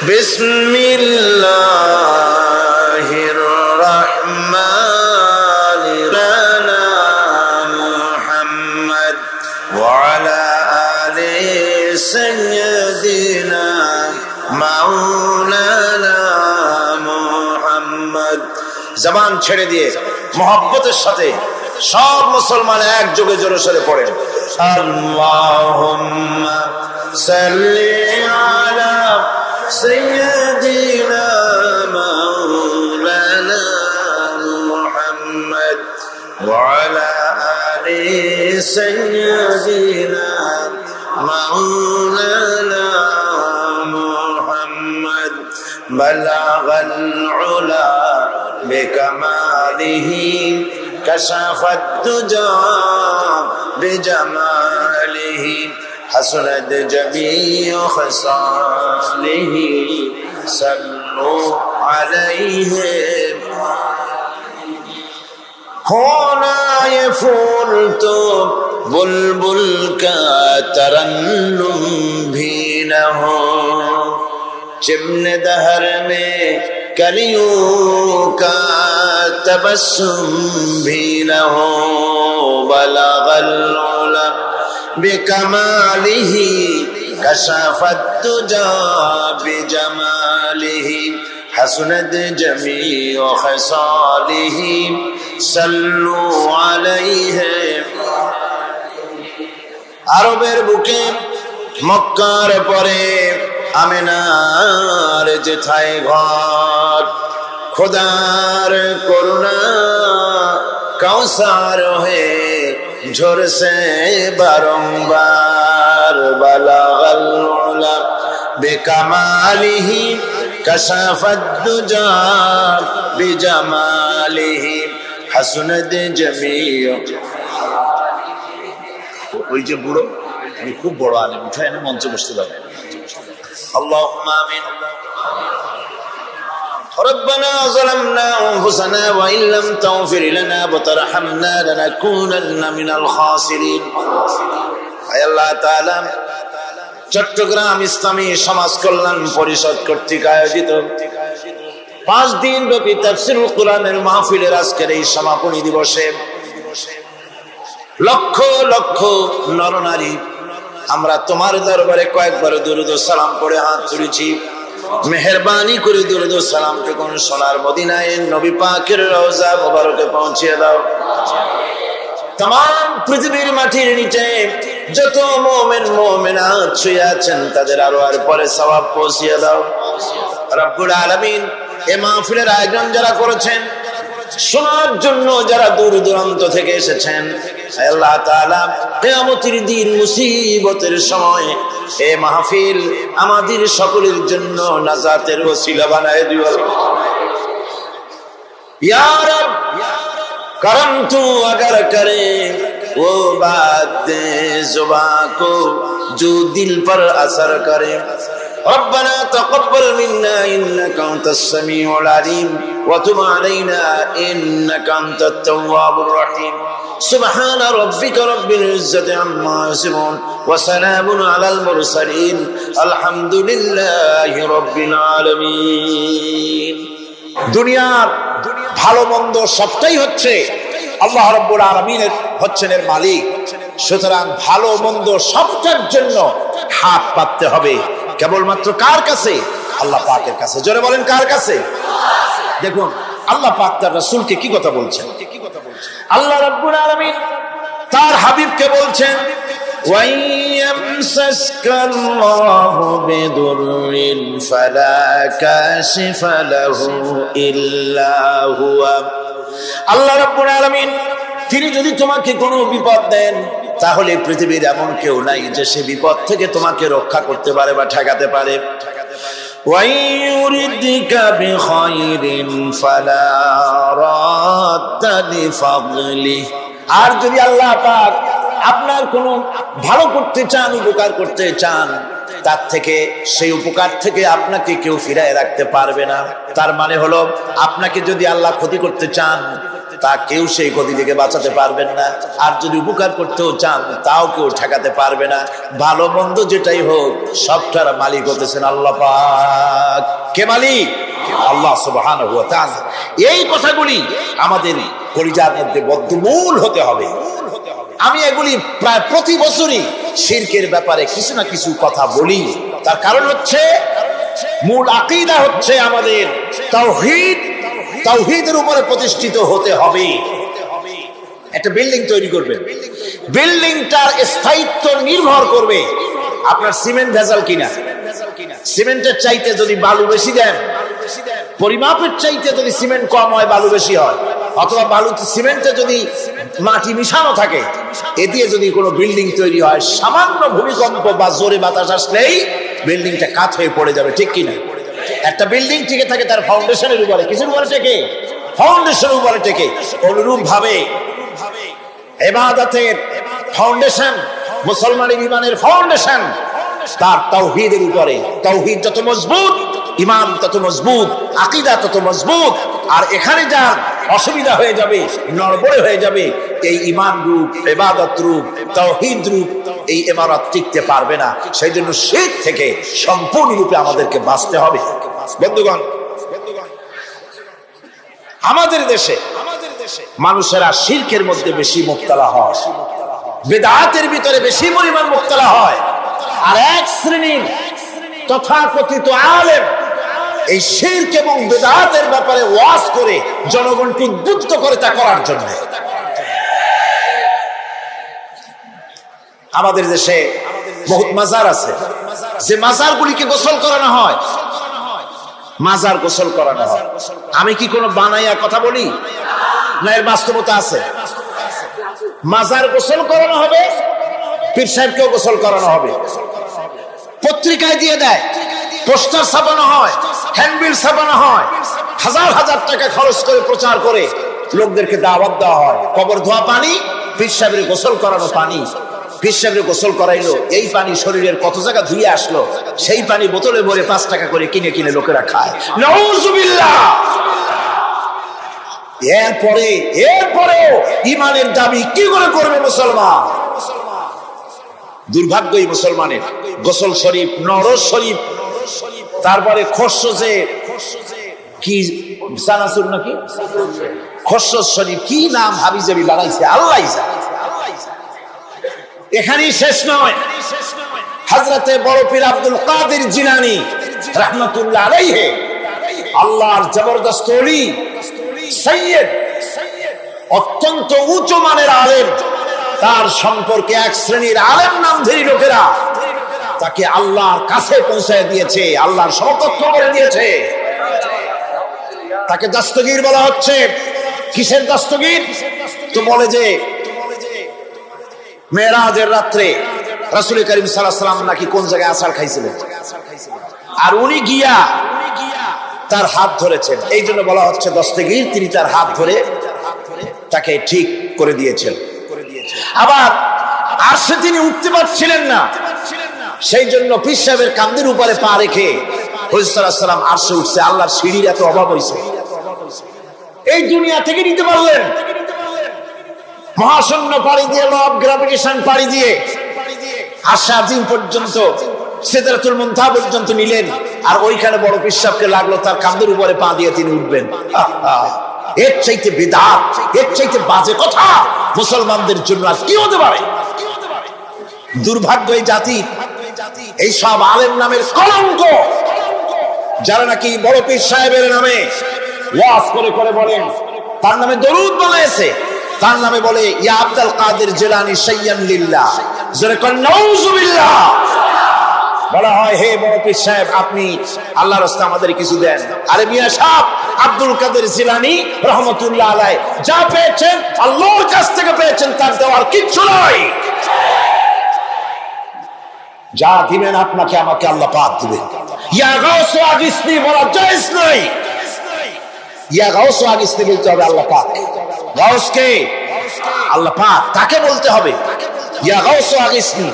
বিসমিল্লাহির রহমানির রহিম মুহাম্মদ ওয়া আলা আলি সাইয়্যিদিনা মাওলানা মুহাম্মদ। জবান ছেড়ে দিয়ে মোহাব্বতের সাথে সব মুসলমান একযোগে জোরে সোরে পড়েন আল্লাহুম্মা সাল্লি আলা সাইয়্যিদিনা মাওলানা মুহাম্মদ ওয়া আলা আলি সাইয়্যিদিনা মাওলানা মুহাম্মদ বালাগাল উলা বিকামালিহি كشفت الدجى بجماله حسنت جميع خصاله صلوا عليه ہونا یہ پھول تو بلبل کا ترنم بھی نہ ہو چمن دہر میں کلیوں کا تبسم بھی نہ ہو بلغ العلا بکمالہ کشف الدجى بجمالہ حسنت جمیع خصالہ صلوا علیہ। আরবের বুকে মক্কার পরে আমিনার যেথায় ঘর खुदार करुणा कौसार है झोर से बारंबार बलगल उला बेकमालिही कशफत दुजा बिजमालिही हसनत जमीय। ওই যে বুড়ো আমি খুব বড় আলেম উঠায় না মঞ্চে বসতে দাও আল্লাহুম্মা আমিন। ربنا ظلمنا أنفسنا وإن لم تغفر لنا وترحمنا لنكونن من الخاسرين। আয় আল্লাহ তাআলা চট্টগ্রাম ইসলামী সমাজ কল্যাণ পরিষদ কর্তৃক আয়োজিত 5 দিন ব্যাপী তাফসীরুল কোরআনের মাহফিলের আজকের এই সমাপনী দিবসে লক্ষ লক্ষ নরনারী আমরা তোমার দরবারে কয়েকবার দুরূদ ও সালাম পড়ে হাত তুলেছি। মেহেরবানি করে দুরূদ ও সালামটুকু সোনার মদিনায় নবী পাকের রওজা মুবারকে পৌঁছে দাও। तमाम পৃথিবীর মাটির নিচে যত মুমিন মুমিনাত শুয়ে আছেন তাদের আরো পরে সওয়াব পৌঁছিয়ে দাও রব্বুল আলামিন। এই মাহফিলের আয়োজন যারা করেছেন শোনার জন্য যারা দূর দূরান্ত থেকে এসেছেন আল্লাহ তাআলা কিয়ামতের দিন মুসিবতের সময় এই মাহফিল আমাদের সকলের জন্য নাজাতের ওসিলা বানায় দিও ইয়া রব। करम तू अगर करे वो बात जुबां को जो दिल पर असर करे। रब्बना तक़ब्बल मिन्ना इन्नका अंतस समीउल अलीम व तुब अलैना इन्नका अंतत तव्वाबुर रहीम। सुब्हान रब्बिका रब्बिल इज्जति अम्मा यसिफून व सलामुन अलल मुरसलीन अल्हम्दुलिल्लाहि रब्बिल आलामीन। দুনিয়ার ভালো মন্দ সবটাই হচ্ছে আল্লাহ রাব্বুল আলামিনের হচ্ছেন এর মালিক। সুতরাং ভালো মন্দ সবটার জন্য হাত পাততে হবে কেবলমাত্র কার কাছে? আল্লাহ পাকের কাছে। জোরে বলেন কার কাছে? দেখুন আল্লাহ পাক তার রাসূলকে কি কথা বলছেন। আল্লাহ রাব্বুল আলামিন তার হাবিবকে বলছেন وَيَمْسَسْكَ اللَّهُ بِضُرٍّ فَلَا كَاشِفَ لَهُ إِلَّا هُوَ। আল্লাহ রাব্বুল আলামিন তিনি যদি তোমাকে কোনো বিপদ দেন তাহলে পৃথিবীর এমন কেউ নাই যে সে বিপদ থেকে তোমাকে রক্ষা করতে পারে বা ঠেকাতে পারে। وَيُرِدْكَ بِخَيْرٍ فَلَا رَادَّ لِفَضْلِهِ। আর যদি আল্লাহ পাক আপনার কোনো ভালো করতে চান, উপকার করতে চান, তার থেকে সেই উপকার থেকে আপনাকে কেউ ফিরায় রাখতে পারবে না। তার মানে হলো আপনাকে যদি আল্লাহ ক্ষতি করতে চান তা কেউ সেই ক্ষতি থেকে বাঁচাতে পারবেন না, আর যদি উপকার করতেও চান তাও কেউ ঠেকাতে পারবে না। ভালো মন্দ যেটাই হোক সবটার মালিক হতেছেন আল্লাহ পাক। কে মালিক? আল্লাহ সুবহানাহু ওয়া তাআলা। এই কথাগুলি আমাদের কলিজার মধ্যে বদ্ধমূল হতে হবে। আমি এগুলি প্রায় প্রতি বছরই শিরকের ব্যাপারে কিছু না কিছু কথা বলি। তার কারণ হচ্ছে মূল আকীদা হচ্ছে আমাদের তাওহীদ। তাওহীদের উপরে প্রতিষ্ঠিত হতে হবে। একটা বিল্ডিং তৈরি করবেন, বিল্ডিংটার স্থায়িত্ব নির্ভর করবে আপনার সিমেন্ট ভেজাল কিনা। সিমেন্টের চাইতে যদি বালু বেশি দেন, পরিমাপের চাইতে যদি সিমেন্ট কম হয় বালু বেশি হয়, অথবা বালুতে সিমেন্টে যদি মাটি মিশানো থাকে, এ দিয়ে যদি কোনো বিল্ডিং তৈরি হয়, সামান্য ভূমিকম্প বা জোরে বাতাস আসলেই বিল্ডিংটা কাত হয়ে পড়ে যাবে, ঠিক কিনা? একটা বিল্ডিং টিকে থাকে তার ফাউন্ডেশনের উপরে, কিছুর উপরে টেকে, ফাউন্ডেশনের উপরে টেকে। অনুরূপ ভাবে ইবাদতের ফাউন্ডেশন, মুসলমানের ঈমানের ফাউন্ডেশন তার তাওহীদের উপরে। তাওহীদ যত মজবুত, ঈমান তত মজবুত, আকীদা তত মজবুত। আর এখানে যার অসুবিধা হয়ে যাবে, নড়বড়ে হয়ে যাবে, এই ঈমান রূপ, ইবাদত রূপ, তাওহীদ রূপ এই ইমারত টিকতে পারবে না। সেই জন্য শিরক থেকে সম্পূর্ণরূপে আমাদেরকে বাঁচতে হবে। বন্ধুগণ, আমাদের দেশে মানুষেরা শিরকের মধ্যে বেশি মুবতালা হয়, বিদআতের ভিতরে বেশি পরিমাণ মুবতালা হয়। আর এক শ্রেণীর তথাকথিত আলেম এই শিরক এবং বিদআতের ব্যাপারে ওয়াজ করে জনগণকে উদ্বুদ্ধ করে তা করার জন্য। আমাদের দেশে বহুত মাজার আছে, যে মাজারগুলিকে গোসল করানো হয়, মাজার গোসল করানো হয়। আমি কি কোনো বানাইয়া কথা বলি না? এর বাস্তবতা আছে। মাজার গোসল করানো হবে, পীর সাহেবকেও গোসল করানো হবে, পত্রিকায় দিয়ে দেয়, পোস্টার ছাপানো হয়, হ্যান্ডবিল ছাপানো হয়, হাজার হাজার টাকা খরচ করে প্রচার করে লোকদেরকে দাওয়াত দেওয়া হয়। কবর ধোয়া পানি, পীর সাহেবের গোসল করানো পানি। পীর সাহেবের গোসল করাইলো, এই পানি শরীরের কত জায়গা ধুয়ে আসলো, সেই পানি বোতলে ভরে 5 টাকা করে কিনে কিনে লোকেরা খায়। নাউযুবিল্লাহ। এরপরেও ঈমানের দাবি কি করে করবে মুসলমান? দুর্ভাগ্য এই মুসলমানের। গোসল শরীফ, নরজ শরীফ, তারপরে খসরজে কি সানাসুর নাকি খসরজ শরীফ, কি নাম হাবিজাবি বানাইছে আল্লাহ জানে। এখানেই শেষ নয়। হযরতে বড় পীর আব্দুল কাদের জিলানী রাহমাতুল্লাহ আলাইহি, আল্লাহর জবরদস্ত ওলি, সাইয়্যিদ, অত্যন্ত উঁচু মানের আলেম। তার সম্পর্কে এক শ্রেণীর আলেম নামধারী লোকেরা তাকে আল্লাহর কাছে পৌঁছায় দিয়েছে, আল্লাহর সমকক্ষ করে দিয়েছে। তাকে দস্তগীর বলা হচ্ছে। কিসের দস্তগীর? তো বলে যে মেরাজের রাত্রে রাসূল করিম সাল্লাল্লাহু আলাইহি ওয়াসাল্লাম নাকি কোন জায়গায় আছাড় খাইছিলেন, আর উনি গিয়া তার হাত ধরেছেন, এই জন্য বলা হচ্ছে দস্তগীর। তিনি তার হাত ধরে তাকে ঠিক করে দিয়েছেন। আবার আরশে তিনি উঠতে পারছিলেন না, সেই জন্য পীর সাহেবের কাঁধের উপরে পা রেখে হুজুর সাল্লাল্লাহু আলাইহি ওয়াসাল্লাম আরশে উঠছে। আল্লাহর সিঁড়ির এত অভাব হয়েছে, এই দুনিয়া থেকে নিতে পারলেন। মহাশূন্য পাড়ি দিয়ে, ল অফ গ্রাভিটেশন পাড়ি দিয়ে আরশে আজিম পর্যন্ত, সিদরাতুল মুনতাহা পর্যন্ত নিলেন। আর ওইখানে বড় পীর সাহেবকে লাগলো তার কাঁধের উপরে পা দিয়ে তিনি উঠবেন। এর চাইতে বিদআত, এর চাইতে বাজে কথা মুসলমানদের জন্য আর কি হতে পারে? দুর্ভাগ্য এই জাতির, এই সব আলেম নামের কলঙ্ক, যারা নাকি বড় পীর সাহেবের নামে ওয়াজ করে করে বলেন, তার নামে দরুদ বানাইছে, তার নামে বলে ইয়া আব্দুল কাদের জিলানী শাইয়ান লিল্লাহ, জোরে কোন নাউযুবিল্লাহ। বলা হয় হে বড় পীর সাহেব, আপনি আল্লাহর রাস্তা আমাদের কিছু দেন। আরে মিয়া সাহেব, আব্দুল কাদের জিলানী রহমাতুল্লাহ আলাইহি যা পেয়েছেন আল্লাহর কাছ থেকে পেয়েছেন, তার দেওয়ার কিচ্ছু নাই। যা দিবেন আপনাকে আমাকে আল্লাহ পাক দিবেন। ইয়া গাউসু আগিসনি বলা জায়েজ নাই। ইয়া গাউসু আগিসনি বলতে হবে আল্লাহ পাক। গাউস কে? আল্লাহ পাক, তাকে বলতে হবে ইয়া গাউসু আগিসনি,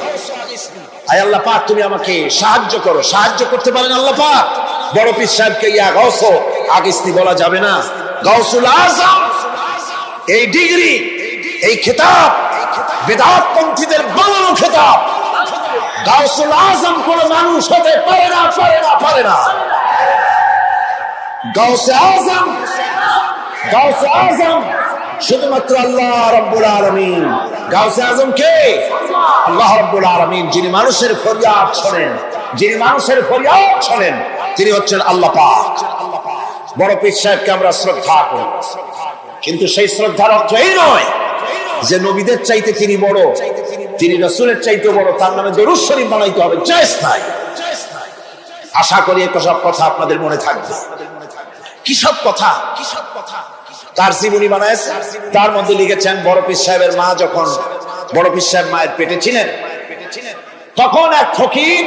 আয় আল্লাহ পাক তুমি আমাকে সাহায্য করো। সাহায্য করতে পারেন আল্লাহ পাক। বড় পীর সাহেবকে ইয়া গাউসু আগিসনি বলা যাবে না। গাউসুল আযম, এই ডিগ্রি, এই খেতাব বিদআত পন্থীদের বানানো খেতাব। গাউসুল আযম কোন মানুষ হতে পারে না, পারে না, পারে না। গাউসে আজম, গাউসে আজম শুধুমাত্র আল্লাহ রাব্বুল আলামিন। গাউসে আজম কে? আল্লাহ রাব্বুল আলামিন, যিনি মানুষের ফরিয়াদ শোনেন, যিনি মানুষের ফরিয়াদ শোনেন, তিনি হচ্ছেন আল্লাহ পাক। বড় পীর সাহেবকে আমরা শ্রদ্ধা করি, কিন্তু সেই শ্রদ্ধার অর্থ এই নয় যে নবীদের চাইতে তিনি বড়, তিনি রাসূলের চাইতে বড়, তার নামে দরুদ শরীফ বানাইতে হবে। জায়েজ নাই। আশা করি এসব কথা আপনাদের মনে থাকবে। কি সব কথা, কি সব কথা তার জীবনী বানাইছে। তার মধ্যে লিখেছেন বড় পীর সাহেবের মা যখন, বড় পীর সাহেব মায়ের পেটে ছিলেন, তখন এক ফকির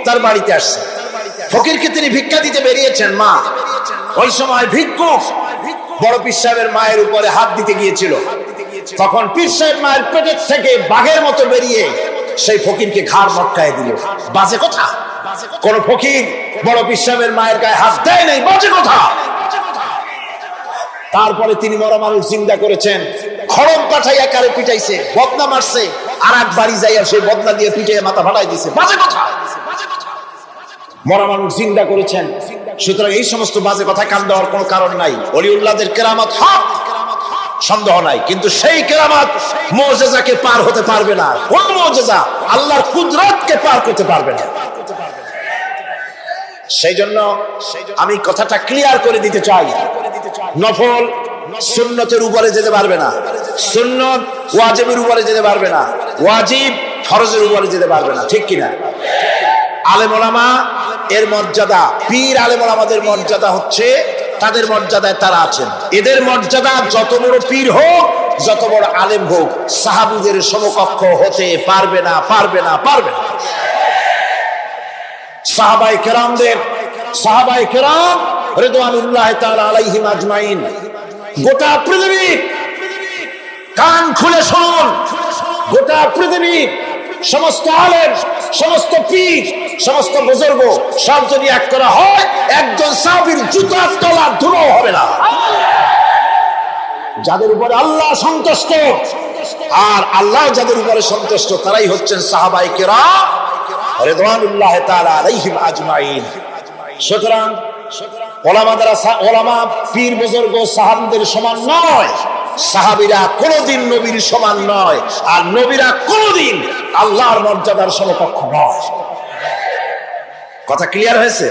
তার বাড়িতে আসছে। ফকিরকে তিনি ভিক্ষা দিতে বেরিয়েছেন মা। ওই সময় ভিক্ষুক বড় পীর সাহেবের মায়ের উপরে হাত দিতে গিয়েছিল। তখন পীর সাহেব মায়ের পেটের থেকে বাঘের মতো বেরিয়ে সেই ফকিরকে ঘাড় মটকায় দিল। বাজে কথা। কোন ফকির বড় পীর সাহেবের মায়ের গায়ে হাত দেয় নাই, বাজে কথা। তারপরে তিনি মরা মানুষ জিন্দা করেছেন, খড়ম পাঠাইয়া কারে পিটাইছে, বদনা মারছে, আর এক বাড়ি যাইয়া সেই বদনা দিয়ে পিটাইয়া মাথা ফাটাই দিছে, বাজে কথা। মরা মানুষ জিন্দা করেছেন। সুতরাং এই সমস্ত বাজে কথা কান দেওয়ার কোনো কারণ নাই। ওলিউল্লাহদের কেরামত হক, সন্দেহ নাই, কিন্তু সেই কেরামত মুজিজাকে পার হতে পারবে না। কোন মুজিজা আল্লাহর কুদরতকে পার করতে পারবে না। সেই জন্য আমি কথাটা ক্লিয়ার করে দিতে চাই, নফল সুন্নতের উপরে যেতে পারবে না, সুন্নত ওয়াজিবের উপরে যেতে পারবে না, ওয়াজিব ফরজের উপরে যেতে পারবে না, ঠিক কিনা? আলেম ওলামা এর মর্যাদা, পীর আলেম ওলামাদের মর্যাদা হচ্ছে তাদের মর্যাদায় তারা আছেন। এদের মর্যাদা যত বড় পীর হোক, যত বড় আলেম হোক, সাহাবীদের সমকক্ষ হতে পারবে না, পারবে না, পারবে না। সাহাবায়ে কেরামদের, সাহাবায়ে কেরাম রিদওয়ানুল্লাহি তাআলা আলাইহিম আজমাইন, গোটা পৃথিবী কান খুলে শুনুন, গোটা পৃথিবী সমস্ত আলেম, সমস্ত পীর, সমস্ত বুজুর্গ সব যদি এক করা হয়, একজন সাহাবীর জুতার তলা ধুলো হবে না। যাদের উপরে আল্লাহ সন্তুষ্ট, আর আল্লাহ যাদের উপরে সন্তুষ্ট, তারাই হচ্ছেন সাহাবায়ে কেরাম রিদওয়ানুল্লাহি তাআলা আলাইহিম আজমাইন। সুতরাং ওলামা পীর বুজুর্গ সাহাবীদের সমান নয়, সাহাবীরা কোনদিন নবীর সমান নয়, আর নবীরা কোনদিন আল্লাহর মর্যাদার সমকক্ষ নয়। কথা ক্লিয়ার হয়েছে?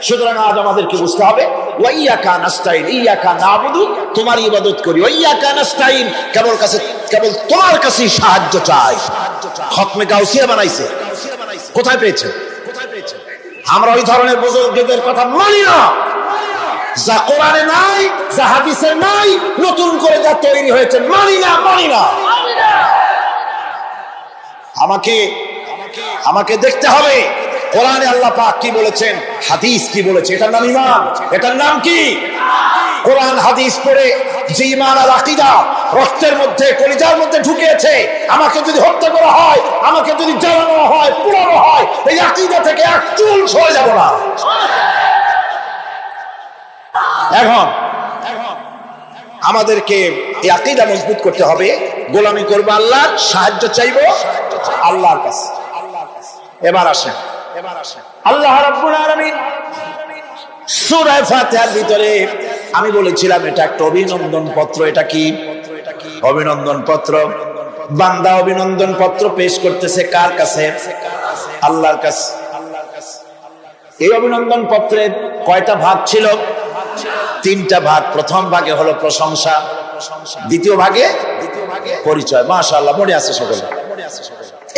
সুতরাং আজ আমাদেরকে বুঝতে হবে, ওয়াইয়াকা নাস্তাইন, ইয়াকা নাবুদু, তোমার ইবাদত করি, ওয়াইয়াকা নাস্তাইন, কেবল তোমার কাছেই সাহায্য চাই। খতমে গাউসিয়া বানাইছে, কোথায় পেয়েছে? আমরা ওই ধরনের বুজুর্গদের কথা মানি না, যা কোরআনে নাই, যা হাদিসে নাই, নতুন করে যা তৈরি হয়েছে, মানি না, মানি না। আমাকে দেখতে হবে কোরআনে আল্লাহ পাক কি বলেছেন, হাদিস কি বলেছে। এটার নাম ঈমান, এটার নাম কি? কোরআন হাদিস পড়ে যে ঈমান আর আকীদা রক্তের মধ্যে, কলিজার মধ্যে ঢুকেছে, আমাকে যদি হত্যা করা হয়, আমাকে যদি জ্বালানো হয়, পোড়ানো হয়, এই আকীদা থেকে এক চুল সরে যাব না। এখন আমাদেরকে এই আকীদা মজবুত করতে হবে, গোলামি করব আল্লাহর, সাহায্য চাইবো আল্লাহর কাছে। এবার আসেন, আল্লাহ রাব্বুল আলামিন সূরা ফাতিহার ভিতরে আমি বলেছিলাম এটা একটা অভিনন্দন পত্র। এটা কি অভিনন্দন পত্র? বান্দা অভিনন্দন পত্র পেশ করতেছে কার কাছে? আল্লাহর কাছে। এই অভিনন্দন পত্রের কয়টা ভাগ ছিল? তিনটা ভাগ। প্রথম ভাগে হলো প্রশংসা, দ্বিতীয় ভাগে পরিচয়। মাশাআল্লাহ, মনে আছে সকলে?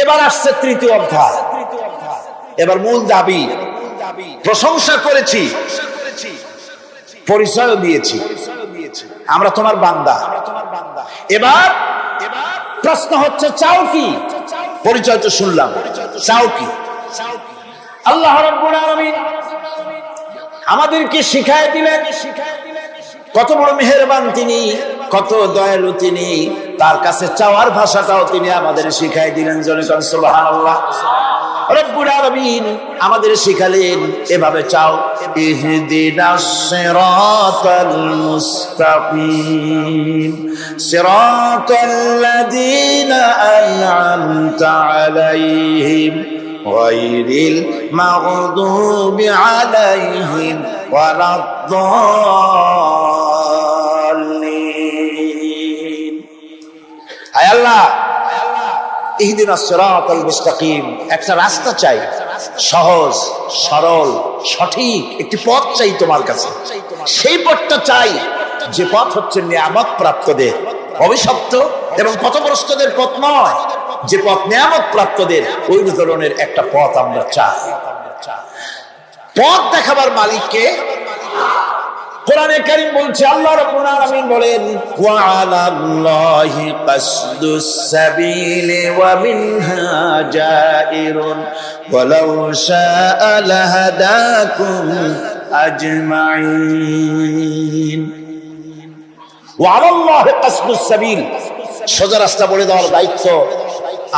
এবার আসছে তৃতীয় অধ্যায়। এবার মূল দাবি, প্রশংসা করেছি, পরিচয় দিয়েছি, আমরা তোমার বান্দা। এবার প্রশ্ন হচ্ছে, চাও কি? পরিচয় তো শুনলাম, চাও কি? আল্লাহ রাব্বুল আলামিন আমাদেরকে শিখায় দিলেন কত বড় মেহেরবান তিনি, কত দয়ালু তিনি। তার কাছে চাওয়ার ভাষাটাও তিনি আমাদের শিখাই দিলেন। জোরে কোন সুবহানাল্লাহ। রব্বুল আলামিন আমাদের শিখালেন এভাবে চাও, ইহদিনাস সিরাতাল মুস্তাকিম সিরাতাল্লাযীনা আন'আমতা আলাইহিম গায়রিল মাগদুবি আলাইহিম ওয়ালাদ-দাল্লিন। আয় আল্লাহ, ইহদিনাস সিরাতাল মুস্তাকিম, একটা রাস্তা চাই, সহজ সরল সঠিক একটি পথ চাই তোমার কাছে। সেই পথটা চাই যে পথ হচ্ছে নিয়ামত প্রাপ্তদের, অভিশপ্ত এবং পথভ্রষ্টদের পথ নয়। যে পথ নিয়ামত প্রাপ্তদের, ওই ধরনের একটা পথ আমরা চাই। পথ দেখাবার মালিককে কোরআনে কারীম বলছে, আল্লাহ রাব্বুল আলামিন বলেন, ওয়া আলাল্লাহি কাসদুস সাবিলি ওয়া মিনহা জাইরুন ওয়ালাউ শাআ লাহাদাকুম আজমাইন। ওয়া আলাল্লাহি কাসদুস সাবিল, সোজা রাস্তা বলে দেওয়ার দায়িত্ব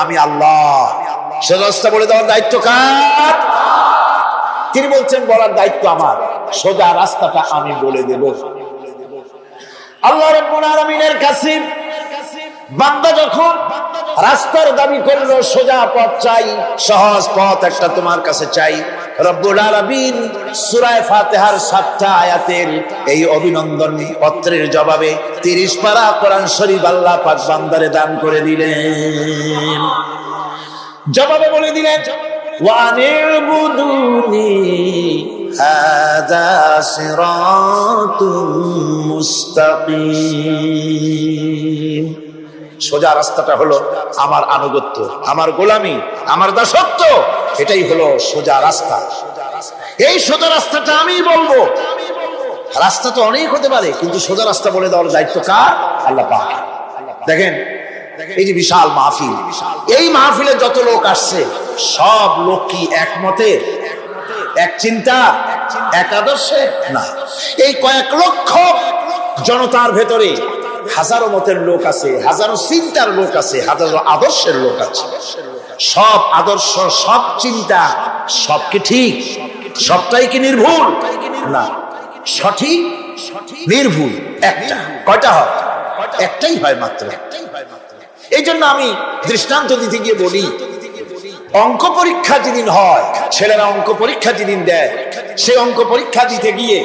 আমি আল্লাহ। সোজা রাস্তা বলে দেওয়ার দায়িত্ব কার? তিনি বলছেন বলার দায়িত্ব আমার, সোজা রাস্তাটা আমি বলে দেব। আল্লাহ রাব্বুল আলামিনের কাছে বান্দা যখন রাস্তার দাবি করলো, সোজা পথ চাই, সহজ পথ একটা তোমার কাছে চাই, রব্বুল আলামিন সূরা ফাতিহার 7টা আয়াতের এই অভিনন্দন পত্রের জবাবে 30 পারা কোরআন শরীফ আল্লাহ পাক বান্দারে দান করে দিলেন। জবাবে বলে দিলেন, ওয়ানিবুদুনি হাযা সিরাতুম মুস্তাকিম। সোজা রাস্তাটা হলো আমার আনুগত্য, আমার গোলামি, আমার দাসত্ব, এটাই হলো সোজা রাস্তা। এই সোজা রাস্তাটা আমি বলবো। রাস্তা তো অনেক হতে পারে, কিন্তু সোজা রাস্তা বলে দেওয়ার দায়িত্ব কার? আল্লাহ পাক। দেখেন, এই যে বিশাল মাহফিল, এই মাহফিলে যত লোক আসছে, সব লোক কি একমতে, এক চিন্তা, এক আদর্শে? না। এই কয়েক লক্ষ জনতার ভেতরে হাজারো মতের লোক আছে, হাজারো চিন্তার লোক আছে, হাজারো আদর্শের লোক আছে। সব আদর্শ, সব চিন্তা, সব কি ঠিক? সবটাই কি নির্ভুল? না, সঠিক নির্ভুল একটা। কয়টা হয়? একটাই হয় মাত্র। এই জন্য আমি দৃষ্টান্ত দিতে গিয়ে বলি, অঙ্ক পরীক্ষা যেদিন হয়, ছেলেরা অঙ্ক পরীক্ষা যেদিন দেয়, সে অঙ্ক পরীক্ষা দিতে গিয়ে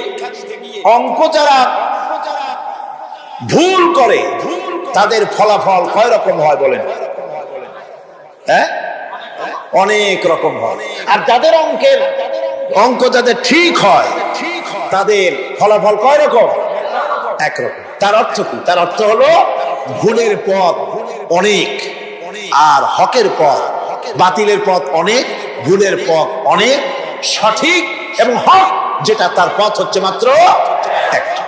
অঙ্ক যারা ভুল করে তাদের ফলাফল কয় রকম হয় বলেন? হ্যাঁ, অনেক রকম হয়। আর যাদের অঙ্ক যাদের ঠিক হয়, তাদের ফলাফল কয় রকম? একরকম। তার অর্থ কি? তার অর্থ হলো ভুলের পথ অনেক, আর হকের পথ, বাতিলের পথ অনেক, ভুলের পথ অনেক, সঠিক এবং হক যেটা তার পথ হচ্ছে মাত্র একটা।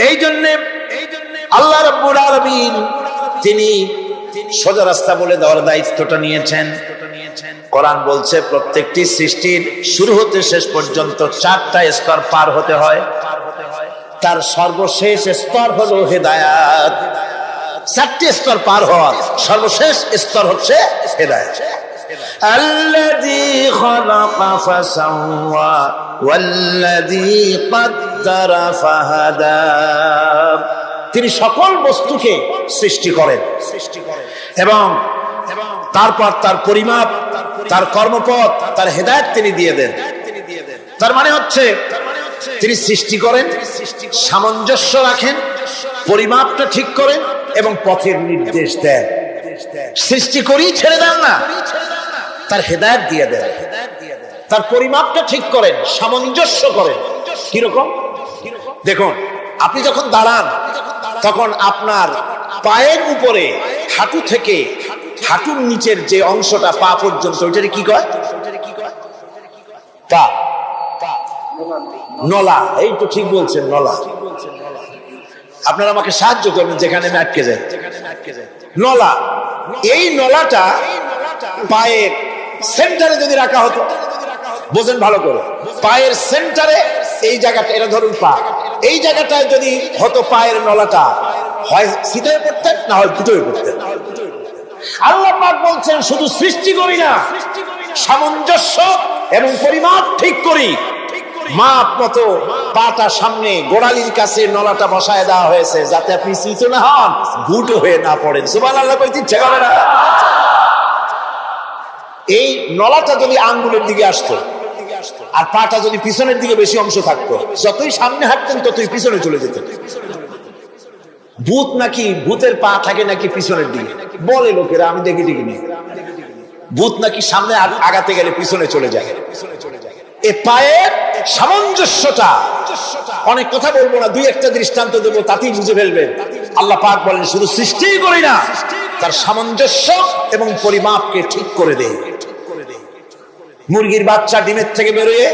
এই জন্য আল্লাহ রাব্বুল আলামিন তিনি সোজা রাস্তা বলে দেওয়ার দায়িত্বটা নিয়েছেন। কোরআন বলছে প্রত্যেকটি সৃষ্টির শুরু হতে শেষ পর্যন্ত 4টা স্তর পার হতে হয়। তার সর্বশেষ স্তর হলো হেদায়েত। 4টি স্তর পার হওয়ার সর্বশেষ স্তর হচ্ছে হেদায়েত। আল্লাযী খালাকা ফাসাওয়া ওয়াল্লাযী কদ্দারা ফাহাদা। তিনি সকল বস্তুকে সৃষ্টি করেন এবং তারপর তার পরিমাপ, তার কর্মপথ, তার হেদায়েত তিনি দিয়ে দেন। তার মানে হচ্ছে তিনি সৃষ্টি করেন, সামঞ্জস্য রাখেন, পরিমাপটা ঠিক করেন এবং পথের নির্দেশ দেন। সৃষ্টি করেই ছেড়ে দেন না, তার হেদায়েত দিয়ে দেন। তার পরিমাপটা ঠিক করেন, সামঞ্জস্য করেন। কিরকম? দেখুন, আপনি যখন দাঁড়ান তখন আপনার পায়ের উপরে হাঁটু থেকে হাঁটুর নিচের যে অংশটা পা পর্যন্ত, ওইটারে কি কয়? পা, নলা। এই তো ঠিক বলছেন, নলা। আপনারা আমাকে সাহায্য করবেন যেখানে আমি আটকে যাই। নলা, এই নলাটা পায়ের সেন্টারে যদি রাখা হতো, বোঝেন ভালো করে, পায়ের সেন্টারে এই জায়গাটা, এটা ধরুন পা, এই জায়গাটায় যদি হতো পায়ের নলাটা, হয় সিধে পড়তেন, না হয় ফুটো পড়তেন। আল্লাহ পাক বলছেন শুধু সৃষ্টি করি না, সামঞ্জস্য এবং পরিমাপ ঠিক করি। মাপ মতো পাটা সামনে গোড়ালির কাছে নলাটা বসায় দেওয়া হয়েছে, যাতে আপনি চিত না হন, ভুটো হয়ে না পড়েন। সুবহানাল্লাহ কইতে ইচ্ছে করে না? এই নলাটা যদি আঙ্গুলের দিকে আসতো, আর পাটা যদি পিছনের দিকে বেশি অংশ থাকতো, যতই সামনে হাঁটতেন ততই পিছনে চলে যেতেন। ভূত নাকি, ভূতের পা থাকে নাকি পিছনের দিকে, বলে লোকেরা, আমি দেখি দেখিনি। ভূত নাকি সামনে আগাতে গেলে পিছনে চলে যায়। এ পায়ের সামঞ্জস্যটা, অনেক কথা বলবো না, দুই একটা দৃষ্টান্ত দেবো, তাতেই বুঝে ফেলবেন। আল্লাহ পাক বলেন শুধু সৃষ্টিই করি না, তার সামঞ্জস্য এবং পরিমাপকে ঠিক করে দেয়। মুরগির বাচ্চা ডিমের থেকে বেরোয়,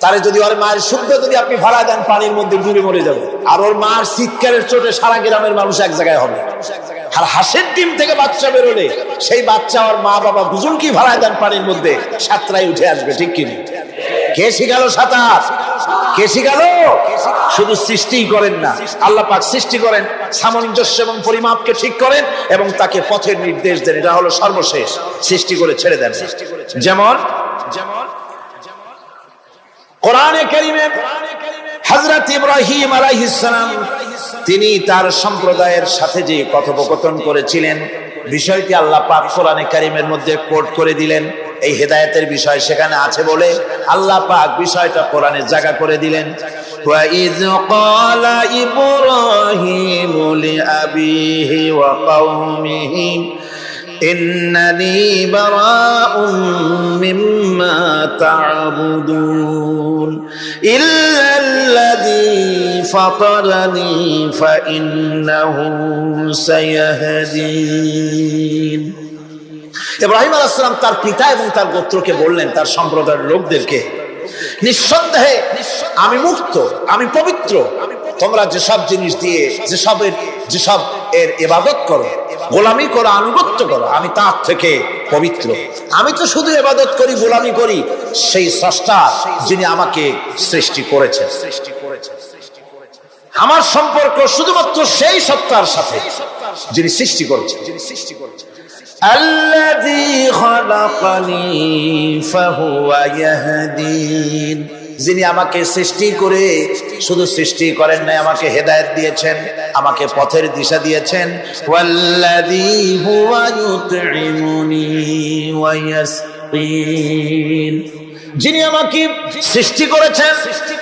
তারে যদি ওর মায়ের শুদ্ধ যদি আপনি ভাড়া দেন, পানির মধ্যে ডুবে মরে যাবে। আর ওর মার চিৎকারের চোটে সারা গ্রামের মানুষ এক জায়গায় হবে। আর হাঁসের ডিম থেকে বাচ্চা বেরোলে সেই বাচ্চা ওর মা বাবা দুজন কি ভাড়া দেন পানির মধ্যে, সাঁতরাই উঠে আসবে, ঠিক কিনা? কে শিখালো সাঁতার? কে শিখালো? শুধু সৃষ্টিই করেন না, আল্লাহ পাক সৃষ্টি করেন, সামঞ্জস্য এবং পরিমাপকে ঠিক করেন এবং তাকে পথের নির্দেশ দেন। এটা হলো সর্বশেষ, সৃষ্টি করে ছেড়ে দেন। যেমন কোরআনে কারীমে হযরত ইব্রাহিম আলাইহিস সালাম তিনি তার সম্প্রদায়ের সাথে যে কথোপকথন করেছিলেন, বিষয়টি আল্লাহ পাক কোরআনে কারীমের মধ্যে কোট করে দিলেন। এই হেদায়েতের বিষয় সেখানে আছে বলে আল্লাহ পাক বিষয়টা কোরআনে জায়গা করে দিলেন। ওয়া ইয ক্বালা ইব্রাহিমু লিআবিহি ওয়া কওমিহি ইন্নানি বারাউম মিম্মা তা'বুদুন ইল্লাল্লাযী ফাতারানি ফাইন্নাহু সায়াহদিন। ইব্রাহিম আলাইহিস সালাম তার পিতা এবং তার গোত্রকে বললেন, তার সম্প্রদায়ের লোকদেরকে, নিঃসন্দেহে আমি মুক্ত, আমি পবিত্র। তোমরা যেসব জিনিস দিয়ে যেসব এর ইবাদত করো, গোলামি করো, আনুগত্য করো, আমি তার থেকে পবিত্র। আমি তো শুধু ইবাদত করি, গোলামি করি সেই স্রষ্টা যিনি আমাকে সৃষ্টি করেছেন। আমার সম্পর্ক শুধুমাত্র সেই সত্তার সাথে যিনি সৃষ্টি করেছেন। আল্লাযী খালাকানি ফাহুয়া ইয়াহদিন, যিনি আমাকে সৃষ্টি করে শুধু সৃষ্টি করেন নাই, আমাকে হেদায়েত দিয়েছেন, আমাকে পথের দিশা দিয়েছেন। ওয়াল্লাযী হুয়া ইউতঈমুনি ওয়া ইয়াসকিন, যিনি আমাকে সৃষ্টি করেছেন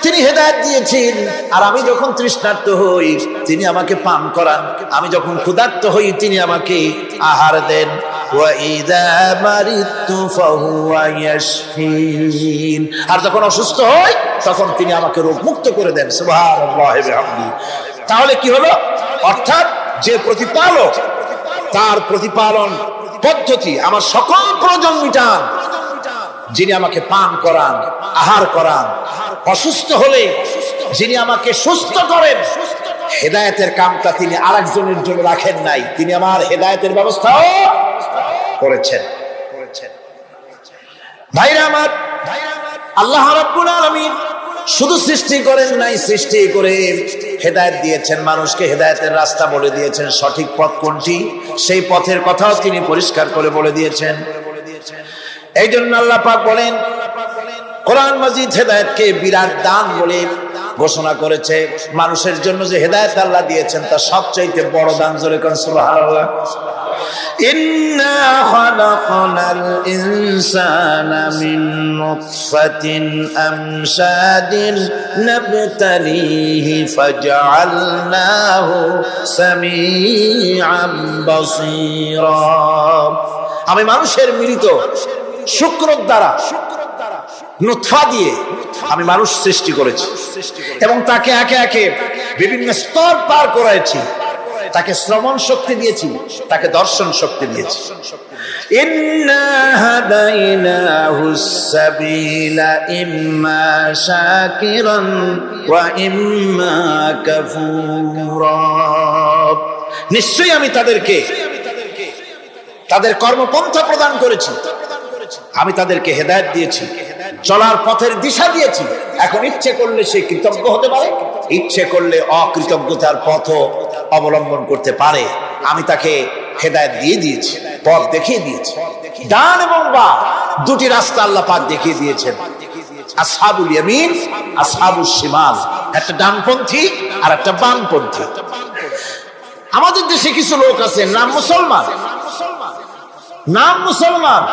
তিনি হেদায়েত দিয়েছেন, আর আমি যখন তৃষ্ণার্ত হই তিনি আমাকে পান করান, আমি যখন ক্ষুধার্ত হই তিনি আমাকে আহার দেন। ওয়া ইযা মারিতু ফাহুয়া ইয়াশফিন, আর যখন অসুস্থ হই তখন তিনি আমাকে রোগ মুক্ত করে দেন। সুবহানাল্লাহি ওয়া বিহামদিহি। তাহলে কি হলো? অর্থাৎ যে প্রতিপালক, তার প্রতিপালন পদ্ধতি আমার সকল প্রয়োজন মিটান, যিনি আমাকে পান করান, আহার করান, অসুস্থ হলে যিনি আমাকে সুস্থ করেন। হেদায়েতের কামটা তিনি আরেকজনের জন্য রাখেন নাই, তিনি আমার হেদায়েতের ব্যবস্থাও করেছেন। ভাইরা আমার, আল্লাহ রাব্বুল আলামিন শুধু সৃষ্টি করেন নাই, সৃষ্টি করে হেদায়েত দিয়েছেন, মানুষকে হেদায়েতের রাস্তা বলে দিয়েছেন। সঠিক পথ কোনটি সেই পথের কথাও তিনি পরিষ্কার করে বলে দিয়েছেন। এই জন্য আল্লাহ পাক বলেন, কোরআন মাজিদ হেদায়েতকে বিরাট দান বলে ঘোষণা করেছে। মানুষের জন্য যে হেদায়েত আল্লাহ দিয়েছেন তার সবচাইতে বড় দান, জোরে কোন সুবহানাল্লাহ। ইন্না খালাকনাল ইনসানা মিন নুতফাতিন আমশাদিন নাবতালিহি ফাজআলনাহু সামিআন বাসীরা। আমি মানুষের মিলিত শুক্রর দ্বারা, নুতফা দিয়ে আমি মানুষ সৃষ্টি করেছি এবং তাকে একে একে বিভিন্ন স্তর পার করাইছি। তাকে শ্রবণ শক্তি দিয়েছি, তাকে দর্শন শক্তি দিয়েছি। ইন্না হাদাইনাহুস সাবিলা ইম্মা শাকিরান ওয়া ইম্মা কাফুরা। নিশ্চয়ই আমি তাদেরকে তাদের কর্মপন্থা প্রদান করেছি, আমি তাদেরকে হেদায়েত দিয়েছি, চলার পথের দিশা দিয়েছি। এখন ইচ্ছে করলে সে কৃতজ্ঞ হতে পারে, ইচ্ছে করলে অকৃতজ্ঞতার পথ অবলম্বন করতে পারে। আমি তাকে হেদায়েত দিয়ে দিয়েছি, পথ দেখিয়ে দিয়েছি। ডান এবং বাম দুটি রাস্তা আল্লাহ পাক দেখিয়ে দিয়েছেন। আসহাবুল ইয়ামিন, আসহাবুশ শিমাল, একটা ডানপন্থী আর একটা বামপন্থী। আমাদের দেশে কিছু লোক আছে নাম মুসলমান,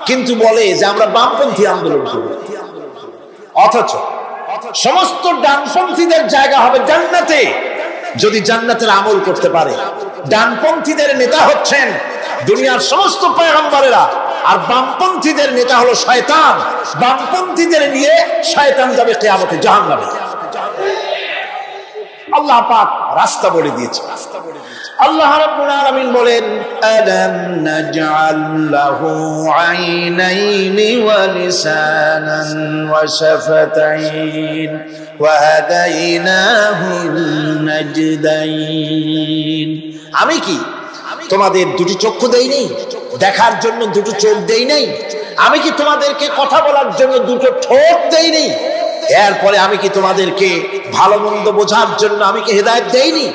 কিন্তু বলে যে আমরা বামপন্থী আন্দোলন করব। অথচ সমস্ত ডানপন্থীদের জায়গা হবে জান্নাতে যদি জান্নাতের আমল করতে পারে। ডানপন্থীদের নেতা হচ্ছেন দুনিয়ার সমস্ত পয়গম্বরেরা, আর বামপন্থীদের নেতা হলো শয়তান। বামপন্থীদের নিয়ে শয়তান যাবে কিয়ামতে জাহান্নামে। আল্লাহ পাক রাস্তা বলে দিয়েছে। আল্লাহ রাব্বুল আলামিন বলেন, আলাম নাজআল লাহু আইনাইনি ওয়া লিসানান ওয়া শাফাতাইন ওয়া হাদাইনাহুন নাজদাইন। আমি কি তোমাদের দুটি চক্ষু দেই নাই, দেখার জন্য দুটো চোখ দেই নাই? আমি কি তোমাদেরকে কথা বলার জন্য দুটো ঠোঁট দেই নাই? এরপরে আমি কি তোমাদেরকে ভালো মন্দ বোঝার জন্য আমি কি হেদায়েত দেইনি?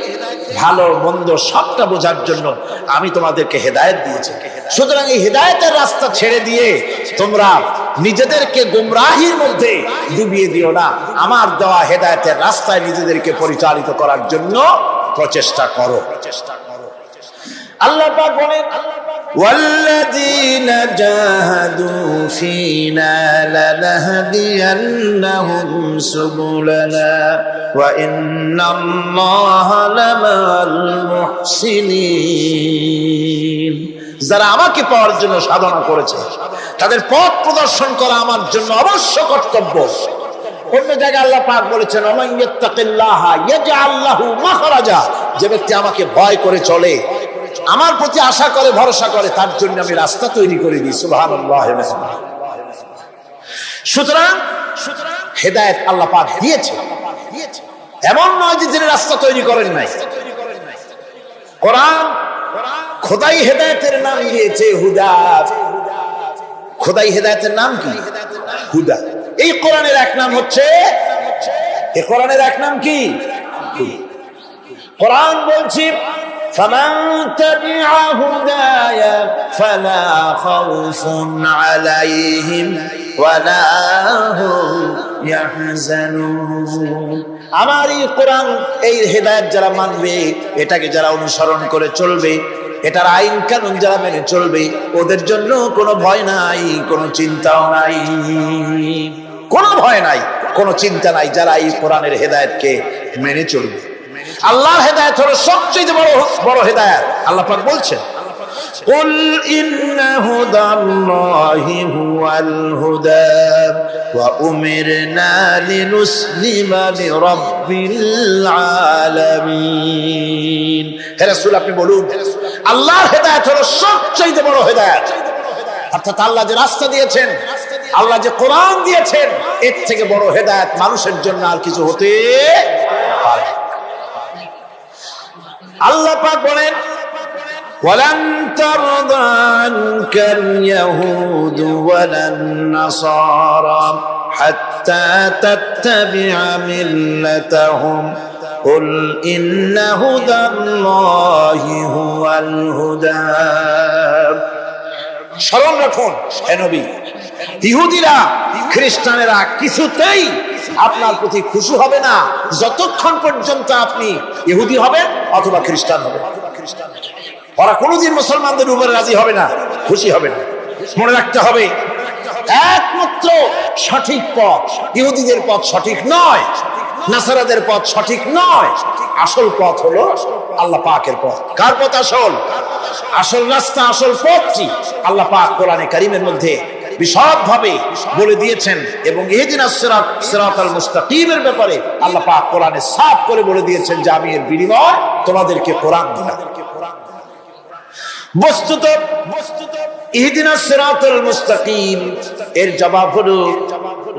ভালো মন্দ সবটা বোঝার জন্য আমি তোমাদেরকে হেদায়েত দিয়েছি। সুতরাং এই হেদায়েতের রাস্তা ছেড়ে দিয়ে তোমরা নিজেদেরকে গুমরাহির মধ্যে ডুবিয়ে দিও না। আমার দেওয়া হেদায়েতের রাস্তায় নিজেদেরকে পরিচালিত করার জন্য প্রচেষ্টা করো। আল্লাহ পাক বলেন, والذين جاهدوا فينا لنهدينهم سبلنا وإن الله لمع المحسنين। যারা আমাকে পাওয়ার জন্য সাধনা করেছে তাদের পথ প্রদর্শন করা আমার জন্য অবশ্য কর্তব্য। অন্য জায়গায় আল্লাহ পাক বলেছেন, ওমান ইয়াত্তাকিল্লাহা ইয়াজআল লাহু মাখরাজা। যে ব্যক্তি আমাকে ভয় করে চলে, আমার প্রতি আশা করে, ভরসা করে, তার জন্য আমি রাস্তা তৈরি করে দিই। সুবহানাল্লাহ। সুতরাং হেদায়েত আল্লাহ পাক দিয়েছে, এমন নয় যে তিনি রাস্তা তৈরি করেন নাই। কোরআন খোদাই হেদায়েতের নাম দিয়েছে হুদা। খোদাই হেদায়েতের নাম কি? হুদা। এই কোরআনের এক নাম হচ্ছে, এই কোরআনের এক নাম কি? কোরআন বলছি, فمن تبع هداي فلا خوف عليهم ولا هم يحزنون। আমার এই কোরআন, এই হেদায়েত যারা মানবে, এটাকে যারা অনুসরণ করে চলবে, এটার আইন কানুন যারা মেনে চলবে, ওদের জন্য কোনো ভয় নাই, কোনো চিন্তাও নাই, কোনো ভয় নাই, কোনো চিন্তা নাই যারা এই কোরআনের হেদায়েতকে মেনে চলবে। আল্লাহর হেদায়েত হলো সবচেয়ে বড় হেদায়েত। আল্লাহ পাক বলছেন, কুল ইন্না হুদাল্লাহি হুয়াল হুদা ওয়া উমিরনা লিনুসলিমা লিরাব্বিল আলামিন। হে রাসূল, আপনি বলুন, আল্লাহর হেদায়েত হলো সবচেয়ে বড় হেদায়েত। অর্থাৎ আল্লাহ যে রাস্তা দিয়েছেন, আল্লাহ যে কোরআন দিয়েছেন, এর থেকে বড় হেদায়েত মানুষের জন্য আর কিছু হতে পারে। আল্লাহ পাক বলেন, ওয়ালান তারদা আনকাল ইয়াহুদু ওয়ালান নাসারা হাত্তা তাত্তাবিআ মিল্লাতাহুম কুল ইন্না হুদাল্লাহি হুয়াল হুদা। স্মরণ রাখুন হে নবী, ইহুদিরা, খ্রিস্টানেরা কিছুতেই আপনার প্রতি খুশি হবে না যতক্ষণ পর্যন্ত আপনি ইহুদি হবেন অথবা খ্রিস্টান হবেন। ওরা কোনোদিন মুসলমানদের উপরে রাজি হবে না, খুশি হবে না। মনে রাখতে হবে, একমাত্র সঠিক পথ ইহুদিদের পথ সঠিক নয়, নাসারাদের পথ সঠিক নয়। আসল পথ হলো আল্লাহ পাকের পথ। কার পথ আসল? আসল রাস্তা, আসল পথটি আল্লাহ পাক কোরআনে কারীমের মধ্যে বিশদভাবে বলে দিয়েছেন। এবং ইহদিনাস সিরাতাল মুস্তাকিমের ব্যাপারে আল্লাহ পাক কোরআনে সাফ করে বলে দিয়েছেন যে আমি এর বিনিময় তোমাদেরকে কোরআন দিলাম। বস্তুত ইহদিনাস সিরাতাল মুস্তাকিম এর জবাব হলো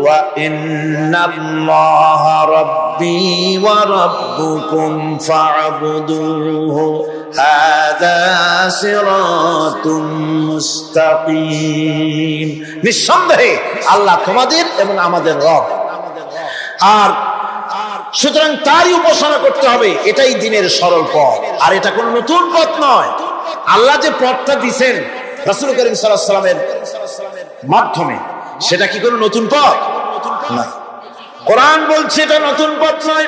ওয়া ইন্নাল্লাহা রাব্বি ওয়া রাব্বুকুম ফা'বুদুহু হাযা সিরাতুম মুস্তাকিম। নিঃসন্দেহে আল্লাহ তোমাদের এবং আমাদের রব, আর সুতরাং তারই উপাসনা করতে হবে। এটাই দ্বীনের সরল পথ, আর এটা কোনো নতুন পথ নয়। আল্লাহ যে পথটা দিয়েছেন রাসূল করিম সাল্লাল্লাহু আলাইহি ওয়াসাল্লামের মাধ্যমে, সেটা কি কোনো নতুন পথ? না। কোরআন বলছে এটা নতুন পথ নয়।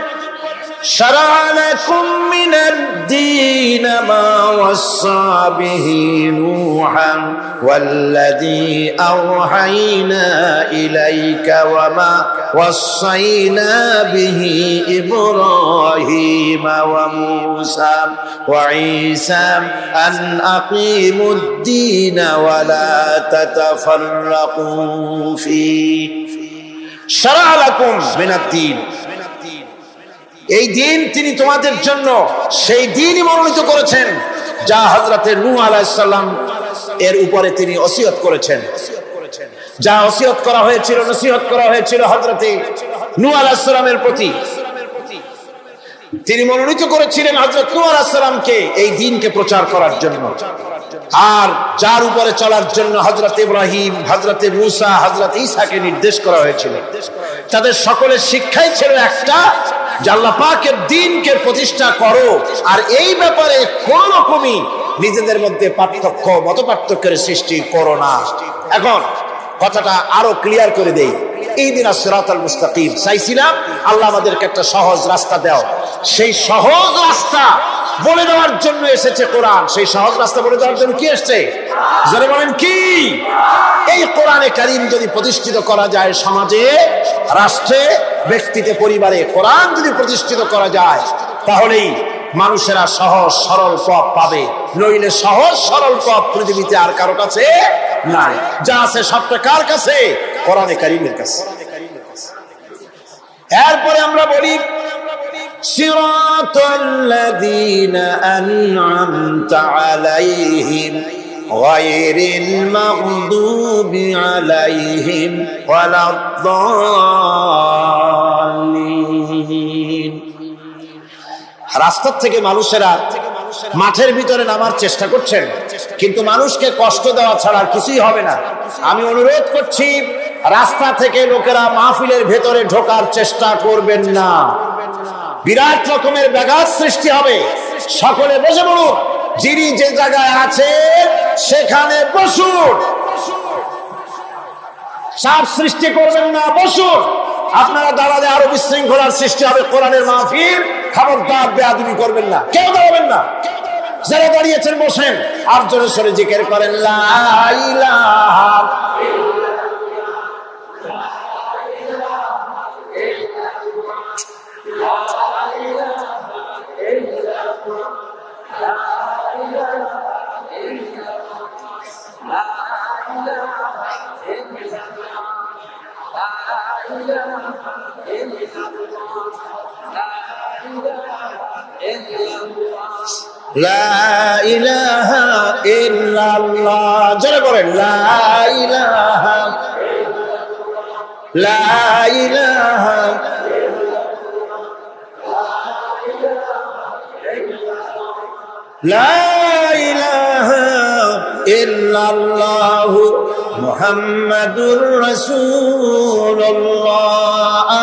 شرع لكم من الدين ما وصى به نوحا والذي أوحينا إليك وما وصينا به إبراهيم وموسى وعيسى أن أقيموا الدين ولا تتفرقوا فيه شرع لكم من الدين এই দিন তিনি তোমাদের জন্য সেই দিনই মনোনীত করেছেন যা হযরতে নূহ আলাইহিস সালাম এর উপরে তিনি ওসিয়ত করেছেন। যা ওসিয়ত করা হয়েছিল, নসিহত করা হয়েছিল হযরতে নূহ আলাইহিস সালামের প্রতি, তিনি মনোনীত করেছিলেন হযরত নূহ আলাইহিস সালামকে এই দ্বীনকে প্রচার করার জন্য। আর যার উপরে চলার জন্য হযরত ইব্রাহিম, হযরত মূসা, হযরত ঈসাকে নির্দেশ করা হয়েছিল। তাদের সকলের শিক্ষাই ছিল একটা, যে আল্লাহ পাকের দ্বীনকে প্রতিষ্ঠা করো, আর এই ব্যাপারে কোন রকমই নিজেদের মধ্যে পার্থক্য, মত পার্থক্যের সৃষ্টি করো না। এখন কথাটা আরো ক্লিয়ার করে দেই। ইহদিনাস সিরাতাল মুস্তাকিম চাইছিলাম, আল্লাহ আমাদেরকে একটা সহজ রাস্তা দাও। সেই সহজ রাস্তা বলে দেওয়ার জন্য এসেছে কোরআন। সেই সহজ রাস্তা বলে দেওয়ার জন্য কি এসেছে? যারা বলেন কি? এই কোরআনে কারীম যদি প্রতিষ্ঠিত করা যায় সমাজে, রাষ্ট্রে, ব্যক্তিতে, পরিবারে, কোরআন যদি প্রতিষ্ঠিত করা যায়, তাহলেই মানুষেরা সহজ সরল পথ পাবে। নইলে সহজ সরল পথ পৃথিবীতে আর কারো কাছে নাই। যা আছে সবটা কার কাছে? কোরআনে কারীমের কাছে। এরপরে আমরা বলি সিরাতাল্লাযীনা আন'আমতা আলাইহিম গায়রিল মাগদুবি আলাইহিম ওয়ালাদ-দাল্লিন। রাস্তা থেকে মানুষেরা মাঠের ভিতরে নামার চেষ্টা করছেন, কিন্তু মানুষকে কষ্ট দেওয়া ছাড়া আর কিছুই হবে না। আমি অনুরোধ করছি, রাস্তা থেকে লোকেরা মাহফিলের ভেতরে ঢোকার চেষ্টা করবেন না। বিরাট রকমের ব্যাঘাত সৃষ্টি হবে। সকলে বসে পড়ুন, যিনি যে জায়গায় আছে সেখানে বসুন। চাপ সৃষ্টি করবেন না, বসুন। আপনারা দাঁড়ালে আরো বিশৃঙ্খলার সৃষ্টি হবে। কোরআনের মাহফিল, খবরদার বেয়াদবি করবেন না, কেউ দাঁড়াবেন না। যারা দাঁড়িয়েছেন বসেন, আর জোরে সোরে জিকির করেন লা ইলাহা লা ইলাহা ইল্লাল্লাহ। জোরে বলেন লা ইলাহা, লা ইলাহা, লা ইলাহা ইল্লাল্লাহু মুহাম্মাদুর রাসূলুল্লাহ।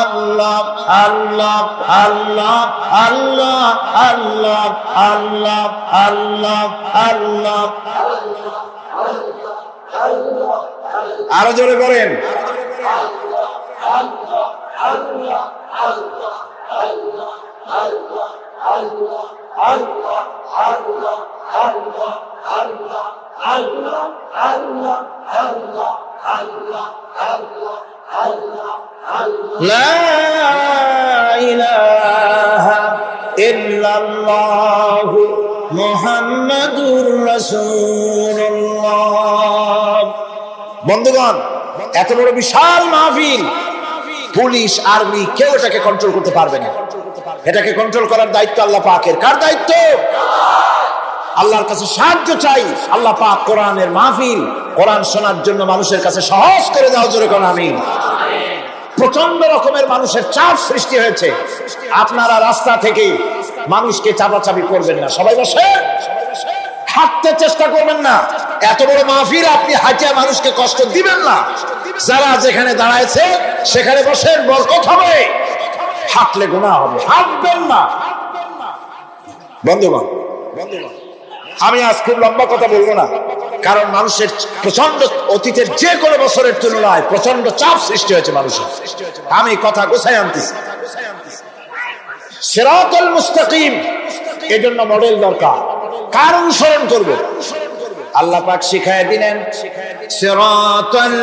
আল্লাহ আল্লাহ আল্লাহ আল্লাহ আল্লাহ আল্লাহ আল্লাহ আল্লাহ। আরো জোরে করেন লা ইলাহা ইল্লাল্লাহু মুহাম্মাদুর রাসূলুল্লাহ। বন্ধুগণ, এত বড় বিশাল মাহফিল, পুলিশ, আর্মি কেউ এটাকে কন্ট্রোল করতে পারবে না। এটাকে কন্ট্রোল করার দায়িত্ব আল্লাহ পাকের। কার দায়িত্ব? আল্লাহর কাছে সাহায্য চাই। আল্লাহ পাক কোরআনের মাহফিল, কোরআন শোনার জন্য মানুষের কাছে সহজ করে দাও। জোরে কোন আমিন। প্রচন্ড রকমের মানুষের চাপ সৃষ্টি হয়েছে। আপনারা রাস্তা থেকে মানুষকে চাপাচাপি করবেন না, সবাই বসে হাঁটতে চেষ্টা করবেন না। এত বড় মাহফিল, আপনি হাঁটিয়ে মানুষকে কষ্ট দিবেন না। যারা যেখানে দাঁড়াইছে সেখানে বসেন, বরকত হবে। হাঁটলে গুনাহ হবে, হাঁটবেন না। বন্ধুগণ, আমি আজ খুব লম্বা কথা বলবো না, কারণ মানুষের প্রচন্ড, অতীতের যে কোনো বছরের তুলনায় প্রচন্ড চাপ সৃষ্টি হয়েছে মানুষের। আমি কথা গোছাই আনতেছি। সিরাতাল মুস্তাকিম, এজন্য মডেল দরকার। কার অনুসরণ করবে? আল্লাহ পাক শিখায় দিলেন সিরাতাল্লাযীনা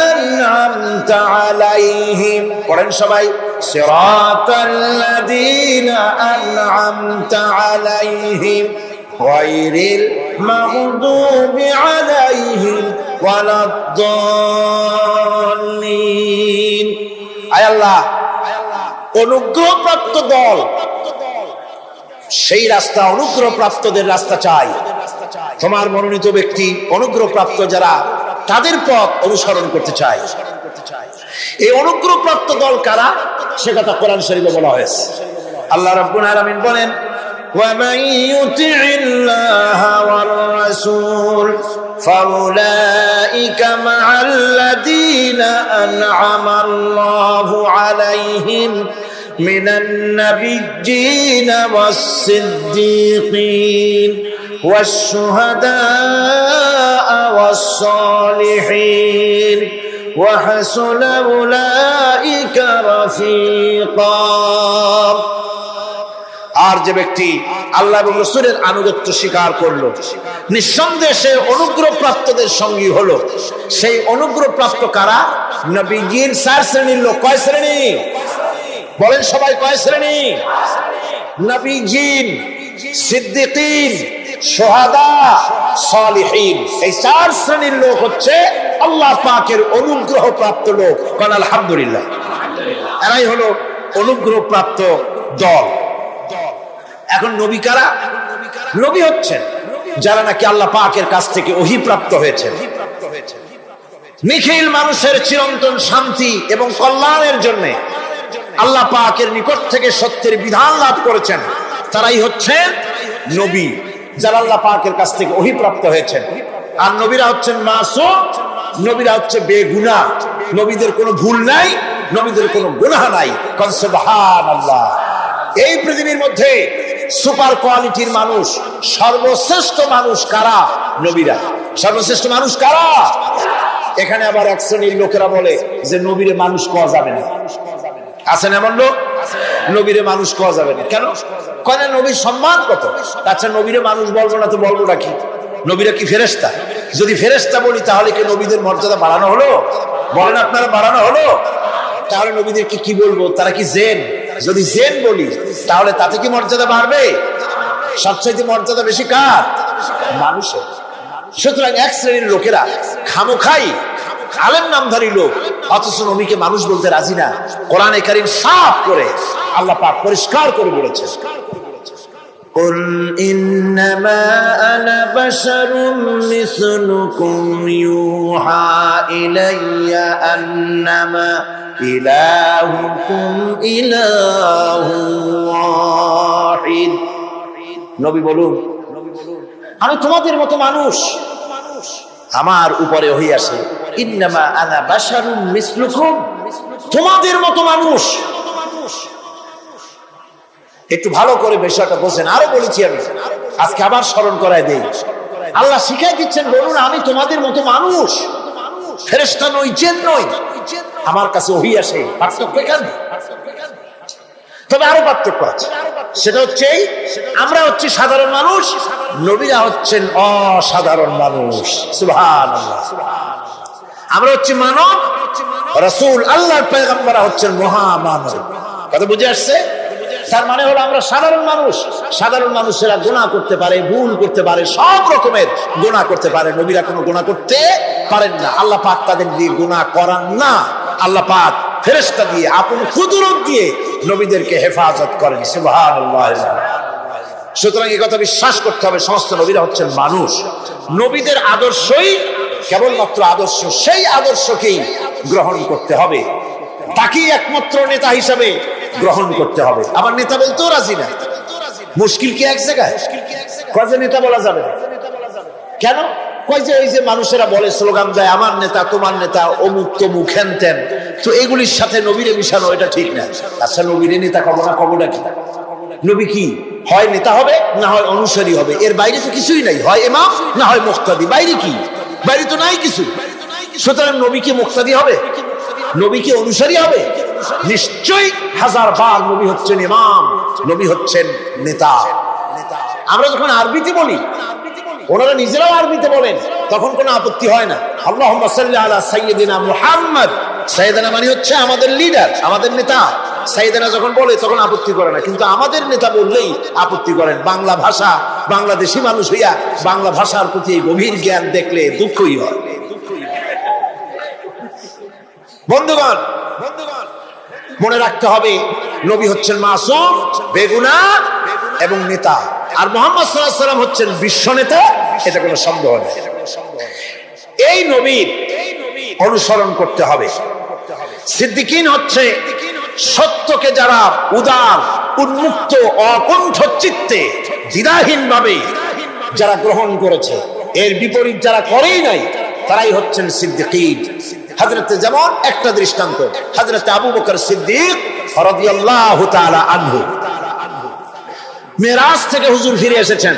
আন'আমতা আলাইহিম। পড়েন সবাই, সিরাতাল্লাযীনা আন'আমতা আলাইহিম গায়রিল মাগদুবি আলাইহিম ওয়ালাদ-দাল্লিন। আয় আল্লাহ, অনুগ্রহপ্রাপ্ত দল, সেই রাস্তা, অনুগ্রহপ্রাপ্তদের রাস্তা চাই। তোমার মনোনীত ব্যক্তি, অনুগ্রহপ্রাপ্ত যারা, তাদের পথ অনুসরণ করতে চাই। এই অনুগ্রহপ্রাপ্ত দল কারা, সে কথা কোরআন শরীফে বলা হয়েছে। আল্লাহ রাব্বুল আলামিন বলেন, وَمَن يُطِعِ اللَّهَ وَالرَّسُولَ فَأُولَئِكَ مَعَ الَّذِينَ أَنْعَمَ اللَّهُ عَلَيْهِمْ مِنَ النَّبِيِّينَ وَالصِّدِّيقِينَ وَالشُّهَدَاءِ وَالصَّالِحِينَ وَحَسُنَ أُولَئِكَ رَفِيقًا। আর যে ব্যক্তি আল্লাহ এবং রাসূলের আনুগত্য স্বীকার করলো, নিঃসন্দেহে সে অনুগ্রহপ্রাপ্তদের সঙ্গী হলো। সেই অনুগ্রহপ্রাপ্ত কারা? নবীজির 4 শ্রেণীর লোক। কয় শ্রেণী? বলেন সবাই, কয় শ্রেণী? নবীজিন, সিদ্দিকিন, শুহাদা, সালিহিন। এই 4 শ্রেণীর লোক হচ্ছে আল্লাহ পাকের অনুগ্রহপ্রাপ্ত লোক। কোন আলহামদুলিল্লাহ। এরাই হলো অনুগ্রহপ্রাপ্ত দল। এখন নবী কারা? নবী হচ্ছেন যারা নাকি আল্লাহ পাকের কাছ থেকে ওহী প্রাপ্ত হয়েছেন, নিখিল মানুষের চিরন্তন শান্তি এবং কল্যাণের জন্য আল্লাহ পাকের নিকট থেকে সত্যের বিধান লাভ করেছেন। তারাই হচ্ছেন নবী, যারা আল্লাহ পাকের কাছ থেকে ওহী প্রাপ্ত হয়েছেন। আর নবীরা হচ্ছেন মাসুম, নবীরা হচ্ছে বেগুনাহ। নবীদের কোনো ভুল নাই, নবীদের কোনো গুনাহ নাই। কোন সুবহানাল্লাহ। এই পৃথিবীর মধ্যে সুপার কোয়ালিটির মানুষ, সর্বশ্রেষ্ঠ মানুষ কারা? নবীরা। সর্বশ্রেষ্ঠ মানুষ কারা? এখানে আবার এক শ্রেণীর লোকেরা বলে যে নবীরে মানুষ কোয়া যাবে না। আছেন এমন লোক, নবীরে মানুষ কোয়া যাবে না। কেন? কেন? নবীর সম্মান কত। আচ্ছা, নবীরে মানুষ বলবো না তো বলবোটা কি? নবীরা কি ফেরেশতা? যদি ফেরেশতা বলি তাহলে কি নবীদের মর্যাদা বাড়ানো হলো? বলেন আপনারা, বাড়ানো হলো? তাহলে নবীদেরকে কি বলবো? তারা কি জেন? যদি জেন বলি তাহলে তাতে কি মর্যাদা বাড়বে? সবচাইতে মর্যাদা বেশি কার? মানুষের। সুতরাং এক শ্রেণীর লোকেরা খামোখাই আলেম নামধারী লোক, অথচ নবীকে মানুষ বলতে রাজি না। কোরআনে কারীম সাফ করে আল্লাহ পাক পরিষ্কার করে বলেছেন, قُلْ إِنَّمَا أَنَا بَشَرٌ مِثْلُكُمْ يُوحَى إِلَيَّ أَنَّمَا إِلَٰهُكُمْ إِلَٰهٌ وَاحِدٌ। নবী বলুন, আমি তোমাদের মতো মানুষ, আমার উপরে ওহী আসে। ইন্নামা আনা বাশারুম মিসলুকুম, তোমাদের মতো মানুষ। একটু ভালো করে বিষয়টা বোঝেন। আরো বলেছি আমি, আজকে আবার স্মরণ করায় দেই। আল্লাহ শিখাই দিচ্ছেন, বলুন আমি তোমাদের মতো মানুষ, ফেরেশতা নই, জিন নই, আমার কাছে ওহী আসে। পার্থক্য এখানে। তবে আরো পার্থক্য আছে, সেটা হচ্ছে আমরা হচ্ছি সাধারণ মানুষ, নবীরা হচ্ছেন অসাধারণ মানুষ। সুবহানাল্লাহ। আমরা হচ্ছি মানব, রাসূল আল্লাহর পয়গম্বররা হচ্ছেন মহামানব। কথা বুঝে আসছে? তার মানে হলো আমরা সাধারণ মানুষ। সাধারণ মানুষেরা গুনাহ করতে পারে, ভুল করতে পারে, সব রকমের গুনাহ করতে পারে। নবীরা কোনো গুনাহ করতে পারেন না। আল্লাহ পাক তাদের দিয়ে গুনাহ করান না। আল্লাহ পাক ফেরেশতা দিয়ে, আপন কুদরত দিয়ে নবীদেরকে হেফাজত করেন। সুবহানাল্লাহ। সুতরাং এই কথা বিশ্বাস করতে হবে, সমস্ত নবীরা হচ্ছেন মানুষ। নবীদের আদর্শই কেবলমাত্র আদর্শ, সেই আদর্শকেই গ্রহণ করতে হবে, তাকেই একমাত্র নেতা হিসাবে গ্রহণ করতে হবে। আবার নেতা বলতেও রাজি না। মুশকিল কি এক জায়গায়? কয় যে নেতা বলা যাবে না। কেন? কয় যে এই যে মানুষেরা বলে, স্লোগান দেয়, আমার নেতা, তোমার নেতা, অমুক তমুক, হেন তেন, তো এগুলির সাথে নবীরে মিশানো এটা ঠিক না। আচ্ছা, নবীরে নেতা কব না, কবটা কি? নবী কি হয় নেতা হবে, না হয় অনুসারী হবে, এর বাইরে তো কিছুই নাই। হয় ইমাম, না হয় মুক্তাদি। বাইরে কি? বাইরে তো নাই কিছু। সুতরাং নবী কি মুক্তাদি হবে? নবীকে অনুসারী হবে? নিশ্চয়ই হাজার বার নবী হচ্ছেন ইমাম, নবী হচ্ছেন নেতা। আমরা যখন আরবিতে বলি, ওনারা নিজেরাও আরবিতে বলেন, তখন কোনো আপত্তি হয় না। আল্লাহুম্মা সাল্লি আলা সাইয়্যিদিনা মুহাম্মদ, সাইয়্যিদিনা মানে হচ্ছে আমাদের লিডার, আমাদের নেতা। সাইয়্যিদিনা যখন বলে তখন আপত্তি করে না, কিন্তু আমাদের নেতা বললেই আপত্তি করেন। বাংলা ভাষা, বাংলাদেশি মানুষ হইয়া বাংলা ভাষার প্রতি এই গভীর জ্ঞান দেখলে দুঃখই হয়। বন্ধুগণ, মনে রাখতে হবে নবী হচ্ছেন মাসুম, বেগুনাহ এবং নেতা, আর মুহাম্মদ সাল্লাল্লাহু আলাইহি ওয়াসাল্লাম হচ্ছেন বিশ্ব নেতা, এটা কোনো সন্দেহ নেই। এই নবীর অনুসরণ করতে হবে। সিদ্দিকিন হচ্ছে সত্যকে যারা উদার, উন্মুক্ত, অকুণ্ঠ চিত্তে, দ্বিধাহীন ভাবে যারা গ্রহণ করেছে, এর বিপরীত যারা করেই নাই, তারাই হচ্ছেন সিদ্দিকিন। হযরতে, যেমন একটা দৃষ্টান্ত, হযরতে আবু বকর সিদ্দিক রাদিয়াল্লাহু তাআলা আনহু, মেরাজ থেকে হুজুর ফিরে এসেছেন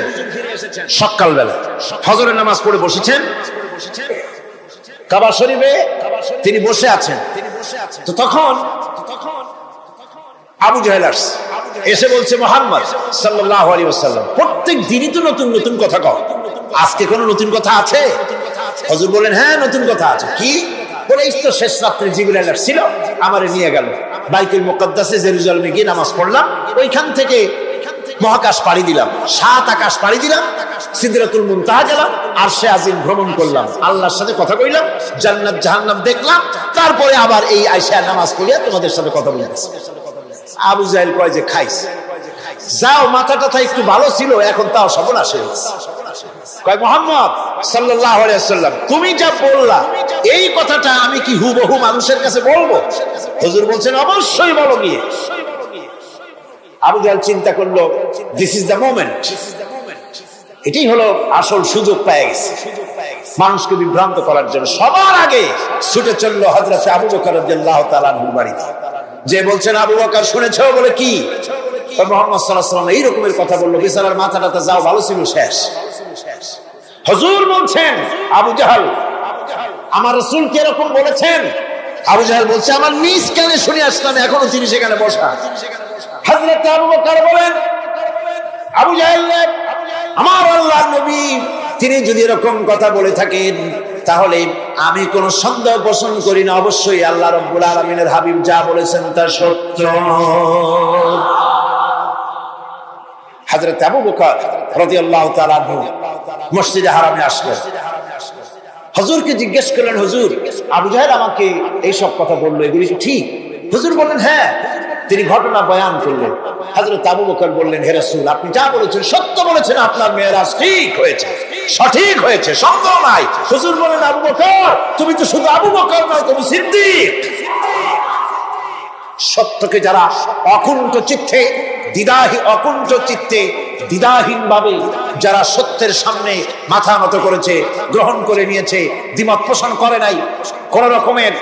সকালবেলা, ফজরের নামাজ পড়ে বসেছেন কাবা শরীফে, তিনি বসে আছেন। তো তখন আবু জাহেল এসে বলছে, মুহাম্মদ সাল্লাল্লাহু আলাইহি ওয়াসাল্লাম, প্রত্যেক দিনই তো নতুন নতুন কথা কও, আজকে কোনো নতুন কথা আছে? হুজুর বলেন, হ্যাঁ নতুন কথা আছে। কি? বলে, এই তো শেষ রাত্রে জিবরাইল আসছিল, আমারে নিয়ে গেল বাইতুল মুকাদ্দাসে, জেরুজালেমে গিয়ে নামাজ পড়লাম, ওইখান থেকে মহাকাশ পাড়ি দিলাম, 7 আকাশ পাড়ি দিলাম, সিদরাতুল মুনতাহা গেলাম, আরশে আজিম ভ্রমণ করলাম, আল্লাহর সাথে কথা কইলাম, জান্নাত জাহান্নাম দেখলাম, তারপরে আবার এই আয়েশা নামাজ পড়িয়া তোমাদের সাথে কথা বলতেছি। আবু জাহেল কয় যে, খাইস, যাও, মাথা টাথা একটু ভালো ছিল, এখন তাও সর্বনাশ হয়ে গেছে। কয়, মুহাম্মদ সাল্লাল্লাহু আলাইহি ওয়াসাল্লাম, তুমি যা বললা এই কথাটা আমি কি হুবহু মানুষের কাছে বলবো? হুজুর বলছেন, অবশ্যই বলো গিয়ে। আবু জাহেল চিন্তা করলো, দিস ইজ দ্য মোমেন্ট, এটাই হলো আসল সুযোগ পেয়ে গেছে মানুষকে বিভ্রান্ত করার জন্য। সবার আগে ছুটে চললো হযরত আবু বকর রাদিয়াল্লাহু তাআলা আনহুর বাড়িতে, যে বলছেন, আবু বকর শুনেছো? বলে, কি? মুহাম্মদ সাল্লাল্লাহু আলাইহি ওয়াসাল্লাম এই রকমের কথা বললো, বিছানার মাথাটা যাও ভালো ছিল, শেষ। হুজুর বলছেন, আবু জাহেল, আমার রাসূল কি এরকম বলেছেন? আবু জাহেল বলছে, আমার নিজ কানে শুনে আসলাম, এখনো তিনি সেখানে বসা। হযরত আবু বকর বলেন, আবু জাহেল, আমার আল্লাহর নবী তিনি যদি এরকম কথা বলে থাকেন, তাহলে আমি কোনো সন্দেহ পোষণ করি না, অবশ্যই আল্লাহ রাব্বুল আলামিনের হাবিব যা বলেছেন তা সত্য। হযরত আবু বকর রাদিয়াল্লাহু তাআলা আনহু মসজিদে হারামে আসলেন, হুজুরকে জিজ্ঞেস করলেন, হুজুর, আবু জাহেল আমাকে এইসব কথা বললো, এগুলি কি ঠিক? হুজুর বললেন, হ্যাঁ। তিনি ঘটনা বয়ান করলেন। হযরত আবু বকর বললেন, হে রাসূল, আপনি যা বলেছেন সত্য বলেছেন, আপনার মেরাজ ঠিক হয়েছে, সঠিক হয়েছে, সন্দেহ নাই। হুজুর বলেন, আবু বকর, তুমি তো শুধু আবু বকর নও, তুমি সিদ্দিক। সত্যকে যারা অকুণ্ঠ চিত্তে, অকুণ্ঠ চিত্তে, দ্বিধাহীন ভাবে যারা সত্যের সামনে মাথা নত করেছে, গ্রহণ করে নিয়েছে, দ্বিমত পোষণ করে নাই, কোন রকমের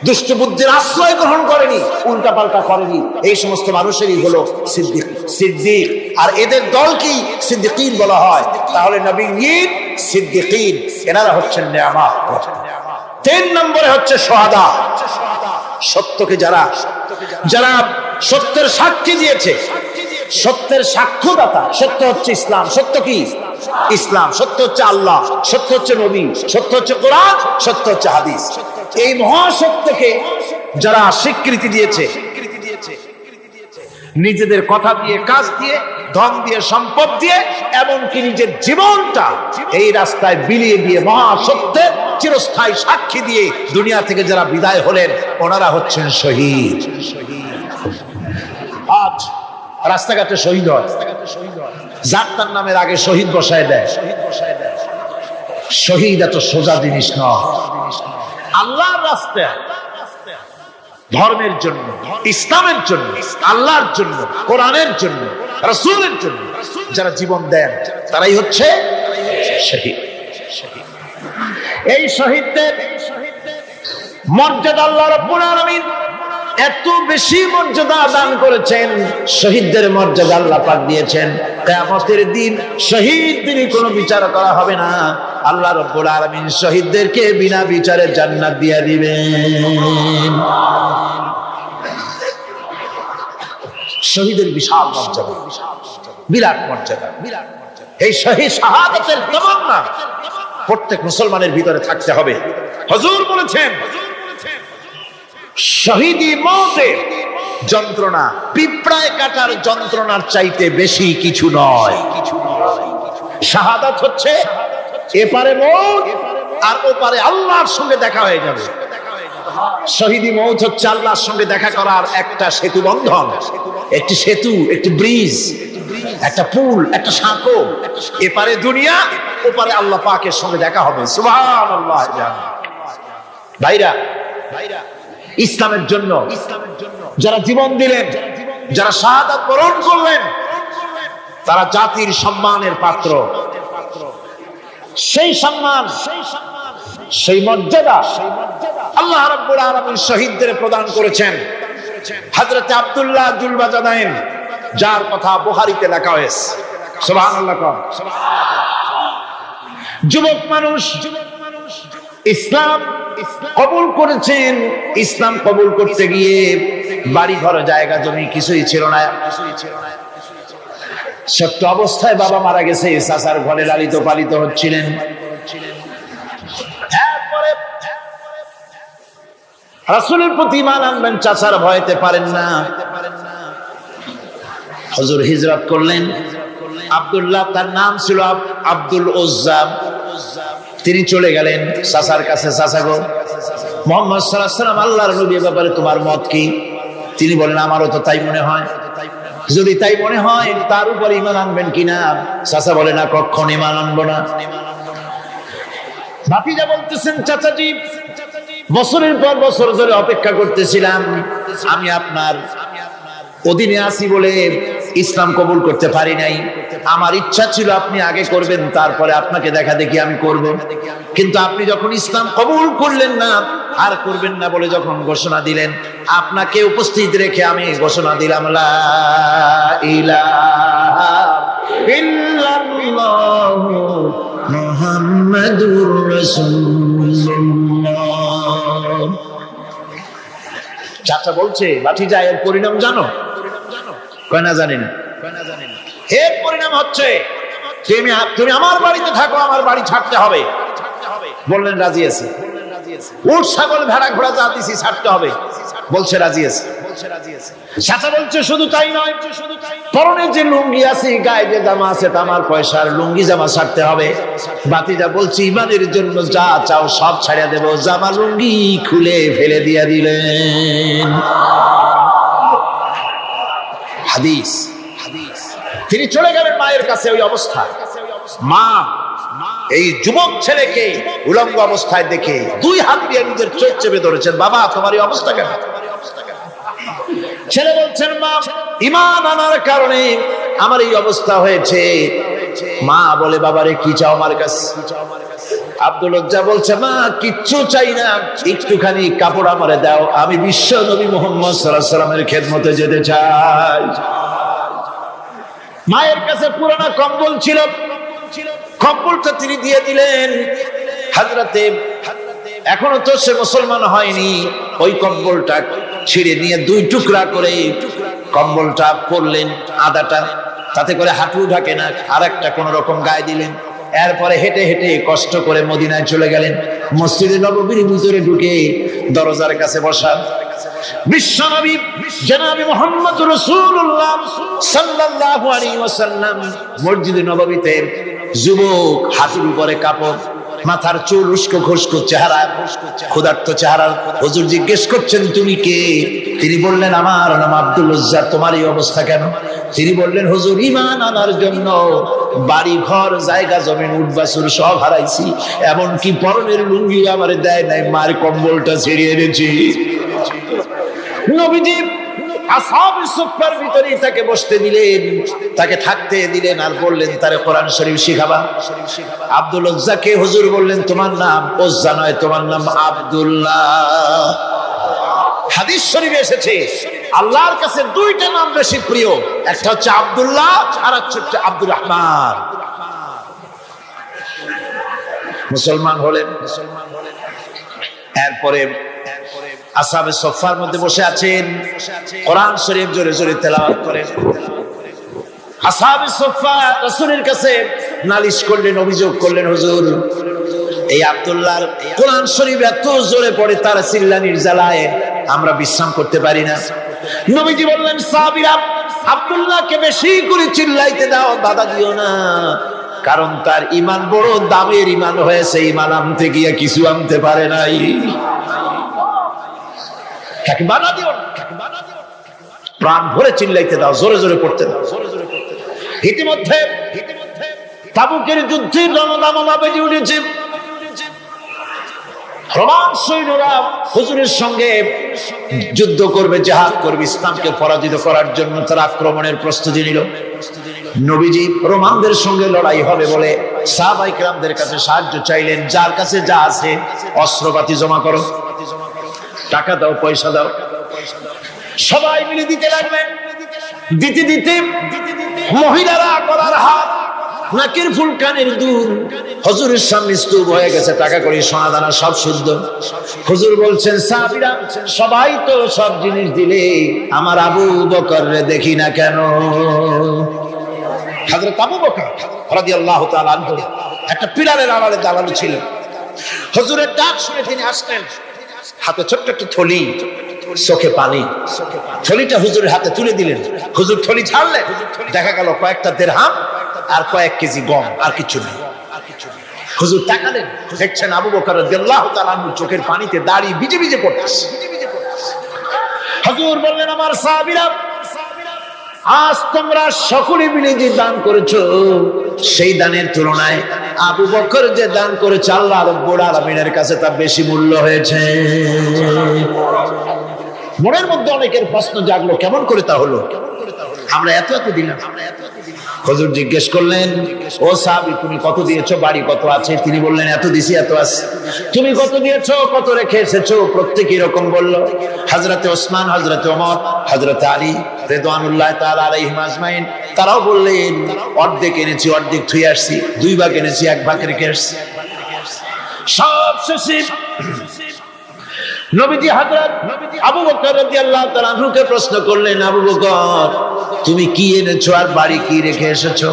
দুষ্ট বুদ্ধির আশ্রয় গ্রহণ করেনি, উল্টা পাল্টা করেনি, এই সমস্ত মানুষেরই হলো সিদ্দিক। সিদ্দিক, আর এদের দলকেই সিদ্দিকিন বলা হয়। তাহলে নবীয়িন, সিদ্দিকিন, এনারা হচ্ছেন নেয়ামত। 3 নম্বরে হচ্ছে শুহাদা, সত্যকে যারা সত্যের সাক্ষী দিয়েছে, সত্যের সাক্ষ্যদাতা। সত্য হচ্ছে ইসলাম। সত্য কি? ইসলাম। সত্য হচ্ছে আল্লাহ, সত্য হচ্ছে নবী, সত্য হচ্ছে কোরআন, সত্য হচ্ছে হাদিস। এই মহাসত্যকে যারা স্বীকৃতি দিয়েছে, নিজেদের কথা দিয়ে, কাজ দিয়ে, ধন দিয়ে, সম্পদ দিয়ে, এমনকি নিজের জীবনটা এই রাস্তায় বিলিয়ে দিয়ে মহাসত্যের চিরস্থায়ী সাক্ষী দিয়ে দুনিয়া থেকে যারা বিদায় হলেন, ওনারা হচ্ছেন শহীদ। আজ রাস্তাঘাটে শহীদ হয়, যার তার নামের আগে শহীদ বসায় দেয়। শহীদ এত সোজা জিনিস নয়। আল্লাহর রাস্তায়, ধর্মের জন্য, ইসলামের জন্য, আল্লাহর জন্য, কোরআনের জন্য, রাসূলের জন্য যারা জীবন দেন, তারাই হচ্ছে শহীদ। এই শহীদদের মর্যাদা আল্লাহ রাব্বুল আলামিন এত বেশি মর্যাদা দান করেছেন। শহীদদের মর্যাদা আল্লাহ পাক দিয়েছেন, কিয়ামতের দিন শহীদ দিনই কোনো বিচার করা হবে না। আল্লাহ রাব্বুল আলামিন শহীদদেরকে বিনা বিচারে জান্নাত দিয়ে দিবেন। শহীদের বিশাল মর্যাদা, বিরাট মর্যাদা। এই শহীদ শাহাদাতের তামান্না প্রত্যেক মুসলমানের ভিতরে থাকতে হবে। হুজুর বলেছেন শহীদি মওতের যন্ত্রণা পিঁপড়ায় কাটার যন্ত্রণার চাইতে বেশি কিছু নয়। শাহাদাত হচ্ছে এপারে মওত আর ওপারে আল্লাহর সঙ্গে দেখা হয়ে যাবে। শহীদি মওত হচ্ছে আল্লাহর সঙ্গে দেখা করার একটা সেতু বন্ধন, একটি সেতু, একটি ব্রিজ, একটা পুল, একটা সাঁকো। এপারে দুনিয়া, ওপারে আল্লাহ পাকের সঙ্গে দেখা হবে। সুবহানাল্লাহ। ভাইরা, ইসলামের জন্য যারা জীবন দিলেন, যারা শাহাদাত বরণ করলেন, তারা জাতির সম্মানের পাত্র। সেই সম্মান, সেই মর্যাদা আল্লাহ রাব্বুল আলামিন শহীদদের প্রদান করেছেন। হযরত আব্দুল্লাহ জুলবাজাদাইন, যার কথা বুখারীতে লেখা হয়েছে। সুবহানাল্লাহ। যুবক মানুষ ইসলাম কবুল করেছেন। ইসলাম কবুল করতে গিয়ে বাড়ি ঘর জায়গা জমি কিছুই ছিল না। ছোট্ট অবস্থায় বাবা মারা গেছে, চাচার ঘরে লালিত পালিত হচ্ছিলেন। রাসূলের প্রতি ঈমান আনবেন, চাচার ভয়তে পারেন না। হুজুর হিজরত করলেন। আব্দুল্লাহ, তার নাম ছিল আব্দুল উজ্জা। তিনি চলে গেলেন চাচার কাছে। চাচা গো, মুহাম্মদ সাল্লাল্লাহু আলাইহি ওয়াসাল্লাম আল্লাহর নবীর ব্যাপারে তোমার মত কি? তিনি বলেন আমারও তো তাই মনে হয়। যদি তাই মনে হয় তার উপর ঈমান আনবেন কিনা? চাচা বলে না, কখনো ঈমান আনবো না। ভাতিজা বলতেছেন চাচাজি, বছরের পর বছর ধরে অপেক্ষা করতেছিলাম, আমি আপনার অধীনে আছি বলে ইসলাম কবুল করতে পারি নাই। আমার ইচ্ছা ছিল আপনি আগে করবেন, তারপরে আপনাকে দেখা দেখি আমি করব। কিন্তু আপনি যখন ইসলাম কবুল করলেন না, আর করবেন না বলে যখন ঘোষণা দিলেন, আপনাকে উপস্থিত রেখে আমি ঘোষণা দিলাম লা ইলাহা ইল্লাল্লাহু মুহাম্মাদুর রাসূলুল্লাহ। চাচা বলছে, ভাতিজা এর পরিণাম জানো? কয় না, জানি না। এর পরিণাম হচ্ছে তুমি আমার বাড়িতে থাকো, আমার বাড়ি ছাড়তে হবে। বললেন রাজি আছে। উট ছাগল ভেড়া ঘোড়া যা দিছি ছাড়তে হবে, বলছে রাজি আছে। চাচা বলছে শুধু তাই নয়, পরনে যে লুঙ্গি আছে, গায়ে যে জামা আছে, তামার পয়সার লুঙ্গি জামা ছাড়তে হবে। ভাতিজা বলছে ইমানের জন্য যা চাও সব ছাড়িয়ে দেব। জামা লুঙ্গি খুলে ফেলে দিয়া দিলেন। হাদিস। তিনি চলে গেলেন মায়ের কাছে। ওই অবস্থা মা এই যুবক ছেলেকে উলঙ্গ অবস্থায় দেখে দুই হাত দিয়ে নিজের চোখ চেপে ধরেছেন। বাবা, তোমার এই অবস্থা কেন? ছেলে বলছেন, মা, ঈমান আনার কারণে আমার এই অবস্থা হয়েছে। মা বলে, বাবারে কি চাও আমার কাছে? আব্দুল উজ্জা বলছে, মা কিচ্ছু চাই না, একটুখানি কাপড় আমারে দাও, আমি বিশ্ব নবী মুহাম্মদ সাল্লাল্লাহু আলাইহি ওয়াসাল্লামের খেদমতে যেতে চাই। মায়ের কাছে পুরানা কম্বল ছিল, কম্বলটা তিনি দিয়ে দিলেন। হযরতে এখনো তো সে মুসলমান হয়নি, ওই কম্বলটা ছিঁড়ে নিয়ে দুই টুকরা করে কম্বলটা পরলেন, আদাটা তাতে করে হাঁটু ঢাকে না, আর একটা কোন রকম গায়ে দিলেন। এরপরে হেঁটে হেঁটে কষ্ট করে মদিনায় চলে গেলেন। মসজিদে নববীর ভিতরে ঢুকে দরজার কাছে বসা বিশ্বনবী জনাবে মুহাম্মদ রাসূলুল্লাহ সাল্লাল্লাহু আলাইহি ওয়াসাল্লাম মসজিদে নববীতে যুবক, হাতের উপরে কাপড়, মাথার চুল উস্কো খুস্কো চেহারা, ক্ষুধার্ত চেহারা। হুজুর জিজ্ঞেস করছেন, তুমি কে? তিনি বললেন, আমার নাম আব্দুল উজ্জা। তোমার এই অবস্থা কেন? তিনি বললেন, হুজুর ঈমান আনার জন্য বাড়ি ঘর জায়গা জমিন উট বাছুর সব হারাইছি, এমনকি পরনের লুঙ্গি আমারে দেয় নাই, মার কম্বলটা ছেড়িয়ে এনেছি। নবীজি আসহাবে সুফফার ভিতরে তাকে বসতে দিলেন, তাকে থাকতে দিলেন, আর বললেন তারে কোরআন শরীফ শিখাবা। আব্দুল উজ্জাকে হুজুর বললেন, তোমার নাম উজ্জা নয়, তোমার নাম আব্দুল্লাহ। হাদিস শরীফে এসেছে আল্লাহর কাছে দুইটা নাম বেশি প্রিয়, একটা হচ্ছে আব্দুল্লাহ আর একটা হচ্ছে আব্দুর রহমান। মুসলমান হলেন। এরপরে আসহাবে সুফফার মধ্যে বসে আছেন, কোরআন শরীফ জোরে জোরে তেলাওয়াত করেন। আসহাবে সুফফা রাসূলের কাছে নালিশ করলেন, অভিযোগ করলেন, হুজুর এই আব্দুল্লাহর কোরআন শরীফ এত জোরে পড়ে, তার চিল্লানির জ্বালায় আমরা বিশ্রাম করতে পারি না। নবীজি বললেন, সাহাবীরা আব্দুল্লাহকে বেশি করে চিল্লাইতে দাও, বাধা দিও না, কারণ তার ঈমান বড় দামের ঈমান হয়েছে, ঈমান আনতে গিয়ে কিছু আনতে পারে নাই। তাকে বাধা দিও না, প্রাণ ভরে চিল্লাইতে দাও, জোরে জোরে পড়তে দাও। ইতিমধ্যে তাবুকের যুদ্ধের রণদামালা বেজে উঠেছে। রোমান সৈন্যরা হুজুরের সঙ্গে যুদ্ধ করবে, জিহাদ করবে, ইসলামকে পরাজিত করার জন্য তারা আক্রমণের প্রস্তুতি নিল। নবীজি রোমানদের সঙ্গে লড়াই হবে বলে সাহাবায়ে কেরামদের কাছে সাহায্য চাইলেন, যার কাছে যা আছে অস্ত্রপাতি জমা করো, টাকা দাও, পয়সা দাও। সবাই মিলে দিতে লাগলেন। দিতে দিতে মহিলারা গলার হাত, নাকের ফুল, কানের দুল হুজুরের সামনে স্তূপ হয়ে গেছে, টাকা করি, সোনা দানা সব শুদ্ধ। হুজুর বলছেন, সাহাবীরা সবাই তো সব জিনিস দিলে, আমার আবু বকররে দেখি না কেন? হযরত আবু বকর রাদিয়াল্লাহু তাআলা আনহু একটা পিলারের আড়ালে দাঁড়ানো ছিলেন। হুজুরের ডাক শুনে তিনি আসলেন, হাতে ছোট্ট একটা থলি, চোখে পানি। থলিটা হুজুরের হাতে তুলে দিলেন। হুজুর থলি ছাড়লেন, দেখা গেল কয়েকটা দিরহাম আর কয়েক কেজি গম, আর কিছু নেই। হুজুর তাকালেন, দেখছেন আবু বকর রাদিয়াল্লাহু তাআলা আনহু চোখের পানিতে দাঁড়িয়ে ভিজে ভিজে পড়তেছে। হুজুর বললেন, আমার সাহাবীরা, আজ তোমরা সকলে মিলে যে দান করেছো, সেই দানের তুলনায় আবু বকর যে দান করেছে আল্লাহ রাব্বুল আলামিনের কাছে তা বেশি মূল্য হয়েছে। মনের মধ্যে অনেকের প্রশ্ন জাগলো, কেমন করে তা হলো? আমরা এত এত দিলাম। হুজুর জিজ্ঞেস করলেন, ও সাহাবী, তুমি কত দিয়েছো, বাড়ি কত আছে? তিনি বললেন, এত দিছি, এত আছে। তুমি কত দিয়েছো, কত রেখে এসেছো? প্রত্যেকই রকম বলল। হযরতে ওসমান, হযরতে ওমর, হযরতে আলী রিদওয়ানুল্লাহ তাআলা আলাইহিম আজমাইন, তারাও বললেন, অর্ধেক এনেছি, অর্ধেক থুই আসছি, 2 ভাগ এনেছি, 1 ভাগ রেখে আসছি। সব শেষে নবীজি হযরত আবু বকর রাদিয়াল্লাহু তাআলা আনহুকে প্রশ্ন করলেন, আবু বকর, তুমি কি এনেছো আর বাড়ি কি রেখে এসেছো?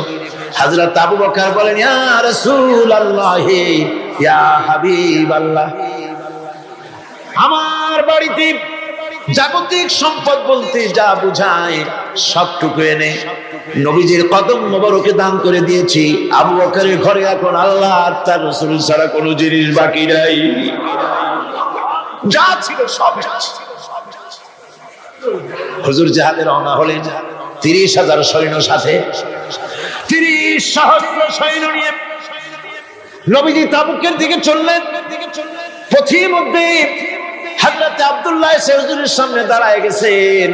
হযরত আবু বকর বলেন, ইয়া রাসূলুল্লাহ, ইয়া হাবিবাল্লাহ, আমার বাড়িতে জাগতিক সম্পদ বলতে যা বোঝায় সবটুকু এনে নবীজির কদম মোবারকে দান করে দিয়েছি। আবু বকরের ঘরে এখন আল্লাহ আর তার রাসূল ছাড়া কোনো জিনিস বাকি নাই, যা ছিল সব। হুজুর জিহাদে রওনা হলেন 30,000 সৈন্য সাথে, 30,000 সৈন্য নিয়ে নবীজি তাবুকের দিকে চললেন। পথের মধ্যে হযরত আব্দুল্লাহ এসে হুজুরের সামনে দাঁড়ায় গেছেন।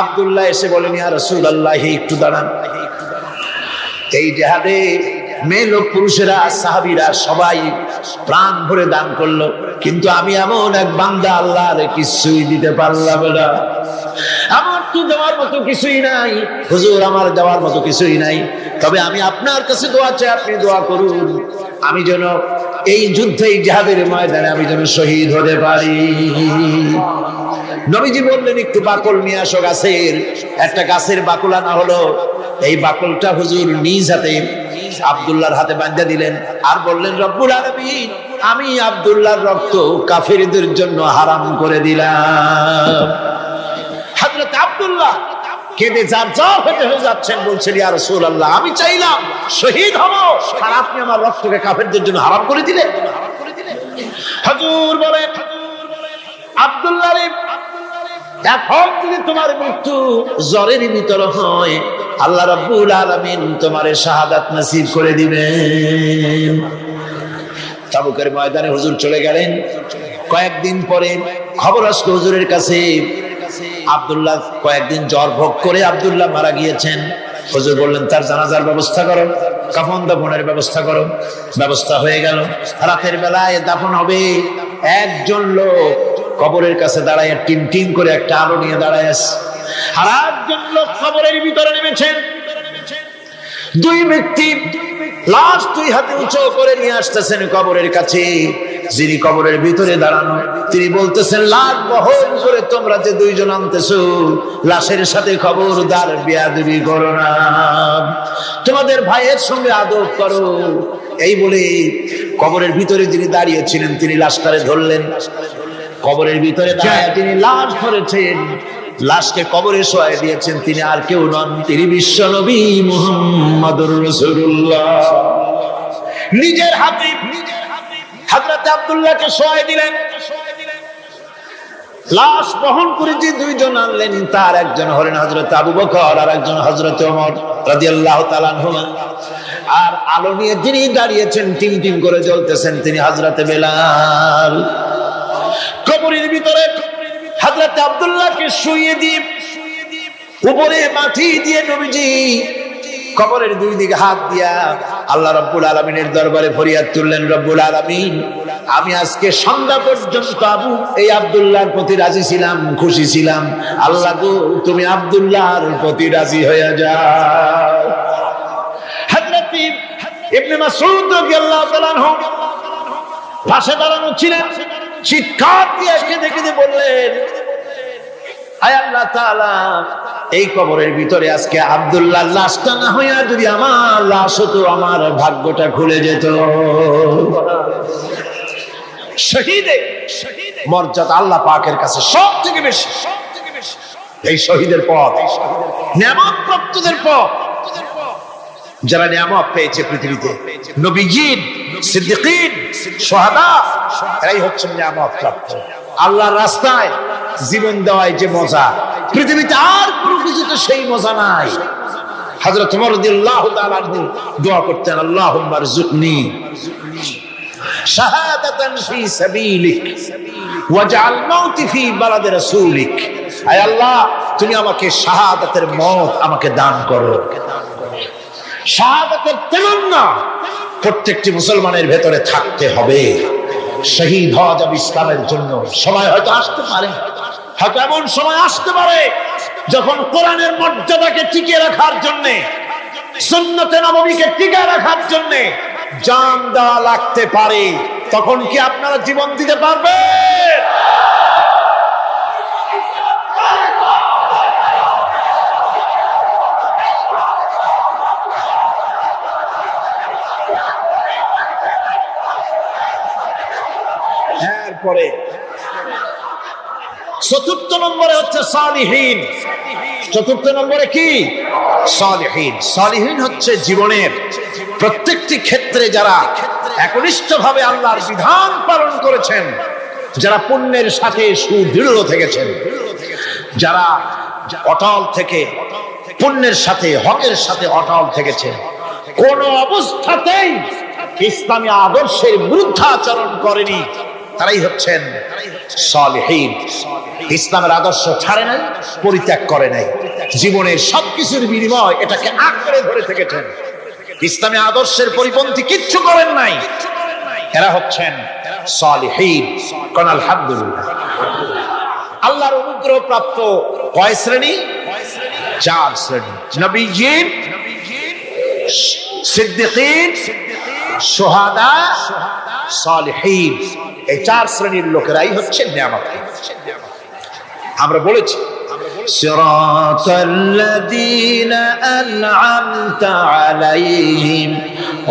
আব্দুল্লাহ এসে বলেন, ইয়া রাসূলুল্লাহ, একটু দাঁড়ান। এই জিহাদে মেয়ে লোক, পুরুষেরা, সাহাবীরা সবাই প্রাণ ভরে দান করলো, কিন্তু আমি এমন এক বান্দা, আল্লাহর কিছুই দিতে পারলাম না। আমার তো দেওয়ার মতো কিছুই নাই হুজুর, আমার দেওয়ার মতো কিছুই নাই। তবে আমি আপনার কাছে দোয়া চাই, আপনি দোয়া করুন, আমি যেন এই যুদ্ধে, এই জিহাদের ময়দানে আমি যেন শহীদ হতে পারি। নবীজি বললেন, একটু বাকল নিয়ে আসো গাছের। একটা গাছের বাকল আনা হলো। এই বাকলটা হুজুর নিজ হাতে আব্দুল্লাহর হাতে বাঁধা দিলেন, আর বললেন, রব্বুল আলামিন, আমি আব্দুল্লাহর রক্ত কাফেরদের জন্য হারাম করে দিলাম। হযরত আব্দুল্লাহ কেঁদে জারজার হয়ে যাচ্ছেন, বলছেন, ইয়া রাসূলুল্লাহ, আমি চাইলাম শহীদ হব, আর আপনি আমার রক্তকে কাফেরদের জন্য হারাম করে দিলেন। হুজুর বলেন, আব্দুল্লাহ রে, এখন যদি তোমার মৃত্যু জ্বরের ভিতর হয়, আল্লাহ রাব্বুল আলামিন তোমারে শাহাদাত নসিব করে দিবেন। তাবুকের ময়দানে হুজুর চলে গেলেন। কয়েকদিন পরে খবর আসলো হুজুরের কাছে, আব্দুল্লাহ কয়েকদিন জ্বর ভোগ করে আব্দুল্লাহ মারা গিয়েছেন। হুজুর বললেন, তার জানাজার ব্যবস্থা করো, কাফন দাফনের ব্যবস্থা করো। ব্যবস্থা হয়ে গেল। রাতের বেলায় দাফন হবে। একজন লোক কবরের কাছে দাঁড়ায় টিম টিম করে একটা আলো নিয়ে দাঁড়ায় আছে, আর একজন লোক কবরের ভিতরে নেমেছেন। 2 ব্যক্তি লাশ দুই হাতে উঁচু করে নিয়ে আসতেছেন কবরের কাছে। যিনি কবরের ভিতরে দাঁড়ানো তিনি বলতেছেন, লাশ বহন করে তোমরা যে দুইজন আনতেছো, লাশের সাথে খবরদার বেয়াদবি করো না, তোমাদের ভাইয়ের সঙ্গে আদব করো। এই বলে কবরের ভিতরে যিনি দাঁড়িয়েছিলেন তিনি লাশটারে ধরলেন। কবরের ভিতরে দাঁড়িয়ে তিনি লাশ ধরেছেন, লাশকে কবরে শোয়াই দিয়েছেন। তিনি আর কেউ নন, তিনি বিশ্ব নবী মুহাম্মদুর রাসূলুল্লাহ। নিজের হাতে হযরত আব্দুল্লাহকে শোয়াই দিলেন। লাশ বহন করে যে দুইজন আনলেন, তার একজন হলেন হযরত আবু বকর আর একজন হযরত ওমর রাদিয়াল্লাহু তাআলা আনহু। আর আলো নিয়ে যিনি দাঁড়িয়েছেন, টিম টিম করে জ্বলতেছেন, তিনি হযরত বেলাল। কবরের ভিতরে হযরত আব্দুল্লাহকে শুইয়ে দিয়ে উপরে মাটি দিয়ে নবীজি কবরের দুই দিকে হাত দিয়া আল্লাহ রাব্বুল আলামিনের দরবারে ফরিয়াদ তুললেন, রব্বুল আলামিন, আমি আজকে সন্ধ্যা পর্যন্ত এই আব্দুল্লাহর প্রতি রাজি ছিলাম, খুশি ছিলাম। আল্লাহ গো, তুমি আব্দুল্লাহর প্রতি রাজি হয়ে যাও। হযরত ইবনে মাসউদ রাদিয়াল্লাহু তাআলা আনহু পাশে দাঁড়ানো ছিলেন, চিৎকার দিয়ে কেঁদে কেঁদে বললেন, আয় আল্লাহ তাআলা, এই কবরের ভিতরে আজকে আব্দুল্লাহ লাশটা না হইয়া যদি আমার লাশ হতো, আমার ভাগ্যটা খুলে যেত। শহীদের মর্যাদা আল্লাহ পাকের কাছে সব থেকে বেশি। এই শহীদের পথ, নিয়ামত প্রাপ্তদের পথ, যারা নিয়ামত পেয়েছে পৃথিবীতে, নবীজিন, সিদ্দিকিন, শুহাদা, এরাই হচ্ছেন নিয়ামত প্রাপ্ত। আল্লাহর রাস্তায় জীবন দেওয়ায় যে মজা, পৃথিবীতে আর কোনো কিছুতে সেই মজা নাই। হযরত ওমর রাদিয়াল্লাহু তাআলা আনহু দোয়া করতেন, আল্লাহুম্মা রযুকনি শাহাদাতান ফি সাবিলিক ওয়াজআল মাউতি ফি বালাদি রাসূলিক। আয় আল্লাহ, তুমি আমাকে শাহাদাতের মওত আমাকে দান করো। শাহাদাতের তামান্না প্রত্যেকটি মুসলমানের ভেতরে থাকতে হবে। শহীদ হওয়া যাবে ইসলামের জন্য। সময় হয়তো আসতে পারে, হয়তো এমন সময় আসতে পারে যখন কোরআনের মর্যাদাকে টিকিয়ে রাখার জন্য, সুন্নতে নববীকে টিকিয়ে রাখার জন্য জান দেওয়া লাগতে পারে। তখন কি আপনারা জীবন দিতে পারবেন? এরপরে চতুর্থ নম্বরে হচ্ছে সালিহিন। চতুর্থ নম্বরে কি? সালিহিন। সালিহিন হচ্ছে জীবনের প্রত্যেকটি ক্ষেত্রে যারা একনিষ্ঠভাবে আল্লাহর বিধান পালন করেছেন, যারা পুণ্যের সাথে সুদৃঢ় থেকেছেন, যারা অটল থেকে পুণ্যের সাথে হকের সাথে অটল থেকেছেন, কোন অবস্থাতেই ইসলামী আদর্শের বিরুদ্ধাচরণ করেনি, তারাই হচ্ছেন সালিহিন। ইসলামের আদর্শ ছাড়ে নাই, পরিত্যাগ করে নাই, জীবনের সবকিছুর বিনিময় এটাকে আঁকড়ে ধরে থেকেছেন, ইসলামী আদর্শের পরিপন্থী কিচ্ছু করেন নাই। এরা হচ্ছেন সালিহিন। কোন আলহামদুলিল্লাহ। আল্লাহর অনুগ্রহ প্রাপ্ত কয় শ্রেণী? 4 শ্রেণী। নবীজিন, সিদ্দিকিন, শুহাদা, সালিহিন। এই 4 শ্রেণীর লোকেরাই হচ্ছে নিয়ামত। আমরা বলেছি সিরাতাল্লাযীনা আন'আমতা আলাইহিম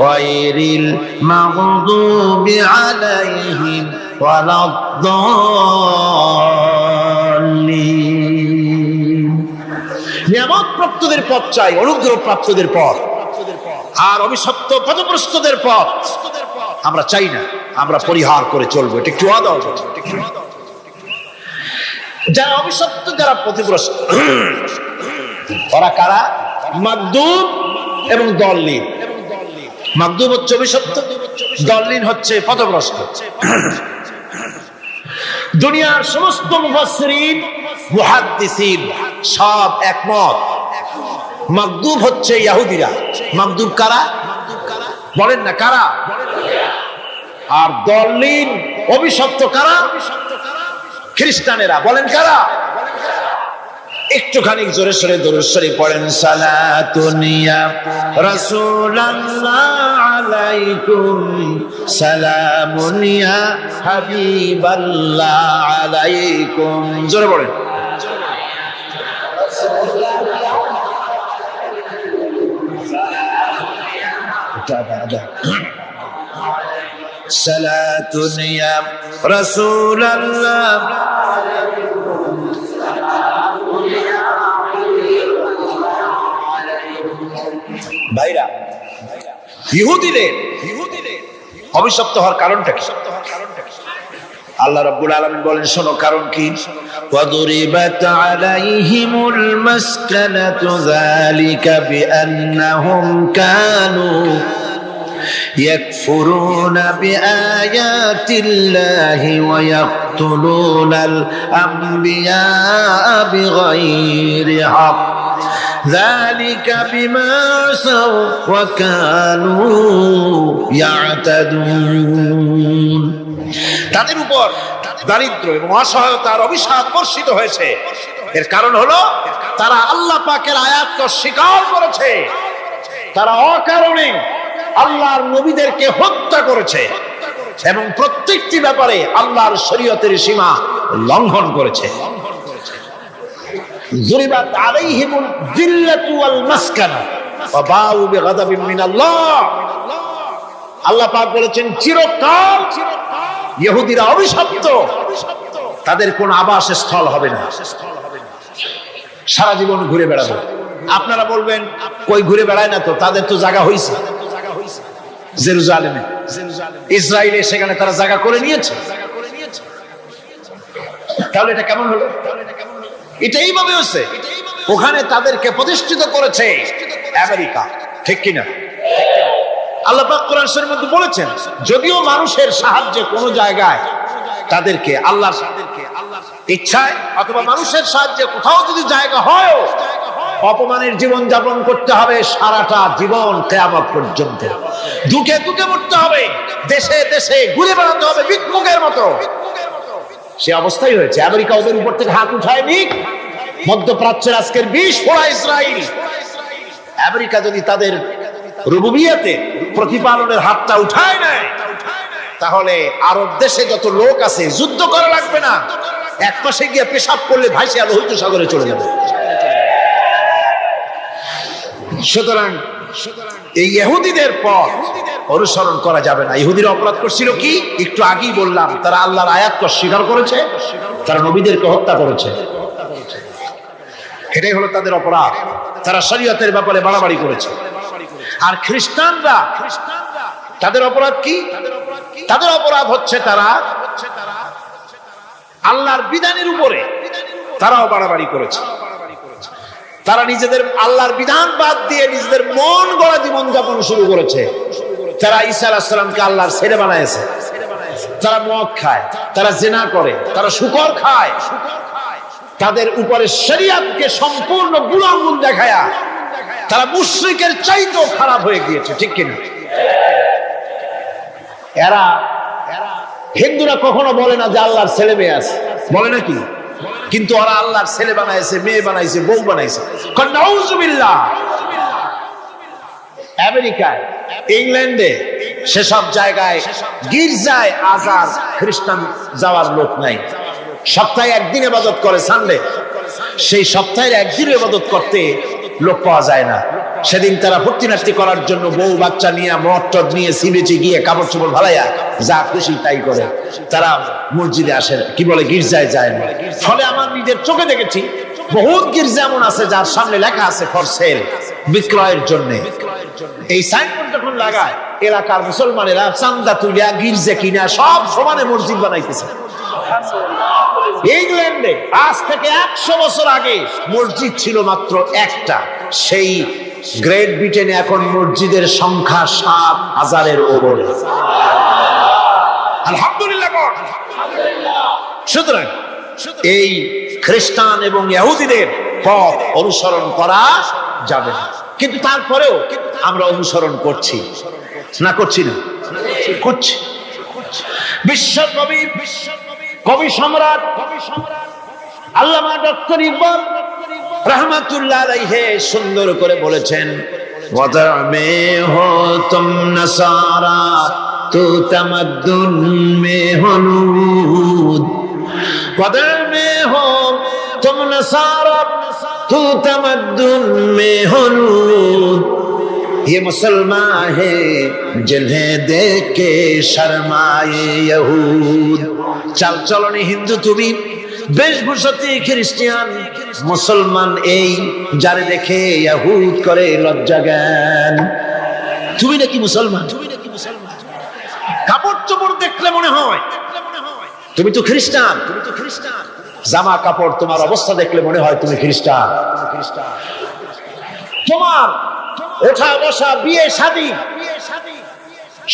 গায়রিল মাগদুবি আলাইহিম ওয়ালাদ-দাল্লিন। নিয়ামত প্রাপ্তদের পথ চাই, অনুগ্রহ প্রাপ্তদের পথ, আর অভিশপ্ত পথভ্রষ্টদের পথ আমরা চাই না, আমরা পরিহার করে চলবো। এটা একটু আদব। যারা অভিশপ্ত, যারা পথভ্রষ্ট, ওরা কারা? মাগদুব এবং দল্লিন। মাগদুব হচ্ছে অভিশপ্ত, দল্লিন হচ্ছে পথভ্রষ্ট। দুনিয়ার সমস্ত মুফাসসিরিন, মুহাদ্দিসিন সব একমত, মাগদুব হচ্ছে ইহুদিরা। মাগদুব কারা? বলেন না কারা? আর দল্লিন, অভিশপ্ত কারা? খ্রিস্টানেরা। বলেন কারা? একটুখানি জোরে সোরে দরুদ শরীফ পড়েন। সালাতুন ইয়া রাসূলুল্লাহ আলাইকুম, সালামুন ইয়া হাবিবাল্লাহ আলাইকুম। জোরে পড়েন। সালাতুন ইয়া রাসূলুল্লাহ, ভাইরা, ইহুদিদের অভিশপ্ত হওয়ার কারণটা কি? আল্লাহ রাব্বুল আলামিন বলেন, শোনো কারণ কি। ওয়াদুরিবাত আলাইহিমুল মাসকানাতু যালিকা বিআন্নাহুম কানু ইয়াকফুরুনা বিআয়াতিল্লাহি ওয়া ইয়াকতুলুনাল আমবিয়া বিগাইরি হক ذلك بما عصوا وكانوا يعتدون। তাদের উপর দারিদ্র এবং অসহায়তার অভিশাপ বর্ষিত হয়েছে। এর কারণ হলো তারা আল্লাহ পাকের আয়াতকে অস্বীকার করেছে, তারা অকারণে আল্লাহর নবীদেরকে হত্যা করেছে এবং প্রত্যেকটি ব্যাপারে আল্লাহর শরীয়তের সীমা লঙ্ঘন করেছে। যুরিবাত আলাইহিমুল যিল্লাতু ওয়াল মাসকানা ওয়া বাউ বিগাদাবিন মিনাল্লাহ। আল্লাহ পাক বলেছেন, চিরকাল ইহুদিরা অভিশপ্ত, তাদের কোন আবাসস্থল হবে না, সারা জীবন ঘুরে বেড়াবে। আপনারা বলবেন, কই ঘুরে বেড়ায় না তো, তাদের তো জায়গা হইছে জেরুজালেমে, ইসরায়েলে, সেখানে তারা জায়গা করে নিয়েছে। তাহলে এটা কেমন হলো? এটা এইভাবে হচ্ছে, ওখানে তাদেরকে প্রতিষ্ঠিত করেছে আমেরিকা, ঠিক কিনা? আল্লাহ পাক কোরআন শরীফের মধ্যে বলেছেন, যদিও মানুষের সাহায্যে কোন জায়গায় তাদেরকে আল্লাহর ইচ্ছায় অথবা মানুষের সাহায্যে কোথাও যদি জায়গা হয়, অপমানের জীবন যাপন করতে হবে সারাটা জীবন, কিয়ামত পর্যন্ত দুঃখে দুঃখে মরতে হবে, দেশে দেশে ঘুরে বেড়াতে হবে ভিক্ষুকের মতো। সে অবস্থাই হয়েছে। আমেরিকা ওদের উপর থেকে হাত উঠায়নি। মধ্যপ্রাচ্যের আজকের 20 ফোড়া ইসরায়েল, আমেরিকা যদি তাদের রুবুবিয়াতে প্রতিপালনের হাতটা উঠায় নেয়, তাহলে আরব দেশে যত লোক আছে যুদ্ধ করা লাগবে না, এক পাশে গিয়ে পেশাব করলে ভাইসে লোহিত সাগরে চলে যাবে। সুতরাং এই ইহুদিদের পথ অনুসরণ করা যাবে না। ইহুদিরা অপরাধ করছিল কি? একটু আগেই বললাম, তারা আল্লাহর আয়াতকে অস্বীকার করেছে, তারা নবীদেরকে হত্যা করেছে, এটাই হলো তাদের অপরাধ। তারা শরীয়তের ব্যাপারে বাড়াবাড়ি করেছে। আর খ্রিস্টানরা, তাদের অপরাধ কি? তাদের অপরাধ হচ্ছে তারা আল্লাহর বিধানের উপরে তারাও বাড়াবাড়ি করেছে। তারা নিজেদের আল্লাহর বিধান বাদ দিয়ে নিজেদের মন গড়া জীবন যাপন শুরু করেছে। তারা ঈসা আলাইহিস সালামকে আল্লাহর ছেলে বানাইছে। তারা মদ খায়, তারা জিনা করে, তারা শুকর খায়। তাদের উপরে শরীয়তকে সম্পূর্ণ গুলামগুল দেখায়া তারা মুশরিকের চাইতেও খারাপ হয়ে গিয়েছে, ঠিক কিনা? এরা হিন্দুরা কখনো বলে না যে আল্লাহর ছেলে মেয়ে আছে, বলে নাকি? কিন্তু ওরা আল্লাহর ছেলে বানাইছে, মেয়ে বানাইছে, বউ বানাইছে। নাউজুবিল্লাহ। আমেরিকায়, ইংল্যান্ডে, সেসব জায়গায় গির্জায় আজ আর খ্রিস্টান যাওয়ার লোক নাই। সপ্তাহে একদিন ইবাদত করে, সানডে। সেই সপ্তাহের একদিন ইবাদত করতে লোক পাওয়া যায় না। সেদিন তারা ফুর্তি নাস্তি করার জন্য বউ বাচ্চা নিয়ে, মদ টদ নিয়ে, সিবেচে গিয়ে কাপড় চোপড় ভালাইয়া যা খুশি তাই করে। তারা মসজিদে আসে, কি বলে, গির্জায় যায় না। ফলে আমার নিজের চোখে দেখেছি বহুত গির্জা এমন আছে যার সামনে লেখা আছে ফর সেল, বিক্রয়ের জন্য। এই সাইনবোর্ড যখন লাগায়, এলাকার মুসলমানেরা চান্দা তুলিয়া গির্জা কিনা সব সমানে মসজিদ বানাইতেছে। ইংল্যান্ডে আজ থেকে 100 বছর আগে মসজিদ ছিল মাত্র একটা। সেই গ্রেট ব্রিটেনে এখন মসজিদের সংখ্যা 7,000-এর উপরে। আলহামদুলিল্লাহ। সুতরাং এই খ্রিস্টান এবং ইহুদিদের পথ অনুসরণ করা যাবে না। কিন্তু তারপরেও আমরা অনুসরণ করছি না, করছি না? করছি। বিশ্বকবি, কবি সম্রাট আল্লামা ডক্টর ইকবাল रहमतुल्लाह अलैहि सुंदर করে বলেছেন, वदअ में हो तुम नसारा तो तमद्दुन में हनूद, वदअ में हो तुम नसारा तो तमद्दुन में हनूद, ये मुसलमान है जिन्हें देख के शर्माए यहूद। चल चलनी हिंदू তুমি, বেশভূষাতে খ্রিস্টান, মুসলমান এই যারে দেখে ইহুদ করে লজ্জা জ্ঞান। তুমি নাকি মুসলমান, কাপড় চোপড় দেখলে মনে হয় তুমি তো খ্রিস্টান, জামা কাপড় তোমার অবস্থা দেখলে মনে হয় তুমি খ্রিস্টান, তোমার ওঠা বসা বিয়ে শাদী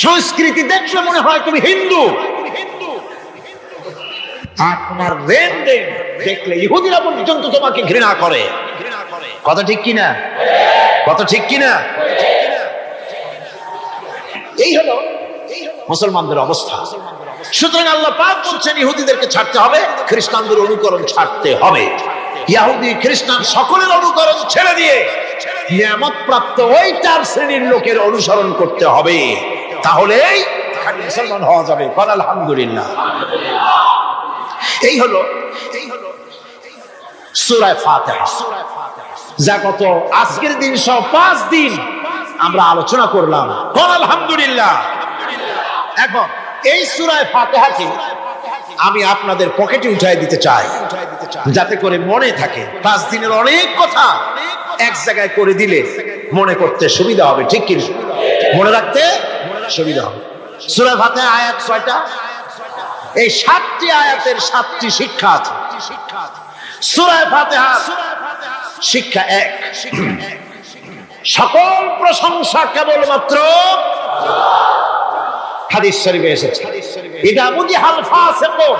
সংস্কৃতি দেখলে মনে হয় তুমি হিন্দু, আর তোমার লেনদেন দেখলে ইহুদিরা পর্যন্ত তোমাকে ঘৃণা করে। কথা ঠিক কিনা? কথা ঠিক কিনা? এই হলো মুসলমানদের অবস্থা। সুতরাং আল্লাহ পাক বলছেন ইহুদিদেরকে ছাড়তে হবে, খ্রিস্টানদের অনুকরণ ছাড়তে হবে। ইহুদি খ্রিস্টান সকলের অনুকরণ ছেড়ে দিয়ে নিয়ামত প্রাপ্ত ওই 4 শ্রেণীর লোকের অনুসরণ করতে হবে, তাহলেই মুসলমান হওয়া যাবে। আলহামদুলিল্লাহ। এই হলো সূরা ফাতিহা, যা গত আজকের দিন সহ 5 দিন আমরা আলোচনা করলাম। আলহামদুলিল্লাহ। এখন এই সূরা ফাতিহাকে আমি আপনাদের পকেটে উঠাই দিতে চাই, যাতে করে মনে থাকে। 5 দিনের অনেক কথা এক জায়গায় করে দিলে মনে করতে সুবিধা হবে, ঠিক কি? মনে রাখতে সুবিধা হবে। সূরা ফাতিহা আয়াত 6টা, এই 7টি আয়াতের 7টি শিক্ষা আছে। সূরা ফাতিহা শিক্ষা 1, সকল প্রশংসা কেবলমাত্র হাদিস শরীফে এসেছে, ইদা মুদিহাল ফাসিকু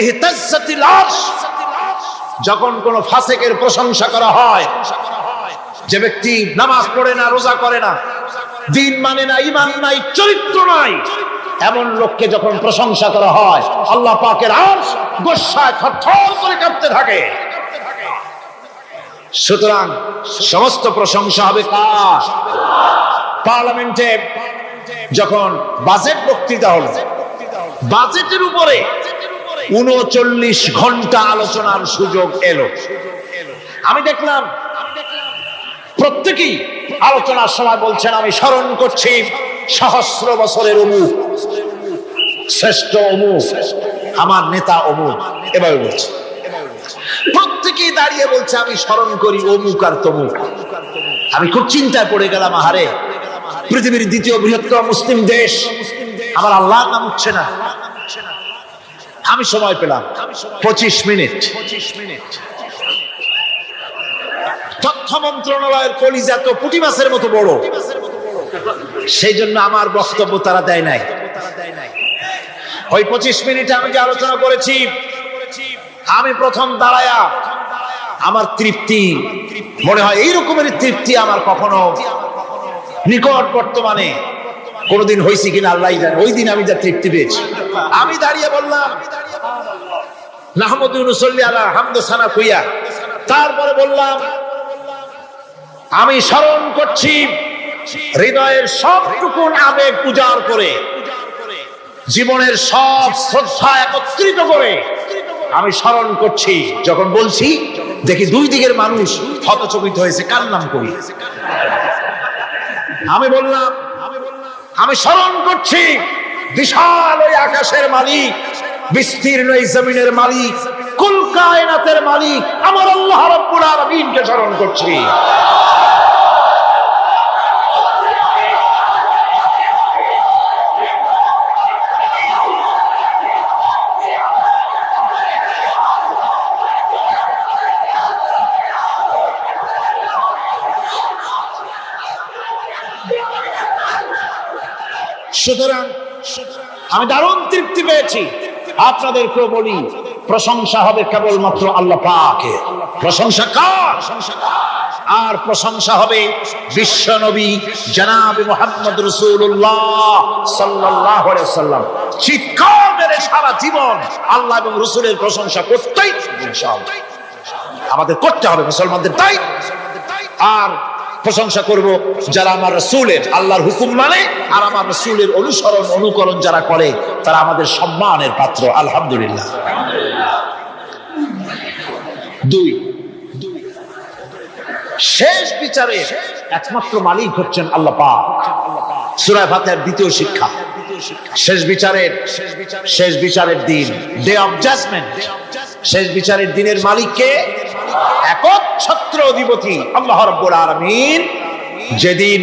ইহতাজ্জাতিল আরশ, যখন কোন ফাসিকের প্রশংসা করা হয়, যে ব্যক্তি নামাজ পড়ে না, রোজা করে না, দিন মানে না, ঈমান নাই, চরিত্র নাই, এমন লোককে যখন প্রশংসা করা হয়, আল্লাহ পাকের আরশ গোসায় থরথর করে কাঁপতে থাকে। সুতরাং সমস্ত প্রশংসা হবে কার? পার্লামেন্টে যখন বাজেট বক্তৃতা হলো, বাজেটের উপরে 39 ঘন্টা আলোচনার সুযোগ এলো। আমি দেখলাম প্রত্যেকেই আলোচনার সময় বলছেন, আমি স্মরণ করছি সহস্র বছরের অমুক, শ্রেষ্ঠ অমুক, আমার নেতা অমুক, এভাবে বলছে। প্রত্যেকেই দাঁড়িয়ে বলছে আমি স্মরণ করি অমুক আর তমুক। আমি খুব চিন্তায় পড়ে গেলাম, আহারে, পৃথিবীর দ্বিতীয় বৃহত্তম মুসলিম দেশ, আমার আল্লাহর নাম উঠছে না। আমি সময় পেলাম 25 মিনিট। তথ্য মন্ত্রণালয়ের কলিজা তো পুঁটি মাছের মতো বড়, সেই জন্য আমার বক্তব্য তারা দেয় নাই। ওই 25 মিনিটে আমি যে আলোচনা করেছি, আমি প্রথম দাঁড়ায়া আমার তৃপ্তি মনে হয় এই রকমের তৃপ্তি আমার কখনো নিকট বর্তমানে কোনদিন হয়েছে কিনা আল্লাহ জানে। ওই দিন আমি যা তৃপ্তি পেয়েছি, আমি দাঁড়িয়ে বললাম নাহমাদু নুসাল্লি আলা হামদ সানা কইয়া, তারপরে বললাম আমি স্মরণ করছি হৃদয়ের সবটুকু আবেগ উজাড় করে, জীবনের সব শ্রদ্ধা একত্রিত করে আমি স্মরণ করছি। যখন বলছি দেখি 2 দিকের মানুষ হতচকিত হয়েছে, কান্নাম করি। আমি বললাম আমি স্মরণ করছি বিশাল ওই আকাশের মালিক, বিস্তীর্ণ এই জমিনের মালিক, কুল কায়নাতের মালিক আমার আল্লাহ রাব্বুল আলামিনকে স্মরণ করছি। সুতরাং আমি দারুণ তৃপ্তি পেয়েছি। আপনাদেরকেও বলি, প্রশংসা হবে কেবলমাত্র আল্লাহ পাকের। প্রশংসা কার? আর প্রশংসা হবে বিশ্ব নবী জনাবে মুহাম্মদ রাসূলুল্লাহ সাল্লাল্লাহু আলাইহি ওয়াসাল্লাম। চিৎকার মেরে সারা জীবন আল্লাহ এবং রাসূলের প্রশংসা করতেই ইনশাআল্লাহ। আমাদের করতে হবে, মুসলমানদের দায়িত্ব। আর প্রশংসা করব যারা আমার রাসূলের, আল্লাহর হুকুম মানে আর আমার রাসূলের অনুসরণ অনুকরণ যারা করে, তারা আমাদের সম্মানের পাত্র, আলহামদুলিল্লাহ। দুই, শেষ বিচারে একমাত্র মালিক হচ্ছেন আল্লাহ পাক। সূরা ফাতিহার দ্বিতীয় শিক্ষা, শেষ বিচারের দিন, ডে অফ জাজমেন্ট, শেষ বিচারের দিনের মালিককে একচ্ছত্র অধিপতি আল্লাহ রাব্বুল আলামিন। যেদিন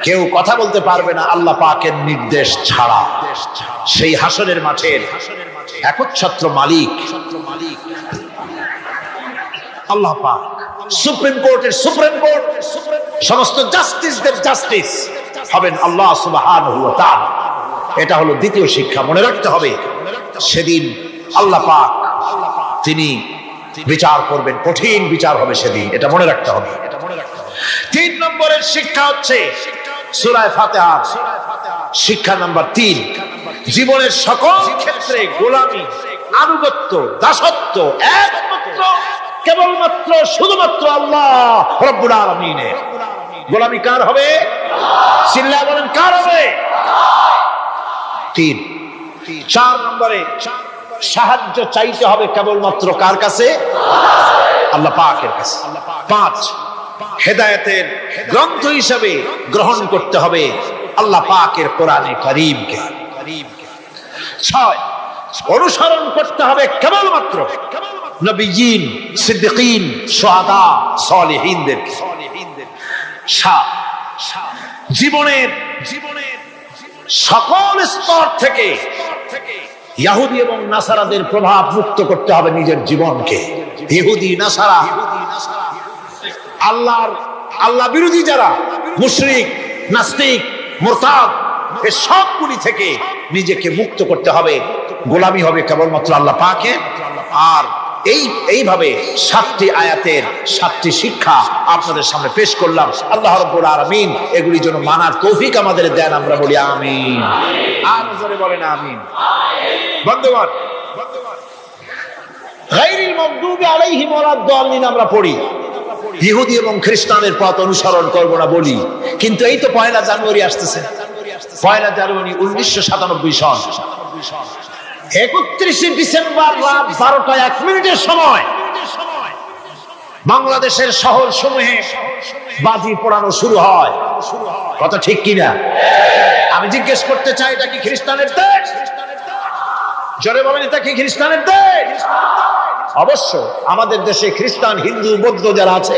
কেউ কথা বলতে পারবে না আল্লাহ পাকের নির্দেশ ছাড়া, সেই হাসরের মাঠের একচ্ছত্র মালিক আল্লাহ পাক। সুপ্রিম কোর্টের সুপ্রিম কোর্ট, সমস্ত জাস্টিসদের জাস্টিস হবেন আল্লাহ সুবহানাহু ওয়া তাআলা। এটা হলো দ্বিতীয় শিক্ষা, মনে রাখতে হবে। সেদিন আল্লাহ পাক তিনি বিচার করবেন, কঠিন বিচার হবে সেদিন, এটা মনে রাখতে হবে। 3 নম্বরের শিক্ষা হচ্ছে সূরা ফাতিহার শিক্ষা নাম্বার 3, জীবনের সকল ক্ষেত্রে গোলামি, আনুগত্য, দাসত্ব একমাত্র কেবলমাত্র শুধুমাত্র আল্লাহ রাব্বুল আলামিনের। গোলামি কার হবে? চিল্লায়ে বলেন কার হবে? 3। 4 নম্বরে সাহায্য চাইতে হবে কেবলমাত্র কার কাছে? আল্লাহ পাকের কাছে। 5, হেদায়েতের গ্রন্থ হিসেবে গ্রহণ করতে হবে আল্লাহ পাকের কোরআনে কারীমকে। 6, অনুসরণ করতে হবে কেবলমাত্র নবীয়িন, সিদ্দিকিন, শুহাদা, সালেহিনদেরকে। 7, জীবনের সকল স্তর থেকে ইহুদি এবং নাসারাদের প্রভাব মুক্ত করতে হবে নিজের জীবনকে। ইহুদি, নাসারা, আল্লাহ বিরোধী যারা মুশরিক, নাস্তিক, মুরতাদ, এই সবগুলি থেকে নিজেকে মুক্ত করতে হবে। গোলামি হবে কেবলমাত্র আল্লাহ পাকের। আর এইভাবে 7টি আয়াতের 7টি শিক্ষা আপনাদের সামনে পেশ করলাম। আল্লাহ রাব্বুল আলামিন এগুলি যেন মানার তৌফিক আমাদের দেন, আমরা বলি আমিন। আর জোরে বলেন আমিন। বন্ধুগণ, গায়রিল মাগদুবি আলাইহিম ওয়ালাদ-দাল্লিন আমরা পড়ি, ইহুদি এবং খ্রিস্টানের পথ অনুসরণ করব না বলি, কিন্তু এই তো 1 জানুয়ারি আসতেছে। 1 জানুয়ারি 1997 সন, 31 ডিসেম্বর রাত 12টা 1 মিনিটের সময় বাংলাদেশের শহর সমূহে বাজি পোড়ানো শুরু হয়। কথা ঠিক কিনা? আমি জিজ্ঞেস করতে চাই, এটা কি খ্রিস্টানের দেশ? জোরে বলেন, এটা কি খ্রিস্টানের দেশ? অবশ্য আমাদের দেশে খ্রিস্টান, হিন্দু, বৌদ্ধ যারা আছে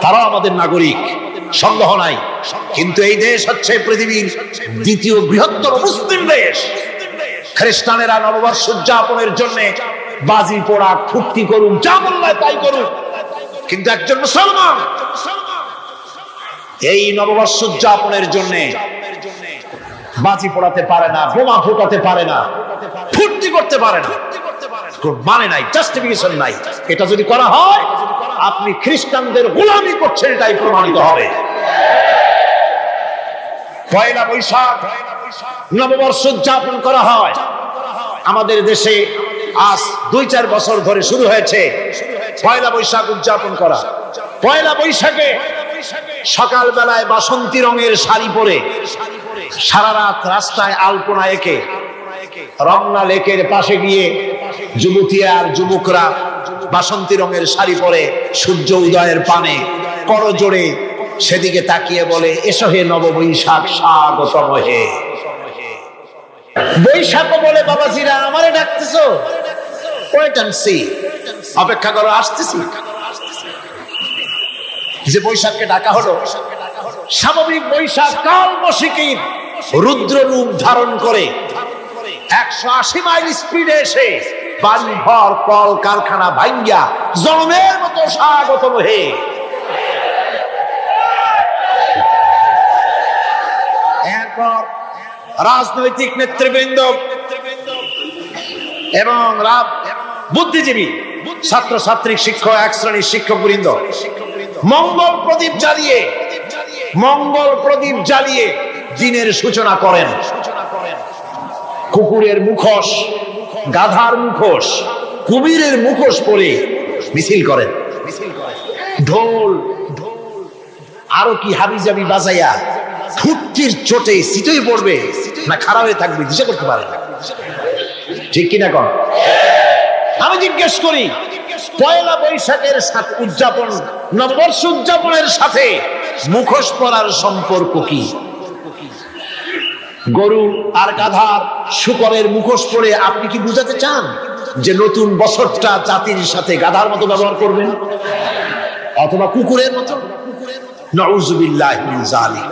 তারাও আমাদের নাগরিক, সন্দেহ নাই। কিন্তু এই দেশ হচ্ছে পৃথিবীর 2য় বৃহত্তম মুসলিম দেশ। খ্রিস্টানেরা নববর্ষ উদযাপনের জন্য বাজি পোড়া, ফুর্তি করুন, যা বললে তাই করুন, কিন্তু একজন মুসলমান এই নববর্ষ উদযাপনের জন্য বাজি পোড়াতে পারে না, বোমা ফুটাতে পারে না, ফুর্তি করতে পারে না, মানে নাই, জাস্টিফিকেশন নাই। এটা যদি করা হয় আপনি খ্রিস্টানদের গোলামি করছেন, এটাই প্রমাণিত হবে। 1 বৈশাখ নববর্ষ উদযাপন করা হয় আমাদের দেশে। আজ 2-4 বছর ধরে শুরু হয়েছে 1 বৈশাখ উদযাপন করা। 1 বৈশাখে সকাল বেলায় বাসন্তী রঙের শাড়ি পরে সারা রাত রাস্তায় আলপনা এঁকে রমনা লেকের পাশে গিয়ে যুবতী আর যুবকরা বাসন্তী রঙের শাড়ি পরে সূর্য উদয়ের পানে করজোড়ে সেদিকে তাকিয়ে বলে, এসো হে নববৈশাখ, স্বাগতম হে। বৈশাখ বলে বাবাজিরা আমারে ডাকতেছো, ওয়েট এন্ড সি, অপেক্ষা করো, আসতেছি। যে বৈশাখকে ডাকা হলো, স্বাভাবিক বৈশাখ কাল বৈশাখীর রুদ্র রূপ ধারণ করে 180 মাইল স্পিডে এসে বাড়ি ঘর কল কারখানা ভাঙ্গিয়া জনমের মতো স্বাগতম হে। এরপর রাজনৈতিক নেতৃবৃন্দ এবং বুদ্ধিজীবী, ছাত্রছাত্রী, শিক্ষক, 1 শ্রেণীর শিক্ষক বৃন্দ মঙ্গল প্রদীপ জ্বালিয়ে দিনের সূচনা করেন। কুকুরের মুখোশ, গাধার মুখোশ, কুমিরের মুখোশ পরে মিছিল করেন, ঢোল আরো কি হাবিজাবি বাজাইয়া ফুটকির চোটে সিটই পড়বে না খারাপ হয়ে থাকবে দিশা করতে পারে না, ঠিক কিনা কন? আমি জিজ্ঞেস করি, পয়লা বৈশাখের সাথে উদযাপন, নববর্ষ উদযাপনের সাথে মুখোশ পরার সম্পর্ক কি? গরু আর গাধার শুকরের মুখোশ পরে আপনি কি বুঝাতে চান যে নতুন বছরটা জাতির সাথে গাধার মতো ব্যবহার করবেন অথবা কুকুরের মতো? নাউযুবিল্লাহি মিন যালিক।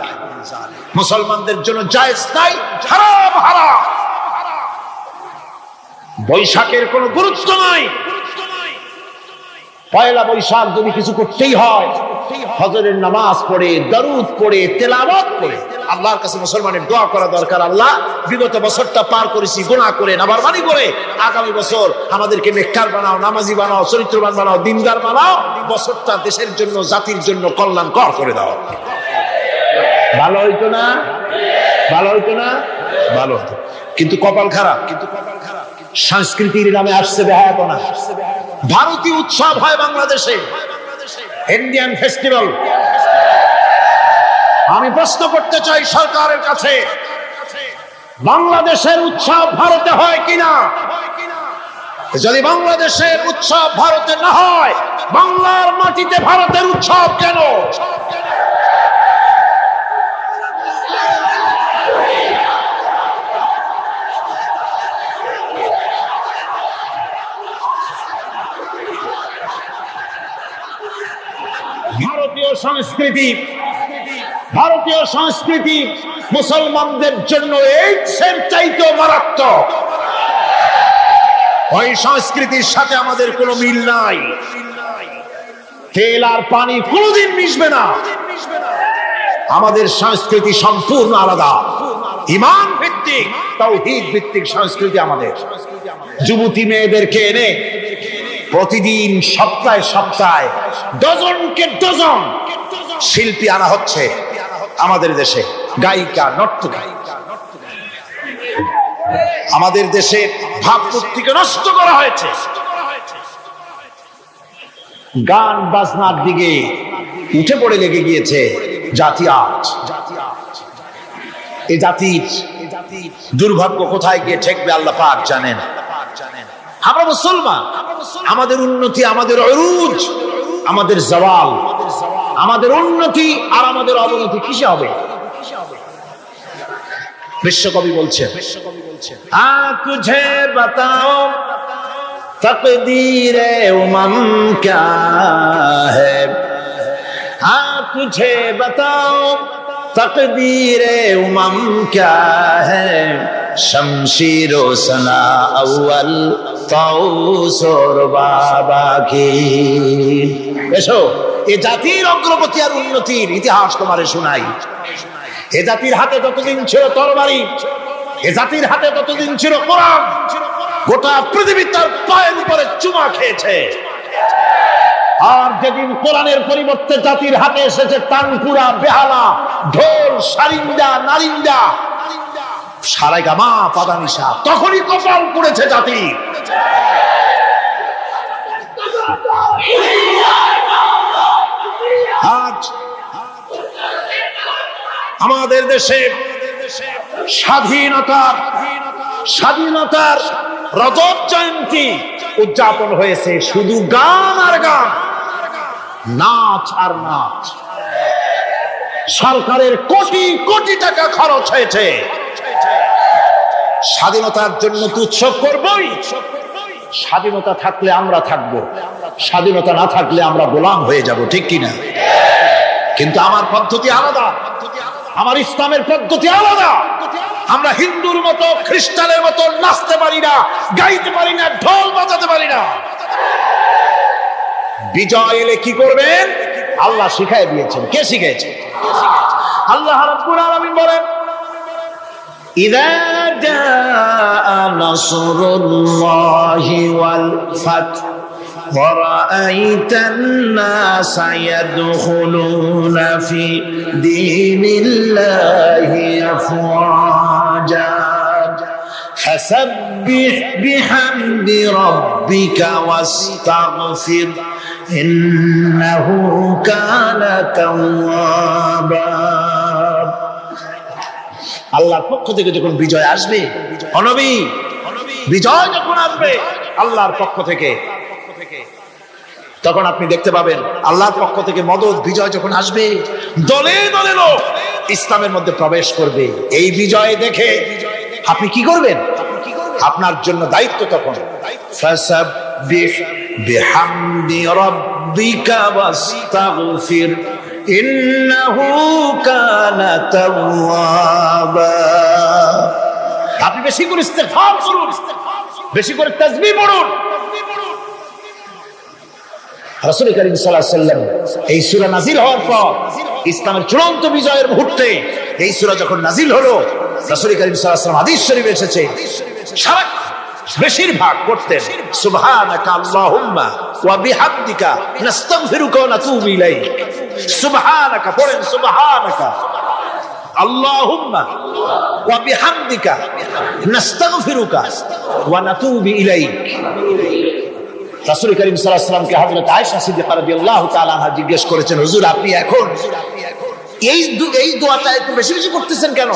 মুসলমানদের জন্য জায়েজ নাই, হারাম হারাম। বৈশাখের কোনো গুরুত্ব নাই। পয়লা বৈশাখ যদি কিছু করতেই হয়, ফজরের নামাজ পড়ে, দরুদ পড়ে, তেলাওয়াত করে আল্লাহর কাছে মুসলমানের দোয়া করা দরকার। আল্লাহ, বিগত বছরটা পার করেছি গুনাহ করে, নাফরমানি করে, আগামী বছর আমাদেরকে নেককার বানাও, নামাজি বানাও, চরিত্রবান বানাও, দিনদার বানাও, বছরটা দেশের জন্য, জাতির জন্য কল্যাণকর করে দাও। ভালো হইতো না? ভালো হইতো না? ভালো হতো। কিন্তু কপাল খারাপ, সংস্কৃতির নামে আসছে বেহায়াপনা। ভারতীয় উৎসব হয় বাংলাদেশে, ইন্ডিয়ান ফেস্টিভ্যাল। আমি প্রশ্ন করতে চাই সরকারের কাছে, বাংলাদেশের উৎসব ভারতে হয় কিনা? যদি বাংলাদেশের উৎসব ভারতে না হয়, বাংলার মাটিতে ভারতের উৎসব কেন? ভারতীয় সংস্কৃতি মুসলমানদের জন্য এইডসের চাইতেও মারাত্মক। ওই সংস্কৃতির সাথে আমাদের কোনো মিল নাই। তেল আর পানি কোনোদিন মিশবে না। আমাদের সংস্কৃতি সম্পূর্ণ আলাদা, ঈমান ভিত্তিক, তাওহীদ ভিত্তিক সংস্কৃতি আমাদের। যুবতী মেয়েদেরকে এনে প্রতিদিন সপ্তাহে সপ্তাহে ডজনকে ডজন শিল্পী আনা হচ্ছে আমাদের দেশে, গায়িকা, নর্তকী। আমাদের দেশে ভাবমূর্তিকে নষ্ট করা হয়েছে। গান বাজনার দিকে উঠে পড়ে লেগে গিয়েছে জাতি আজ। এই জাতির দুর্ভাগ্য কোথায় গিয়ে ঠেকবে আল্লাহ পাক জানেন। আমরা মুসলমান, আমাদের উন্নতি, আমাদের অরুজ, আমাদের জওয়াল, আমাদের উন্নতি আর আমাদের অবনতি কিসে হবে? বিশ্বকবি বলছেন, তুঝে বাতাও তকদীরে উমম ক্যা হ্যায়, তুঝে বাতাও তকদীরে উমম ক্যা হ্যায়, শমশীর ও সনা আউয়াল তাউস ওর বাবা কি। এসো, এ জাতির অগ্রগতি আর উন্নতির ইতিহাস তোমারে শোনাই। এ জাতির হাতে ততদিন ছিল তরবারি, এ জাতির হাতে ততদিন ছিল কোরআন। গোটা পৃথিবী তার পায়ের উপরে চুমা খেয়েছে। আর যেদিন কোরআনের পরিবর্তে জাতির হাতে এসেছে তানপুরা, বেহালা, ঢোল, সারিন্দা, নারিন্দা, সারেগামা, পাদানিসা, তখনই কপাল পড়েছে জাতি। আজ আমাদের দেশে স্বাধীনতার রজত জয়ন্তী উদযাপন হয়েছে, শুধু গান আর গান, নাচ আর নাচ। সরকারের কোটি কোটি টাকা খরচ হয়েছে। স্বাধীনতার জন্য তো উৎসব করবই। স্বাধীনতা থাকলে আমরা থাকবো, স্বাধীনতা না থাকলে আমরা গোলাম হয়ে যাব, ঠিক কিনা? কিন্তু আমার পদ্ধতি আলাদা, আমার ইসলামের পদ্ধতি আলাদা। আমরা হিন্দুর মতো, খ্রিস্টানের মতো নাচতে পারি না, গাইতে পারি না, ঢোল বাজাতে পারি না। বিজয় এলে কি করবেন আল্লাহ শিখাই দিয়েছেন। কে শিখাইছে? আল্লাহ রাব্বুল আলামিন বলেন, ইযা জাআ নাসরুল্লাহি ওয়াল ফাতহ ওয়া রাআইতান নাসা ইয়াদখুলুনা ফি দীনিল্লাহি আফওয়াজা ফাসাব্বিহ বিহামদি রাব্বিকা ওয়াস্তাগফির ইন্নাহু কানা তাওয়াবা। আল্লাহর পক্ষ থেকে যখন বিজয় আসবে, নবী বিজয় যখন আসবে আল্লাহর পক্ষ থেকে, তখন আপনি দেখতে পাবেন আল্লাহর পক্ষ থেকে মদদ বিজয় যখন আসবে, দলে দলে লোক ইসলামের মধ্যে প্রবেশ করবে। এই বিজয় দেখে আপনি কি করবেন? আপনার জন্য দায়িত্ব তখন ফাসাব্বিহ বিহামদি রাব্বিকা ওয়াস্তাগফির ইন্নাহু কানা তাওয়াবা। আপনি বেশি করে ইস্তেগফার করুন, বেশি করে তাসবিহ পড়ুন। রাসূল করিম সাল্লাল্লাহু আলাইহি ওয়াসাল্লাম এই সূরা নাযিল হওয়ার পর, ইসলামের চূড়ান্ত বিজয়ের মুহূর্তে এই সূরা যখন নাযিল হলো, রাসূল করিম সাল্লাল্লাহু আলাইহি ওয়াসাল্লাম হাদিস শরীফে এসেছে বেশিরভাগ করতেন সুবহানাকা আল্লাহুম্মা ওয়া বিহামদিকা নাস্তাগফিরুকা ওয়া নাতুবু ইলাইক। সুবহানাকা পড়েন, সুবহানাকা আল্লাহুম্মা ওয়া বিহামদিকা নাস্তাগফিরুকা ওয়া নাতুবু ইলাইক। রাসূল করিম সাল্লাল্লাহু আলাইহি ওয়াসাল্লামকে হযরত আয়েশা সিদ্দিকা রাদিয়াল্লাহু তাআলা আনহা জিজ্ঞেস করেছেন, হুজুর আপনি এখন এই দোয়াটা একটু বেশি বেশি করতেছেন কেন?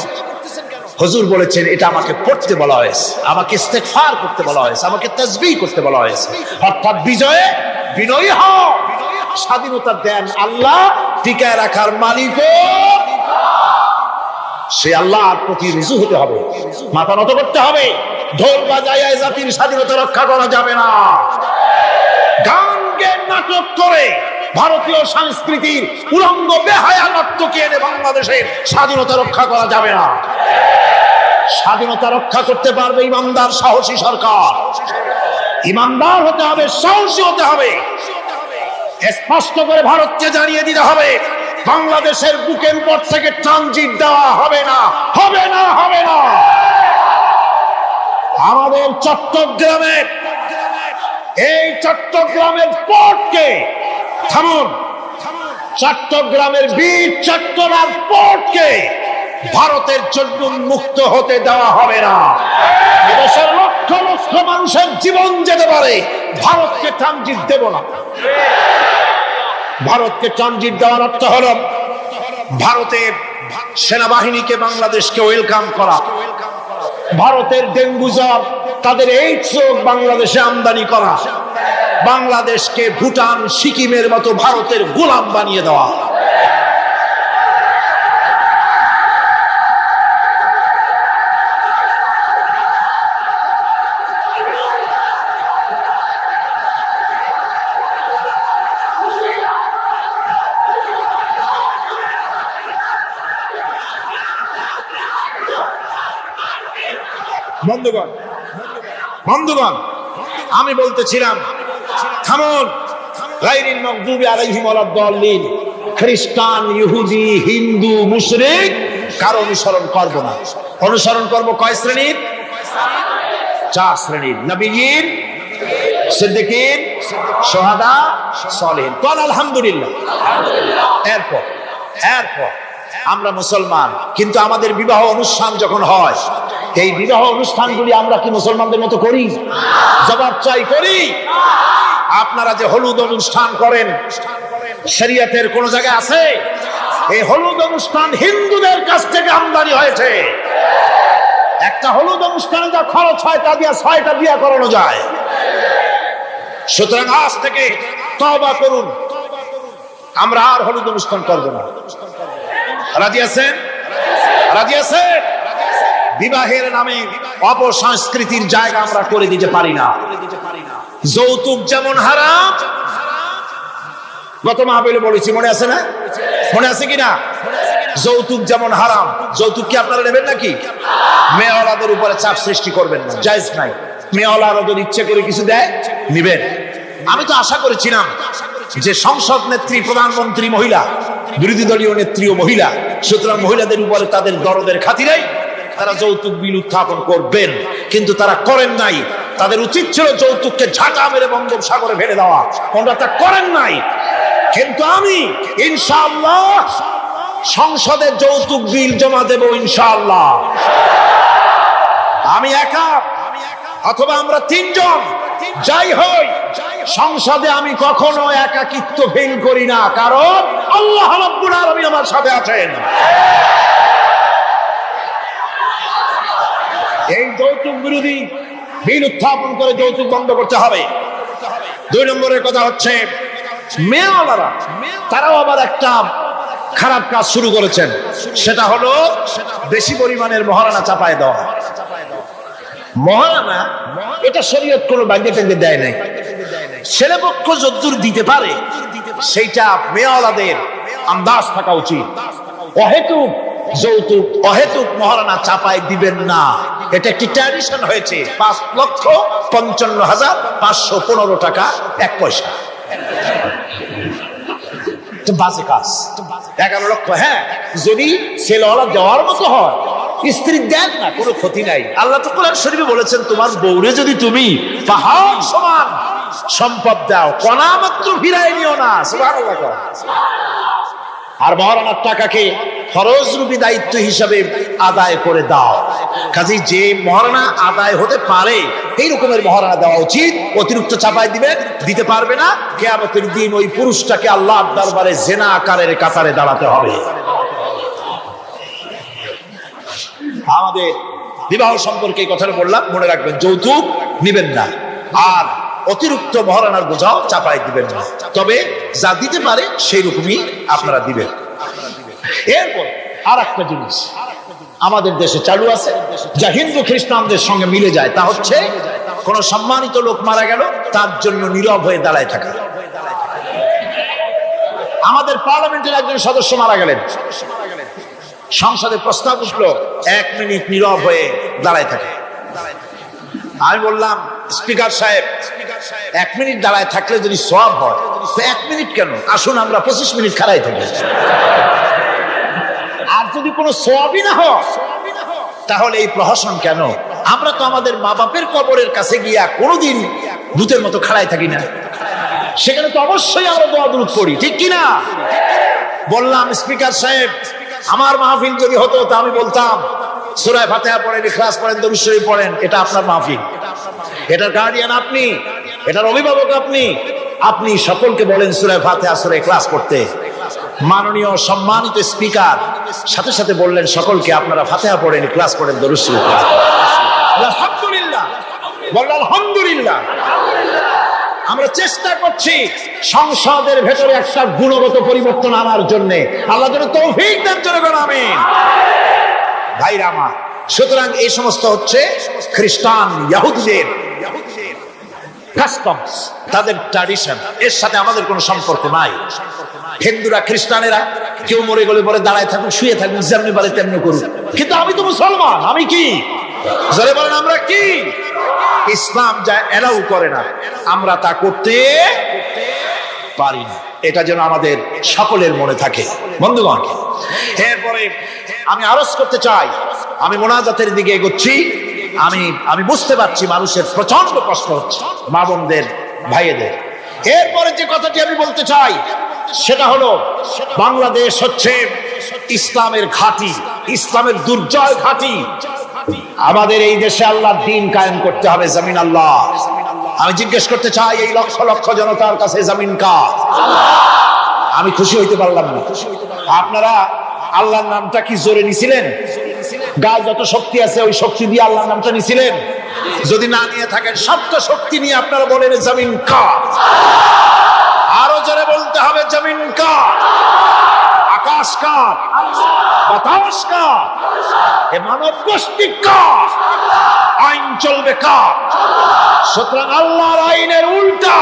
হুজুর বলেছেন, এটা আমাকে পড়তে বলা হয়েছে, আমাকে ইস্তেগফার করতে বলা হয়েছে, আমাকে তাসবিহ করতে বলা হয়েছে। অর্থাৎ বিজয়ে বিনয়ী হও, স্বাধীনতা দেন আল্লাহ, টিকায় রাখার মালিকও সে আল্লাহর প্রতি রুজু হতে হবে, মাথা নত করতে হবে। ঢোল বাজায় জাতির স্বাধীনতা রক্ষা করা যাবে না। গান গে নাটক করে ভারতীয় সংস্কৃতির উলঙ্গ বেহায়া নাট্যকে এনে বাংলাদেশের স্বাধীনতা রক্ষা করা যাবে না। স্বাধীনতা রক্ষা করতে পারবে ইমানদার সাহসী সরকার। ইমানদার হতে হবে, সাহসী হতে হবে। স্পষ্ট করে ভারতকে জানিয়ে দিতে হবে, বাংলাদেশের বুকের উপর থেকে ট্রানজিট দেওয়া হবে না, হবে না, হবে না। আমাদের চট্টগ্রামের এই চট্টগ্রামের পোর্টকে থামুন, চট্টগ্রামের বীর চট্টগ্রাম পোর্টকে ভারতের জন্য মুক্ত হতে দেওয়া হবে না। এদেশের লক্ষ লক্ষ মানুষের জীবন যেতে পারে, ভারতকে ট্রানজিট দেব না। ভারতকে ট্রানজিট দেওয়ার অর্থ হলো ভারতের সেনাবাহিনীকে বাংলাদেশকে ওয়েলকাম করা, ভারতের ডেঙ্গু জ্বর তাদের এইডস রোগ বাংলাদেশে আমদানি করা, বাংলাদেশকে ভুটান সিকিমের মতো ভারতের গোলাম বানিয়ে দেওয়া। বন্ধুগণ, আমি বলতেছিলাম থামুন। গায়রিল মাগদুবি আলাইহিম ওয়ালাদ-দাল্লিন, খ্রিস্টান, ইহুদি, হিন্দু, মুশরিক কারো অনুসরণ করব না। অনুসরণ করব কয় শ্রেণীর? 4 শ্রেণীর। নবীয়িন, সিদ্দিকিন, শুহাদা, সালেহিন। কোন আলহামদুলিল্লাহ। এরপর আমরা মুসলমান, কিন্তু আমাদের বিবাহ অনুষ্ঠান যখন হয়, এই বিবাহ অনুষ্ঠানগুলি আমরা কি মুসলমানদের মতো করি? জবাব চাই, করি? আপনারা যে হলুদ অনুষ্ঠান করেন, শরীয়তের কোন জায়গায় আছে? এই হলুদ অনুষ্ঠান হিন্দুদের কাছ থেকে আমদানি হয়েছে। একটা হলুদ অনুষ্ঠানে যা খরচ হয় তা দিয়ে 6টা বিয়ে করানো যায়। সুতরাং আজ থেকে তওবা করুন, আমরা আর হলুদ অনুষ্ঠান করব না। রাজি আছেন? রাজি আছেন? বিবাহের নামে অপসংস্কৃতির জায়গা আমরা করে দিতে পারি না। যৌতুক যেমন হারাম, গত মাহফিলে বলেছি, মনে আছে না? মনে আছে কিনা? যৌতুক যেমন হারাম, যৌতুক কি আপনারা নেবেন নাকি? মেয়েওয়ালাদের উপরে চাপ সৃষ্টি করবেন না, জায়েজ নাই। মেয়েওয়ালারা যদি ইচ্ছে করে কিছু দেয়, নিবেন। আমি তো আশা করেছিলাম যে সংসদ নেত্রী, প্রধানমন্ত্রী মহিলা, বিরোধী দলীয় নেত্রীও মহিলা, সুতরাং মহিলাদের উপরে তাদের দরদের খাতিরেই তারা যৌতুক বিল উত্থাপন করবেন, কিন্তু তারা করেন নাই। তাদের উচিত ছিল যৌতুককে ঝাঁটা মেরে বঙ্গোপসাগরে ফেলে দেওয়া, ওনারা তা করেন নাই। কিন্তু আমি ইনশাআল্লাহ সংসদে যৌতুক বিল জমা দেব ইনশাআল্লাহ। আমি একা অথবা আমরা তিনজন যাই হই, সংসদে আমি কখনো একাকিত্ব ফিল করি না, কারণ আল্লাহ রাব্বুল আলামিন আমার সাথে আছেন। এই যৌতুক বিরোধী বিল উত্থাপন করে যৌতুক বন্ধ করতে হবে। 2 নম্বরের কথা হচ্ছে মেয়েওয়ালারা, তারাও আবার একটা খারাপ কাজ শুরু করেছেন, সেটা হলো বেশি পরিমাণের মহারানা চাপায় দেওয়া। মহারানা এটা শরীয়ত কোনো বাইরে টেঙ্গে দেয় নাই। ছেলেপক্ষ যদ্দূর দিতে পারে সেইটা মেয়েওয়ালাদের আন্দাজ থাকা উচিত। অহেতুক যৌতুক, অহেতুক মহারানা চাপায় দিবেন না। এটা একটি ট্র্যাডিশন হয়েছে। 5,55,515 টাকা 1 পয়সা, বাজে কাজ। 11 লক্ষ, হ্যাঁ, যদি ছেলেওয়ালা দেওয়ার মতো হয়, স্ত্রী দেন না, কোনো ক্ষতি নাই। আল্লাহ তো কোরআন শরীফে বলেছেন, তোমার বউরে যদি তুমি পাহাড় সমান সম্পদ দাও, কণা মাত্র ফিরাই নিও না। সুবহানাল্লাহ। আর মহারানার টাকাকে ফরজরূপী দায়িত্ব হিসাবে আদায় করে দাও। কাজে যে মহারানা আদায় হতে পারে এই রকমের মহারানা দেওয়া উচিত। অতিরিক্ত চাপায় দিতে পারবে না। কিয়ামতের দিন ওই পুরুষটাকে আল্লাহর দরবারে জিনাকারের কাতারে দাঁড়াতে হবে। আমাদের বিবাহ সম্পর্কে কথাটা বললাম, মনে রাখবেন, যৌতুক নিবেন না, আর অতিরিক্ত মহারানার বোঝাও চাপায় দিবেন না। তবে যা দিতে পারে সেই রকমই আপনারা দিবেন। এরপর আর একটা জিনিস আমাদের দেশে চালু আছে, যা হিন্দু খ্রিস্টানদের সঙ্গে মিলে যায়, তা হচ্ছে কোন সম্মানিত লোক মারা গেল, তার জন্য নীরব হয়ে দাঁড়ায় থাকা। আমাদের পার্লামেন্টের একজন সদস্য মারা গেলেন, সংসদে প্রস্তাব উঠল 1 মিনিট নীরব হয়ে দাঁড়ায় থাকে। আমি বললাম, স্পিকার সাহেব, 1 মিনিট দাঁড়ায় থাকলে যদি সওয়াব হয়, তো 1 মিনিট কেন, আসুন আমরা 25 মিনিট খাড়াই থাকি। আর যদি কোনো সওয়াবই না হয়, তাহলে এই প্রহসন কেন? আমরা তো আমাদের মা বাপের কবরের কাছে গিয়া কোনোদিন ভূতের মতো খাড়াই থাকি না, সেখানে তো অবশ্যই আমরা দোয়া দুরূদ পড়ি, ঠিক কিনা? বললাম, স্পিকার সাহেব, আমার মাহফিল যদি হতো তা আমি বলতাম সূরা ফাতিহা পড়েন, ইখলাস পড়েন, দরুদ শরীফ পড়েন। এটা আপনার মাহফিল, এটার গার্ডিয়ান আপনি, এটার অভিভাবক আপনি। আপনি সকলকে বলেন সূরা ফাতিহা, সূরা ইখলাস পড়তে। মাননীয় সম্মানিত স্পিকার সাথে সাথে বললেন সকলকে, আপনারা ফাতিহা পড়েন, ইখলাস পড়েন, দরুদ শরীফ পড়েন। আলহামদুলিল্লাহ, বললেন আলহামদুলিল্লাহ। আমরা চেষ্টা করছি সংসদের ভেতরে একটা গুণগত পরিবর্তন আনার জন্য। আল্লাহ যেন তৌফিক দেন, জোরে বলেন আমিন। ভাইরা আমার, সুতরাং এই সমস্ত হচ্ছে খ্রিস্টান ইহুদিদের কাস্টমস, তাদের ট্র্যাডিশন, এর সাথে আমাদের কোনো সম্পর্ক নাই। হিন্দুরা, খ্রিস্টানেরা কেউ মরে গেলে পরে দাঁড়ায় থাকুন, শুয়ে থাকুন, যেমনি পারে তেমনি করুন, কিন্তু আমি তো মুসলমান, আমি কি? জোরে বলেন, আমরা কি? ইসলাম যা এলাউ করে না, আমরা তা করতে পারি না। এটা যেন আমাদের সকলের মনে থাকে। বন্ধুগণ, এরপরে আমি আরজ করতে চাই, আমি মোনাজাতের দিকে এগোচ্ছি। আমি বুঝতে পারছি মানুষের প্রচন্ড কষ্ট হচ্ছে, মা বোনদের, ভাইয়েদের। এরপরে যে কথাটি আমি বলতে চাই সেটা হলো, বাংলাদেশ হচ্ছে ইসলামের ঘাঁটি, ইসলামের দুর্জয় ঘাঁটি। আমাদের এই দেশে আল্লাহর দ্বীন কায়েম করতে হবে। জমিন আল্লাহ। আমি জিজ্ঞেস করতে চাই, এই লক্ষ লক্ষ জনতার কাছে জমিন কার? আমি খুশি হইতে পারলাম না। আপনারা আল্লাহর নামটা কি জোরে নিছিলেন? গায়ে যত শক্তি আছে ওই শক্তি দিয়ে আল্লাহর নামটা নিছিলেন? যদি না নিয়ে থাকেন, সপ্ত শক্তি নিয়ে আপনারা বলেন জমিন কার? আরো জোরে বলতে হবে, জমিন কার? আকাশ কার? বাতাস কার? এ মানব গোষ্ঠী কার? আইন চলবে কার? সুতরাং আল্লাহর আইনের উল্টা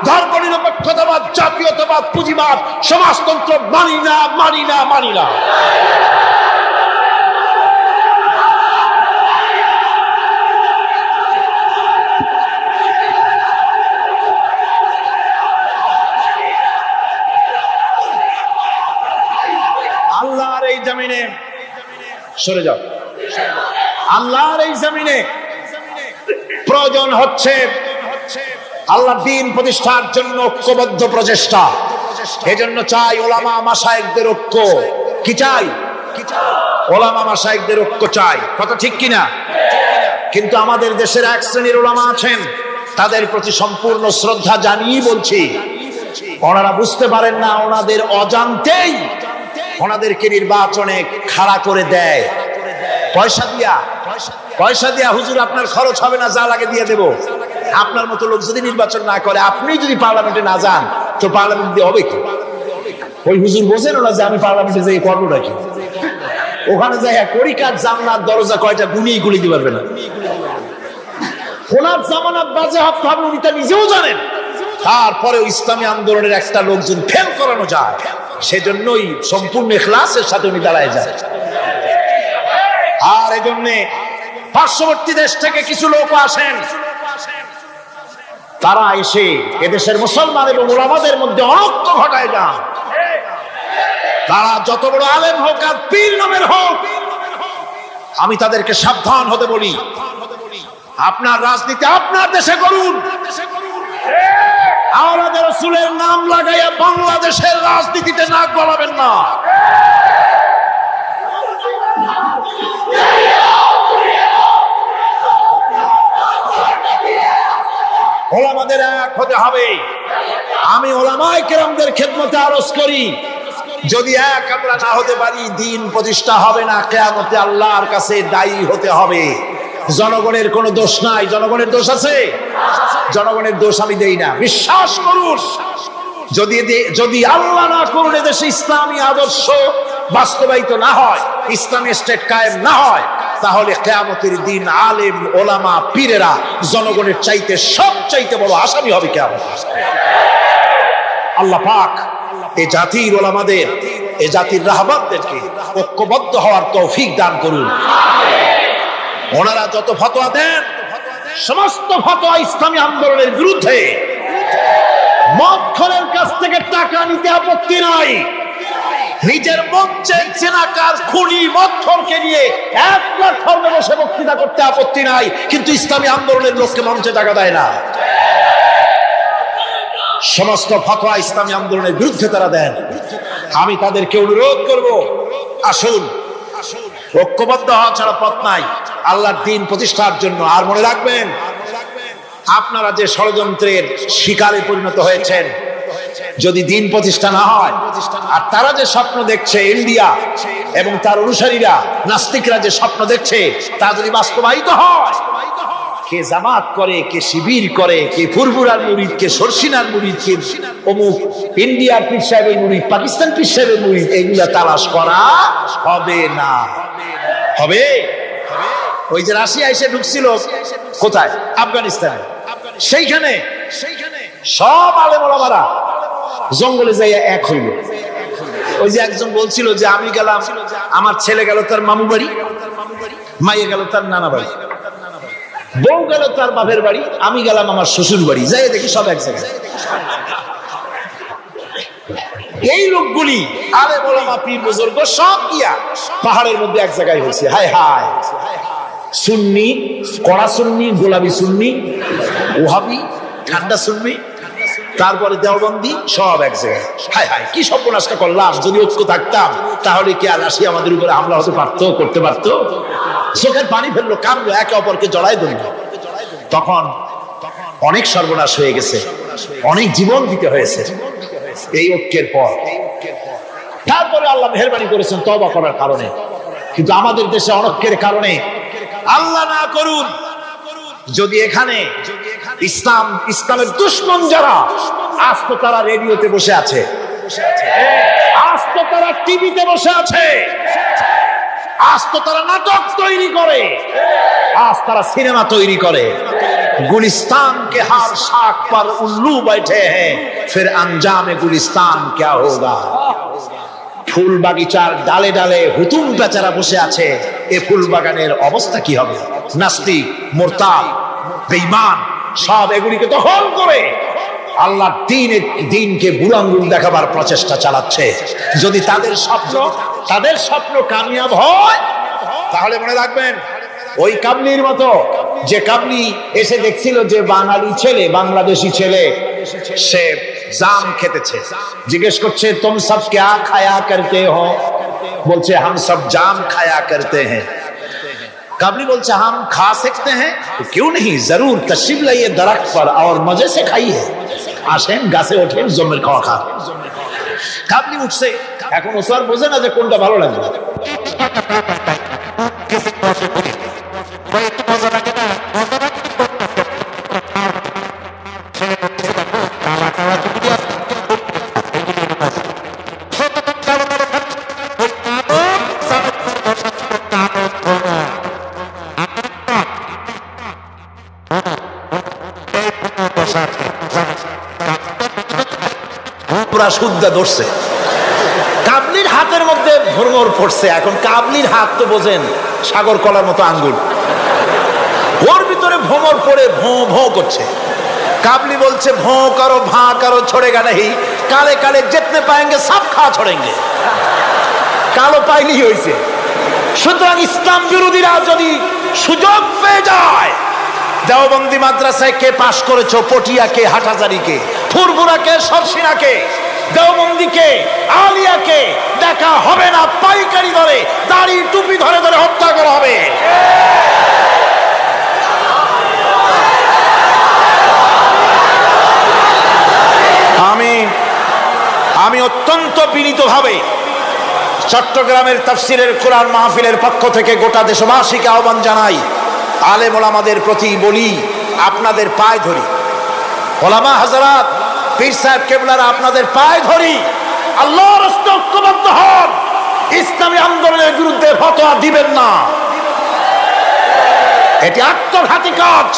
ধর্মনিরপেক্ষতাবাদ, জাতীয়তাবাদ, পুঁজিবাদ, সমাজতন্ত্র মানি না, মানি না, মানি না। আল্লাহর এই জমিনে সরে যাও। আল্লাহর এই জমিনে প্রয়োজন হচ্ছে আল্লাহর দ্বীন প্রতিষ্ঠার জন্য ঐক্যবদ্ধ প্রচেষ্টা। এজন্য চাই ওলামা মাশায়েখদের ঐক্য। কি চাই? ওলামা মাশায়েখদের ঐক্য চাই। কথা ঠিক কিনা? কিন্তু আমাদের দেশের এক শ্রেণীর উলামা আছেন, তাদের প্রতি সম্পূর্ণ শ্রদ্ধা জানিয়ে বলছি, ওনারা বুঝতে পারেন না, ওনাদের অজান্তেই ওনাদেরকে নির্বাচনে খাড়া করে দেয় পয়সা দিয়া। হুজুর আপনার খরচ হবে না, যা লাগে দিয়ে দেব। আপনার মতো লোক যদি নির্বাচন না করে, আপনি যদি পার্লামেন্টে না যান, তো পার্লামেন্ট দিয়ে হবে কি? ওই হুজুর বোঝেন না যে আমি পার্লামেন্টে যাই করবো নাকি? ওখানে যাই করি কাজ, জানলার দরজা কয়টা গুনিয়ে গুলি দিতে পারবে না। ওনার জামানত বাজেয়াপ্ত হবে, উনি তা নিজেও জানেন। তারপরেও ইসলামী আন্দোলনের একটা লোকজন ফেল করানো যায়, সেজন্যই সম্পূর্ণ ইখলাসের সাথে উনি দাঁড়ায় যায়। আর এই জন্য পার্শ্ববর্তী দেশ থেকে কিছু লোক আসেন, তারা এসে এদেশের মুসলমান এবং উলামাদের মধ্যে অনৈক্য ঘটায় যান। তারা যত বড় আলেম হোক আর পীর নামের হোক, আমি তাদেরকে সাবধান হতে বলি, আপনার রাজনীতি আপনার দেশে করুন, আওলাদের রাসূলের নাম লাগাইয়া বাংলাদেশের রাজনীতিতে নাক গলাবেন না। ওলামাদের এক হতে হবে। আমি ওলামায়ে কেরামদের খেদমতে আরজ করি, যদি এক আমরা না হতে পারি, দিন প্রতিষ্ঠা হবে না। কিয়ামতে আল্লাহর কাছে দায়ী হতে হবে। জনগণের কোনো দোষ নাই। জনগণের দোষ আছে? জনগণের দোষ আমি দেই না। বিশ্বাস করুন, যদি আল্লাহ না করুন এদেশে ইসলামী আদর্শ বাস্তবায়িত না হয়, ইসলামী স্টেট কায়েম না হয়, তাহলে কিয়ামতের দিন আলেম ওলামা পীরেরা জনগণের চাইতে সবচাইতে বড় আসামি হবে কিয়ামত। আল্লাহ পাক এই জাতির ওলামাদের, এই জাতির রাহবারদেরকে ঐক্যবদ্ধ হওয়ার তৌফিক দান করুন। ওনারা যত ফতোয়া দেন, সমস্ত ফতোয়া ইসলামী আন্দোলনের বিরুদ্ধে। মদখোরের কাছ থেকে টাকা নিতে আপত্তি নাই, নিজের মঞ্চে জেনাকার খুনি মদখোরকে নিয়ে এক প্ল্যাটফর্মে বসে বক্তৃতা করতে আপত্তি নাই, কিন্তু ইসলামী আন্দোলনের লোককে মঞ্চে টাকা দেয় না। সমস্ত ফতোয়া ইসলামী আন্দোলনের বিরুদ্ধে তারা দেন। আমি তাদেরকে অনুরোধ করব, আসুন, ঐক্যবদ্ধ হওয়া ছাড়া পথ নাই আল্লাহর দ্বীন প্রতিষ্ঠার জন্য। আর মনে রাখবেন, আপনারা যে ষড়যন্ত্রের শিকারে পরিণত হয়েছেন, যদি দ্বীন প্রতিষ্ঠা না হয়, আর তারা যে স্বপ্ন দেখছে, ইন্ডিয়া এবং তার অনুসারীরা নাস্তিকরা যে স্বপ্ন দেখছে, তা যদি বাস্তবায়িত হয়, কে জামাত করে, কে শিবির করে, কে ফুরফুরার মুরিদ, কে সরসিনার মুরিদ, কে অমুক ইন্ডিয়ার পীর সাহেবের মুরিদ, পাকিস্তান পীর সাহেবের মুরিদ, এগুলা তালাশ করা হবে না। হবে? ওই যে রাশিয়া এসে ঢুকছিল কোথায়? আফগানিস্তানে। সেইখানে সব আলেম ওলামারা জঙ্গলে যাইয়া এক হইল। ওই যে একজন বলছিল যে আমি গেলাম, আমার ছেলে গেল তার মামু বাড়ি, মাইয়ে গেল তার নানা বাড়ি, বউ গেল তার বাপের বাড়ি, আমি গেলাম আমার শ্বশুর বাড়ি, যাই দেখি সব এক জায়গায়। এই লোকগুলি আলেম ওলামা পীর বুজুর্গ সব গিয়া পাহাড়ের মধ্যে এক জায়গায় হয়েছে। হায় হায়, সুন্নি, কড়া সুন্নি, গোলাপি সুন্নি, ওহাবি, ঠান্ডা সুন্নি, তারপরে দেওবন্দি, সব এক জায়গায়। হায় হায়, কি সর্বনাশটা করলাম। যদি ঐক্য থাকতাম, তাহলে কি আর রাশিয়া আমাদের উপরে হামলা হতে পারতো, করতে পারতো? চোখের পানি ফেললো, কামলো, একে অপরকে জড়াই ধরল। তখন অনেক সর্বনাশ হয়ে গেছে, অনেক জীবন দিতে হয়েছে এই ঐক্যের পর। তারপরে আল্লাহ মেহেরবানি করেছেন তওবা করার কারণে। কিন্তু আমাদের দেশে অনৈক্যের কারণে, আল্লাহ না করুন, যদি এখানে ইসলামের দুশমন যারা, আজ তো তারা রেডিওতে বসে আছে, আজ তো তারা টিভিতে বসে আছে, আজ তো তারা নাটক তৈরি করে, আজ তারা সিনেমা তৈরি করে। गुलिस्तान के हर शाख पर उल्लू बैठे हैं, फिर अंजाम गुलिस्तान क्या होगा। ফুল বাগিচার ডালে ডালে হুতুম বেচারা বসে আছে, এ ফুল বাগানের অবস্থা কি হবে? নাস্তিক, মুরতাদ, বেঈমান সব এগুলিকে দখল করে আল্লাহর দ্বীনকে বুড়ো আঙ্গুল দেখাবার প্রচেষ্টা চালাচ্ছে। যদি তাদের স্বপ্ন কামিয়াব হয়, তাহলে মনে রাখবেন, ওই কাবলির মতো, যে কাবলি এসে দেখছিল যে বাঙালি ছেলে, বাংলাদেশি ছেলে, সে জাম খেতেছে, জিজ্ঞেস করছে তুম সব ক্যা খায়া করতে হো? বলছে হাম সব জাম খায়া করতে হ্যাঁ। काबली बोलছে हम खा सकते हैं क्यों नहीं जरूर तशरीफ लाइए दरख्त पर और मजे से खाइए আসেন গাছে ওঠেন জমের খাওয়া খান কাবলি উঠছে এখন ও আর বোঝে না যে কোনটা ভালো লাগবে শুদ্ধা ধরছে কাবলির হাতের মধ্যে ভ্রমর পড়ছে এখন কাবলির হাত তো বোঝেন সাগর কলার মতো আঙ্গুল ওর ভিতরে ভ্রমর পড়ে ভোঁ ভোঁ করছে কাবলি বলছে ভোঁ করো ভাঁ করো छोड़ेगा नहीं কালে কালে जितने पाएंगे सब खा छोड़ेंगे কালো পাইনি হইছে সুতরাং ইসলাম বিরোধীরা যদি সুযোগ পেয়ে যায় দেওবন্দি মাদ্রাসায় কে পাশ করেছো পটিয়াকে হাটহাজারীকে ফুরফুরাকে সরসিনাকে দেওবন্দিকে আলিয়াকে দেখা হবে না পাইকারি ধরে দাড়ি টুপি ধরে ধরে হত্যা করা হবে আমি অত্যন্ত বিনীতভাবে চট্টগ্রামের তাফসীরের কোরআন মাহফিলের পক্ষ থেকে গোটা দেশবাসীকে আহ্বান জানাই আলেম ওলামাদের প্রতি বলি আপনাদের পায়ে ধরি ওলামা হযরত পীর সাহেব কেবলারা আপনাদের পায়ে ধরি আল্লাহর রাস্তে ঐক্যবদ্ধ হন ইসলামী আন্দোলনের বিরুদ্ধে ফতোয়া দিবেন না এটি আত্মঘাতী কাজ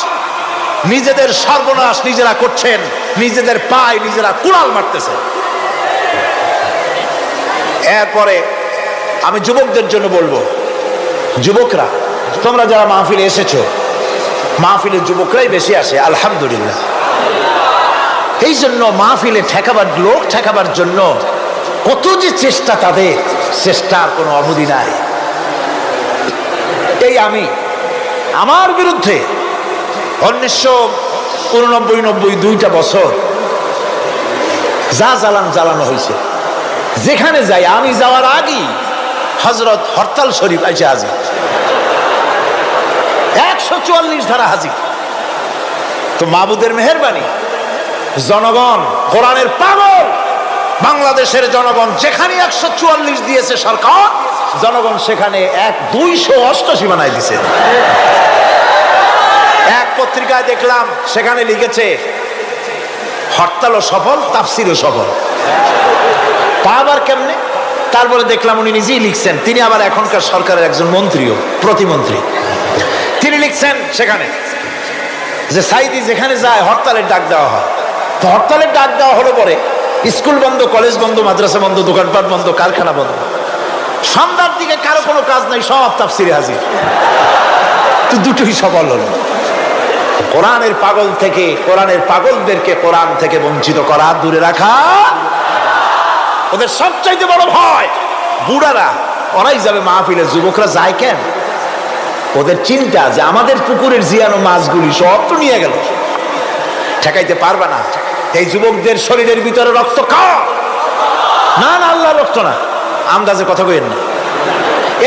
নিজেদের সর্বনাশ নিজেরা করছেন নিজেদের পায়ে নিজেরা কুড়াল মারতেছেন এরপরে আমি যুবকদের জন্য বলবো যুবকরা তোমরা যারা মাহফিলে এসেছো মাহফিলে যুবকরাই বেশি আসে আলহামদুলিল্লাহ এই জন্য মাহফিলে লোক ঠেকাবার জন্য কত যে চেষ্টা তাদের চেষ্টার কোনো অবধি নাই এই আমি আমার বিরুদ্ধে 1989-90 দুইটা বছর যা জ্বালানো হয়েছে যেখানে যাই আমি যাওয়ার আগেই হযরত হরতাল শরীফ আইসা হাজির 144 ধারা হাজির তো মাবুদের মেহেরবানি জনগণ কোরআনের পাগল বাংলাদেশের জনগণ যেখানে 144 দিয়েছে সরকার জনগণ সেখানে 288 বানাই দিয়েছে এক পত্রিকায় দেখলাম সেখানে লিখেছে হরতালও সফল তাফসীরও সফল তা আবার কেমনে তারপরে দেখলাম উনি নিজেই লিখছেন তিনি আবার এখনকার সরকারের একজন মন্ত্রীও প্রতিমন্ত্রী তিনি লিখছেন সেখানে যে সাইদি যেখানে যায় হরতালের ডাক দেওয়া হয় তো হরতালের ডাক দেওয়া হলো পরে স্কুল বন্ধ কলেজ বন্ধ মাদ্রাসা বন্ধ দোকানপাট বন্ধ কারখানা বন্ধ সন্ধ্যার দিকে কারো কোনো কাজ নাই সব তাফসীরে হাজির তো দুটোই সফল হলো কোরআনের পাগল থেকে কোরআনের পাগলদেরকে কোরআন থেকে বঞ্চিত করা দূরে রাখা ওদের সবচাইতে বড় ভয় বুড়ারা ওরাই যাবে মাহফিলে যুবকরা যায় কেন ওদের চিন্তা যে আমাদের পুকুরের জিয়ানো মাছগুলি সব তো নিয়ে গেল ঠেকাইতে পারবে না এই যুবকদের শরীরের ভিতরে রক্ত কার না না আল্লাহ রক্ত না আন্দাজে কথা কইেন না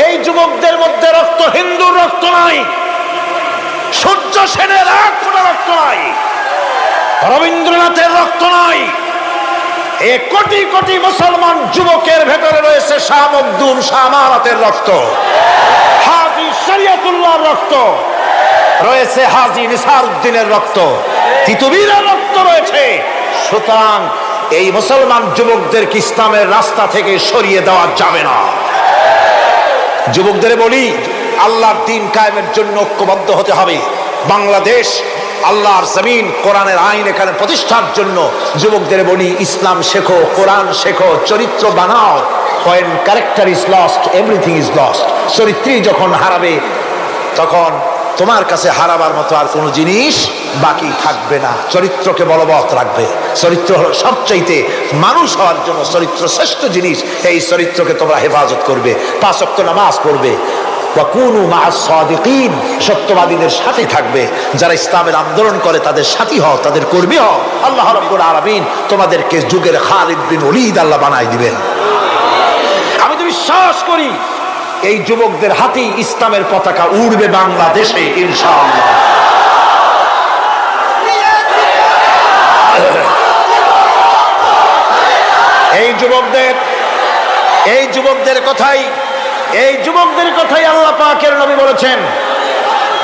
এই যুবকদের মধ্যে রক্ত হিন্দুর রক্ত নাই সূর্য সেনের এক ফোঁটা রক্ত নাই রবীন্দ্রনাথের রক্ত নাই এই কোটি কোটি মুসলমান যুবকের ভেতরে রয়েছে শাহ মখদুম শাহ আমারাতের রক্ত হাজী শরীয়তুল্লাহর রক্ত রয়েছে হাজী নিসারউদ্দিনের রক্ত তিতুমীরের রক্ত রয়েছে সুতরাং এই মুসলমান যুবকদেরকে ইসলামের রাস্তা থেকে সরিয়ে দেওয়া যাবে না যুবকদের বলি আল্লাহর দ্বীন কায়েমের জন্য ঐক্যবদ্ধ হতে হবে বাংলাদেশ আল্লাহর জমিন কোরআনের আইন এখানে প্রতিষ্ঠার জন্য যুবকদের বলি ইসলাম শেখো কোরআন শেখো চরিত্র বানাও when character is lost everything is lost চরিত্রী যখন হারাবে তখন তোমার কাছে হারাবার মতো আর কোনো জিনিস বাকি থাকবে না চরিত্রকে বলবৎ রাখবে চরিত্র হলো সবচাইতে মানুষ হওয়ার জন্য চরিত্র শ্রেষ্ঠ জিনিস এই চরিত্রকে তোমরা হেফাজত করবে 5 ওয়াক্ত নামাজ পড়বে ওয়াকুনু মা'আস সাদিকিন সত্যবাদীদের সাথে থাকবে যারা ইসলামের আন্দোলন করে তাদের সাথী হও তাদের কর্মী হও আল্লাহ রাব্বুল আলামিন তোমাদেরকে যুগের খালিদ বিন ওলীদ আল্লাহ বানাই দিবেন আমি তো বিশ্বাস করি এই যুবকদের হাতেই ইসলামের পতাকা উড়বে বাংলাদেশে ইনশাআল্লাহ। এই যুবকদের কথাই আল্লাহ পাকের নবী বলেছেন।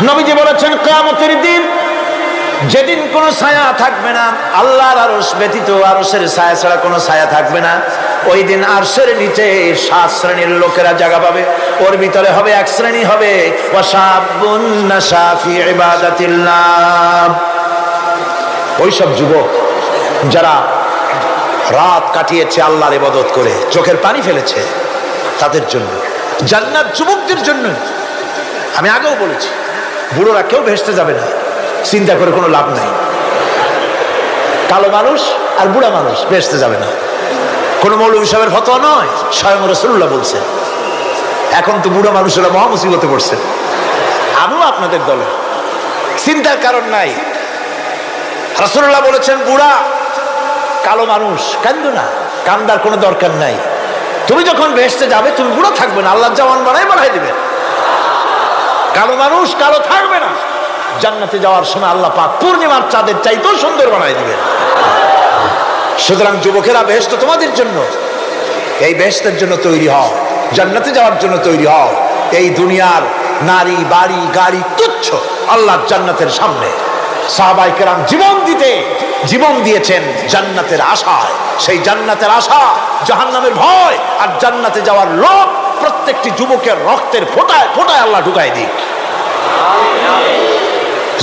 নবীজি বলেছেন কিয়ামতের দিন যেদিন কোনো ছায়া থাকবে না, আল্লাহর আরশ ব্যতীত আরশের ছায়া ছাড়া কোনো ছায়া থাকবে না, ওই দিন আরশের নিচে 7 শ্রেণীর লোকেরা জায়গা পাবে। ওর ভিতরে হবে এক শ্রেণী হবে ওয়াশাবুন নাশা ফি ইবাদাতিল্লাহ, ওইসব যুবক যারা রাত কাটিয়েছে আল্লাহর ইবাদত করে, চোখের পানি ফেলেছে, তাদের জন্য জান্নাত যুবকদের জন্য। আমি আগেও বলেছি বুড়োরা কেউ ভেস্তে যাবে না, চিন্তা করে কোনো লাভ নাই। কালো মানুষ আর বুড়া মানুষ ভেস্তে যাবে না, কোনো মৌলভী সাহেবের ফতোয়া নয়, স্বয়ং রাসূলুল্লাহ বলছেন। এখন তো বুড়া মানুষেরা মহা মুসিবতে পড়ছে, আমিও আপনাদের দলে, চিন্তার কারণ নাই। রাসূলুল্লাহ বলেছেন বুড়া কালো মানুষ কান্দো না, কান্দার কোনো দরকার নাই। তুমি যখন ভেস্তে যাবে তুমি বুড়ো থাকবে না, আল্লাহ জওয়ান বানাই দিবেন। কালো মানুষ কালো থাকবে না, জান্নাতে যাওয়ার সময় আল্লাহ পাক পূর্ণিমার চাঁদের চাইতেও সুন্দর বানাই দিবেন। সুতরাং যুবকেরা বেহেশত তোমাদের জন্য, এই বেহেশতের জন্য তৈরি হও, জান্নাতে যাওয়ার জন্য তৈরি হও। এই দুনিয়ার নারী বাড়ি গাড়ি তুচ্ছ আল্লাহর জান্নাতের সামনে। সাহাবায়ে কেরাম জীবন দিয়েছেন জান্নাতের আশায়। সেই জান্নাতের আশা জাহান্নামের ভয় আর জান্নাতে যাওয়ার লোভ প্রত্যেকটি যুবকের রক্তের ফোঁটায় ফোঁটায় আল্লাহ ঢুকাই দিক।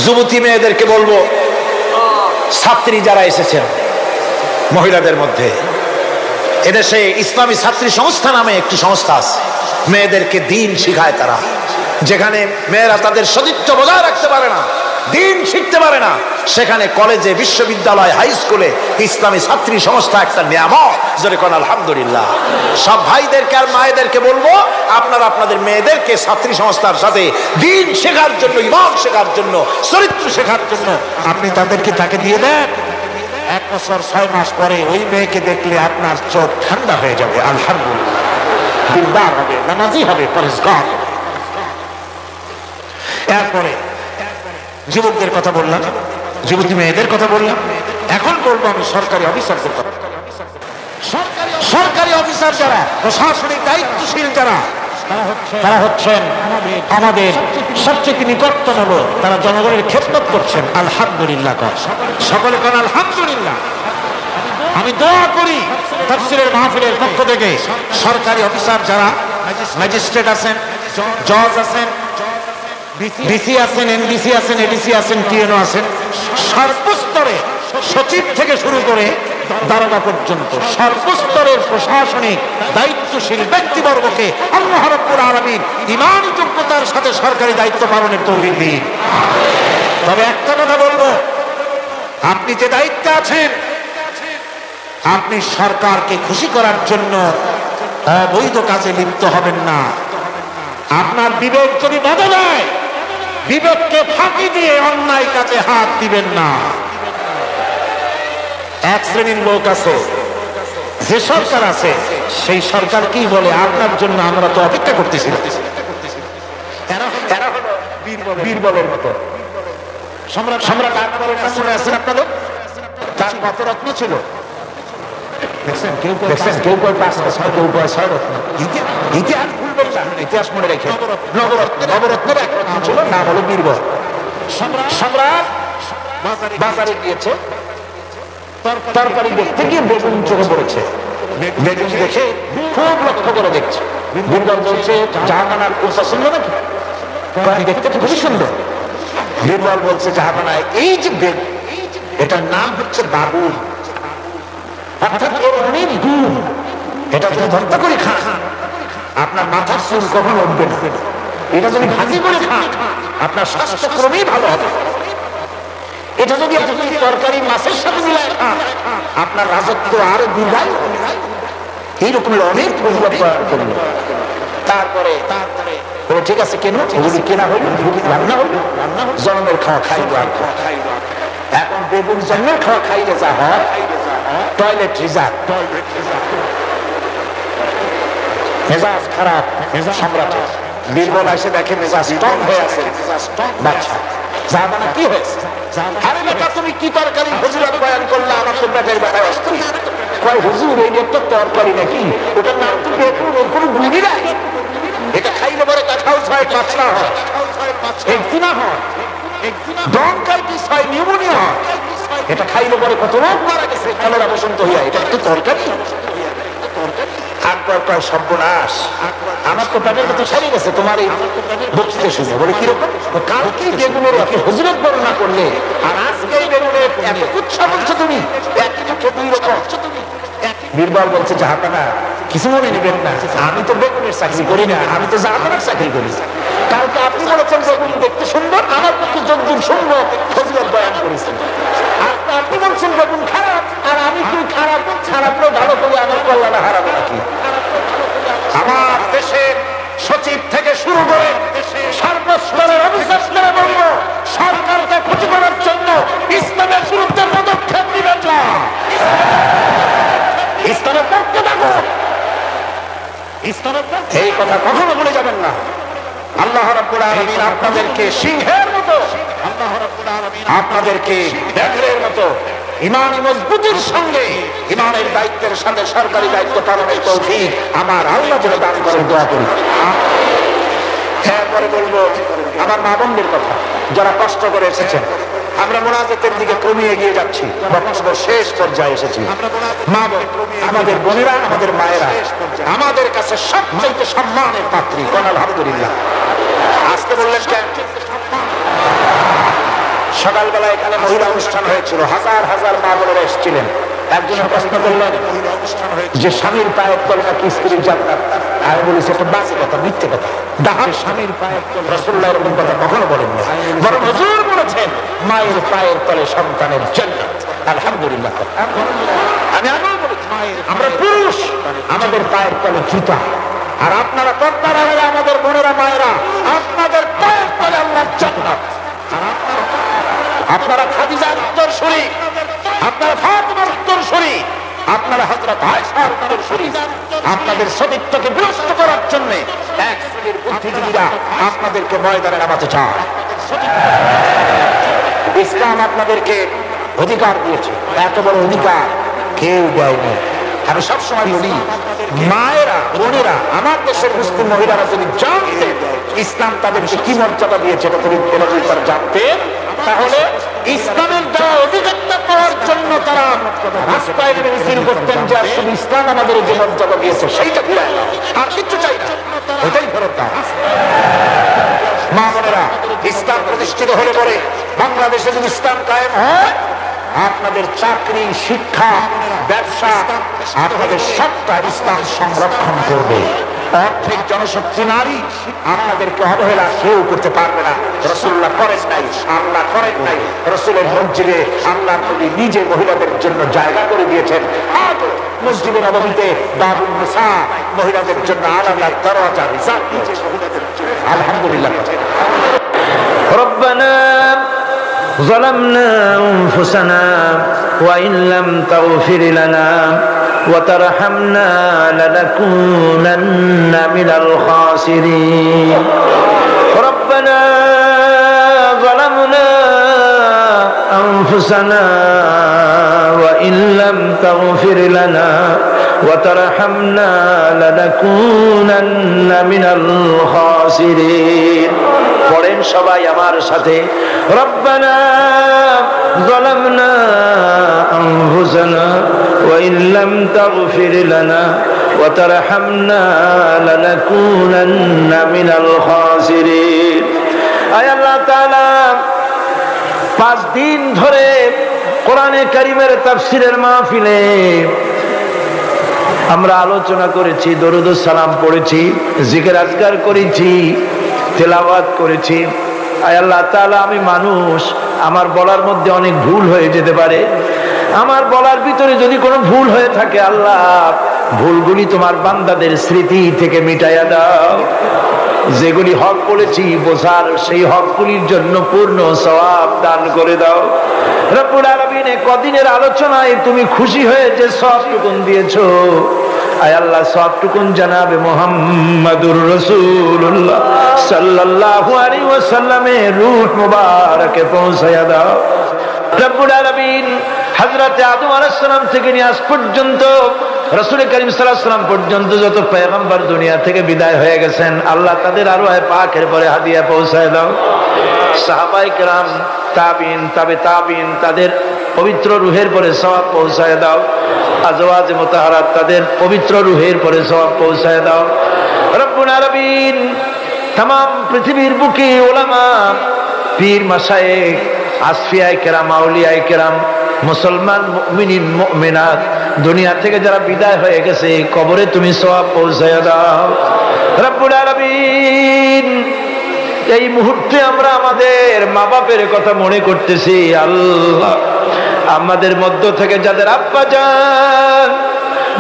যুবতী মেয়েদেরকে বলবো, ছাত্রী যারা এসেছেন মহিলাদের মধ্যে, এদেশে ইসলামী ছাত্রী সংস্থা নামে একটি সংস্থা আছে, মেয়েদেরকে দ্বীন শিখায় তারা। যেখানে মেয়েরা তাদের সতীত্ব বজায় রাখতে পারে না, দ্বীন শিখতে পারে না, সেখানে কলেজে বিশ্ববিদ্যালয় হাই স্কুলে ইসলামী ছাত্রী সংস্থা একটা নিয়ামত। জোরে কোন আলহামদুলিল্লাহ। সব ভাইদেরকে আর মায়েদেরকে বলবো, আপনারা আপনাদের মেয়েদেরকে ছাত্রী সংস্থার সাথে দ্বীন শেখার জন্য, ইমান শেখার জন্য, চরিত্র শেখার জন্য আপনি তাকে দিয়ে দেন। 1 বছর 6 মাস পরে ওই মেয়েকে দেখলে আপনার চোখ ঠান্ডা হয়ে যাবে। আলহামদুলিল্লাহ, দিনদার হবে, নামাজি হবে, পরেশগার। এরপরে যুবকদের কথা বললাম, যুবতী মেয়েদের কথা বললাম, এখন বলবো আমি সরকারি অফিসারদের কথা। সরকারি অফিসার যারা, প্রশাসনিক দায়িত্বশীল যারা, তারা হচ্ছেন আমাদের সবচেয়ে নিকটতম লোক, তারা জনগণের খেদমত করছেন। আলহামদুলিল্লাহ, সকলে কোন আলহামদুলিল্লাহ। আমি দোয়া করি তাফসীরের মাহফিলের পক্ষ থেকে সরকারি অফিসার যারা, ম্যাজিস্ট্রেট আছেন, জজ আছেন, ডিসি আছেন, এনডিসি আছেন, এডিসি আছেন, টিএনও আছেন, সর্বস্তরে সচিব থেকে শুরু করে দারোগা পর্যন্ত সর্বস্তরের প্রশাসনিক দায়িত্বশীল ব্যক্তিবর্গকে আল্লাহ রাব্বুল আলামিন ঈমানি যোগ্যতার সাথে সরকারি দায়িত্ব পালনের তৌফিক দিন। তবে একটা কথা বলবো, আপনি যে দায়িত্বে আছেন, আপনি সরকারকে খুশি করার জন্য অবৈধ কাজে লিপ্ত হবেন না। আপনার বিবেক যদি বাধা দেয়, বিবেককে ফাঁকি দিয়ে অন্যায় কাজে হাত দিবেন না। এক শ্রেণীর লোক আছে, যে সরকার আছে সেই সরকার কি বলে আপনার জন্য আমরা তো অপেক্ষা করতেছি। বীরবলের মতো সম্রাট আকবরের নাম মনে আছেন আপনাদের? তার কত রত্ন ছিল দেখছেন? কেউ কেউ 6 রত্ন। ইতিহাস ভুলবেন না, ইতিহাস মনে রেখে। নবরত্নের এক রত্ন ছিল, নাম হলো বীরবল। সম্রাট বাজারে গিয়েছে, তরকারি দেখতে গিয়ে বেগুন চোখে পড়েছে। বেগুন দেখে খুব লক্ষ্য করে দেখছে। বীরবল বলছে, জাহাপানার কোষা সুন্দর নাকি? দেখতে খুবই সুন্দর। বীরবল বলছে, জাহাপানায় এই যে বেগুন, এটার নাম হচ্ছে বাবুল, অর্থাৎ এর অনেক গুণ। এটা যদি ভর্তা করে খান আপনার মাথার চুল কখনো উঠবে না। এটা যদি ভাজি করে খান আপনার স্বাস্থ্য ক্রমেই ভালো হবে। এটা যদি আপনি তরকারি মাছের সাথে মিলায় খান আপনার রাজত্ব আরো দীর্ঘায়ু। এই রকমের অনেক ফজিলত করল। তারপরে ঠিক আছে, কেন যদি কেনা হইল, রান্না হইল, জন্মের খাওয়া খাইব। এখন বেগুন জন্মের খাওয়া খাইলে যা হয়, টয়লেট রিজার্ভ। মেজাজ খারাপ সম্রাটের। বীরবল এসে দেখে মেজাজ স্ট্রং হয়ে আছে। বাচ্চা জাহাবানা কি হয়েছে? আরে বেটা তুমি কি তরকারি হুজুরাত বয়ান করলে আমার তো পেটের ব্যথায় অস্থির। কয় হুজুর এই একটা তরকারি নাকি, ওটার নাম তো বেগুন, ওর কোনো গুণই নাই। এটা খাইলে পরে কাঁঠাউস হয়, কাঁচলা হয়, একজিমা হয়, ব্রঙ্কাইটিস হয়, নিউমোনিয়া হয়। এটা খাইলে পরে কত লোক মারা গেছে কলেরা বসন্ত হইয়া। এটা তো তরকারি? আকবর কয় সর্বনাশ, আমার তো পেটের কথা সারি গেছে তোমার এই বক্তৃতা শুনে। বলে কিরকম? কালকে বেগুনের একে হুজুরত বর্ণনা করলে আর আজকে বেগুনের এত উৎসাহ বলছো তুমি, একই চোখে দুই রকম। বীরবল বলছে জাহাপানা কিছু মনে নেবেন না, আমি তো বেগুনের চাকরি করি না, আমি তো জাহাপানার চাকরি করি। কালকে আপনি বলেছেন বেগুন দেখতে সুন্দর, আমার পক্ষে যদ্দূর সুন্দর ফজিলত বয়ান করেছেন। আজকে আপনি বলছেন বেগুন খারাপ, আর আমি কি খারাপ খারাপরে ভালো করে আমার কল্যাণে হারাবো নাকি? আমার দেশের সচিব থেকে শুরু করে সর্বস্তরের অফিসাররা বলবো সরকারকে ক্ষতি করার জন্য ইসলামের বিরুদ্ধে পদক্ষেপ নেবেন না। ইসলামের পক্ষে থাকো, ইসলামের পক্ষে। এই কথা কখনো ভুলে যাবেন না। আল্লাহ রাব্বুল আলামিন আপনাদেরকে সিংহের মতো, আল্লাহ রাব্বুল আলামিন আপনাদেরকে ব্যাঘ্রের মতো ইমানি মজবুতির সঙ্গে ইমানের দায়িত্বের সাথে সরকারি দায়িত্ব পালনের তৌফিক আমার আল্লাহ যেন দান করেন, দোয়া করি। এরপরে বলবো আমার মা বোনদের কথা, যারা কষ্ট করে এসেছেন। আমরা মোনাজাতের দিকে ক্রমে এগিয়ে যাচ্ছি, বক্তব্য শেষ পর্যায়ে এসেছি। মা বোন, আমাদের বোনেরা, আমাদের মায়েরা আমাদের কাছে সবচেয়ে সম্মানের পাত্রী। কোন আলহামদুলিল্লাহ। আজকে বললেন কেন? সকালবেলা এখানে মহিলা অনুষ্ঠান হয়েছিল, হাজার হাজার মা বোনেরা এসেছিলেন। একজনের প্রশ্ন করলেন যে স্বামীর পায়ের তলে নাকি স্ত্রীর জান্নাত। আমি বলেছি এটা বাজে কথা, মিথ্যে কথা। দাহার স্বামীর পায়ের তলে রাসূলুল্লাহ এরকম কথা কখনো বলেন না, বরং হুজুর বলেছেন মায়ের পায়ের তলে সন্তানের জান্নাত। আলহামদুলিল্লাহ। আমি আগেও বলেছি আমরা পুরুষ, আমাদের পায়ের তলে জুতা, আর আপনারা কর্তারা হয়ে আমাদের বোনেরা মায়েরা আপনাদের পায়ের তলে আল্লাহর জান্নাত। আপনারা খাদিজার উত্তরসূরি, আপনারা ফাতিমার উত্তরসূরি, আপনারা হযরত আয়েশার উত্তরসূরি। আপনাদের সতীত্বকে বিনষ্ট করার জন্য এক শ্রেণীর বুদ্ধিজীবীরা আপনাদেরকে ময়দানে নামাতে চায়। ইসলাম আপনাদেরকে অধিকার দিয়েছে, এত বড় অধিকার কেউ দেয়নি। আমি সবসময় বলি মায়েরা, বোনেরা, আমার দেশের মুসলিম মহিলারা যদি জানতেন ইসলাম তাদেরকে কি মর্যাদা দিয়েছে, এটা যদি তারা জানতেন, তাহলে ইসলামের দেওয়া অধিকারটা পাওয়ার জন্য তারা রাস্তায় নেমে মিছিল করতেন যে শুধু ইসলাম আমাদের যে মর্যাদা দিয়েছে সেইটা ফিরায় দাও, আর কিচ্ছু চাই না, ওইটাই ফেরত দাও। মা বোনেরা, ইসলাম প্রতিষ্ঠিত হলে পরে বাংলাদেশে যদি ইসলাম কায়েম হয়, আপনাদের চাকরি, শিক্ষা, ব্যবসা, আপনাদের সবটা ইসলাম সংরক্ষণ করবে। অর্ধেক জনশক্তি নারী, আপনাদেরকে অবহেলা কেউ করতে পারবে না। রাসূলুল্লাহ করেন নাই, আল্লাহ করেন নাই। রাসূলের মসজিদে আল্লাহ নবী নিজে মহিলাদের জন্য জায়গা করে দিয়েছেন। আজ মসজিদে নববীতে বাবুন নিসা, মহিলাদের জন্য আলাদা দরজা রিজার্ভ করেছে। আলহামদুলিল্লাহ। ربنا ظلمنا أنفسنا وإن لم تغفر لنا وترحمنا لنكونن من الخاسرين ربنا ظلمنا أنفسنا وإن لم تغفر لنا وترحمنا لنكونن من الخاسرين পড়েন সবাই আমার সাথে রব্বানা যালামনা আনফুসানা ওয়া ইন লাম তাগফির লানা ওয়া তারহামনা লানাকুনান্না মিনাল খাসিরিন। আয় আল্লাহ তাআলা, 5 দিন ধরে কোরআনে কারীমের তাফসীরের মাহফিলে আমরা আলোচনা করেছি, দরুদ ও সালাম পড়েছি, জিকির আজকার করেছি, তেলাওয়াত করেছি। আয় আল্লাহ তাআলা, আমি মানুষ, আমার বলার মধ্যে অনেক ভুল হয়ে যেতে পারে। আমার বলার ভিতরে যদি কোনো ভুল হয়ে থাকে, আল্লাহ ভুলগুলি তোমার বান্দাদের স্মৃতি থেকে মিটাইয়া দাও। যেগুলি হক বলেছি বোঝার, সেই হকগুলির জন্য পূর্ণ সওয়াব দান করে দাও। রব্বুল আলামিন, কদিনের আলোচনায় তুমি খুশি হয়ে যে সওয়াবটুকু দিয়েছো, আয় আল্লাহ সবটুকুন জানাবে মুহাম্মাদুর রাসূলুল্লাহ সাল্লাল্লাহু আলাইহি ওয়াসাল্লামের রূহ মুবারকে পৌঁছায়া দাও। রব্বুল আলামিন হযরত আদম আলাইহিস সালাম থেকে নিয়ে আজ পর্যন্ত রাসূল করিম সাল্লাল্লাহু আলাইহি ওয়াসাল্লাম পর্যন্ত যত পয়গম্বর দুনিয়া থেকে বিদায় হয়ে গেছেন, আল্লাহ তাদের আরওয়ায়ে পাকের পরে হাদিয়া পৌঁছায় দাও। সাহাবায়ে কেরাম, তাবিঈন, তাবে তাবিঈন, তাদের পবিত্র রূহের পরে সওয়াব পৌঁছায় দাও। আজওয়াজে মুতাহারাত, তাদের পবিত্র রূহের পরে সওয়াব পৌঁছায় দাও। রব্বুল আলামিন तमाम পৃথিবীর বুকে উলামা, পীর, মাশায়েখ, আসফিয়ায়ে কেরাম, আউলিয়ায়ে কেরাম, মুসলমান মুমিনিন মুমিনাত দুনিয়া থেকে যারা বিদায় হয়ে গেছে, কবরে তুমি সওয়াব পৌঁছায়া দাও। রব্বুল আলামিন এই মুহূর্তে আমরা আমাদের মা বাপের কথা মনে করতেছি। আল্লাহ, আমাদের মধ্য থেকে যাদের আব্বা জান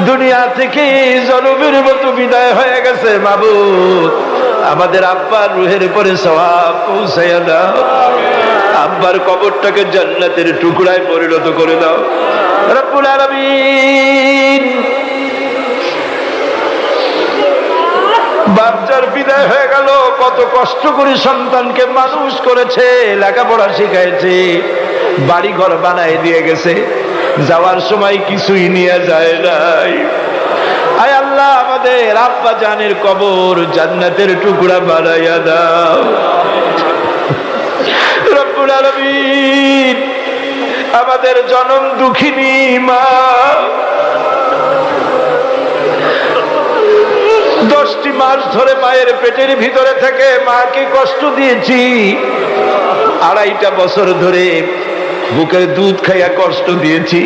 দুনিয়া থেকে জনমের মতো বিদায় হয়ে গেছে, মাবুদ আমাদের আব্বার রূহের উপরে সওয়াব পৌঁছায়া দাও। আব্বার কবরটাকে জান্নাতের টুকরায় পরিণত করে দাও। রব্বুল আলামিন বাচ্চার বিদায় হয়ে গেল, কত কষ্ট করে সন্তানকে মানুষ করেছে, লেখাপড়া শিখাইছে, বাড়ি ঘর বানায় দিয়ে গেছে, যাওয়ার সময় কিছুই নিয়ে যায় নাই। আয় আল্লাহ, আমাদের আব্বা জানের কবর জান্নাতের টুকরা বানাইয়া দাও। রব্বুল আলামিন আমাদের জনম দুঃখিনী মা, 10টি মাস ধরে মায়ের পেটের ভিতরে থেকে মাকে কষ্ট দিয়েছি, 2.5 বছর ধরে বুকের দুধ খাইয়া কষ্ট দিয়েছি,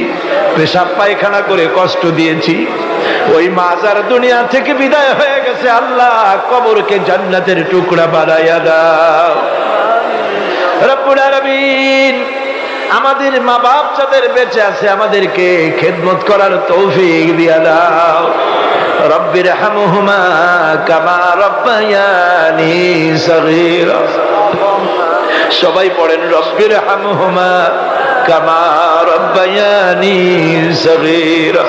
পেশাব পায়খানা করে কষ্ট দিয়েছি। ওই মা যার দুনিয়া থেকে বিদায় হয়ে গেছে, আল্লাহ কবরকে জান্নাতের টুকরা বানাইয়া দাও। রব্বুল আলামিন আমাদের মা বাপ যাদের বেঁচে আছে, আমাদেরকে খেদমত করার তৌফিক দিয়া দাও। রব্বির হামহুমা কামা রব্বায়ানি সগীরা। সবাই পড়েন, রব্বির হামহুমা কামা রব্বায়ানি সগীরা।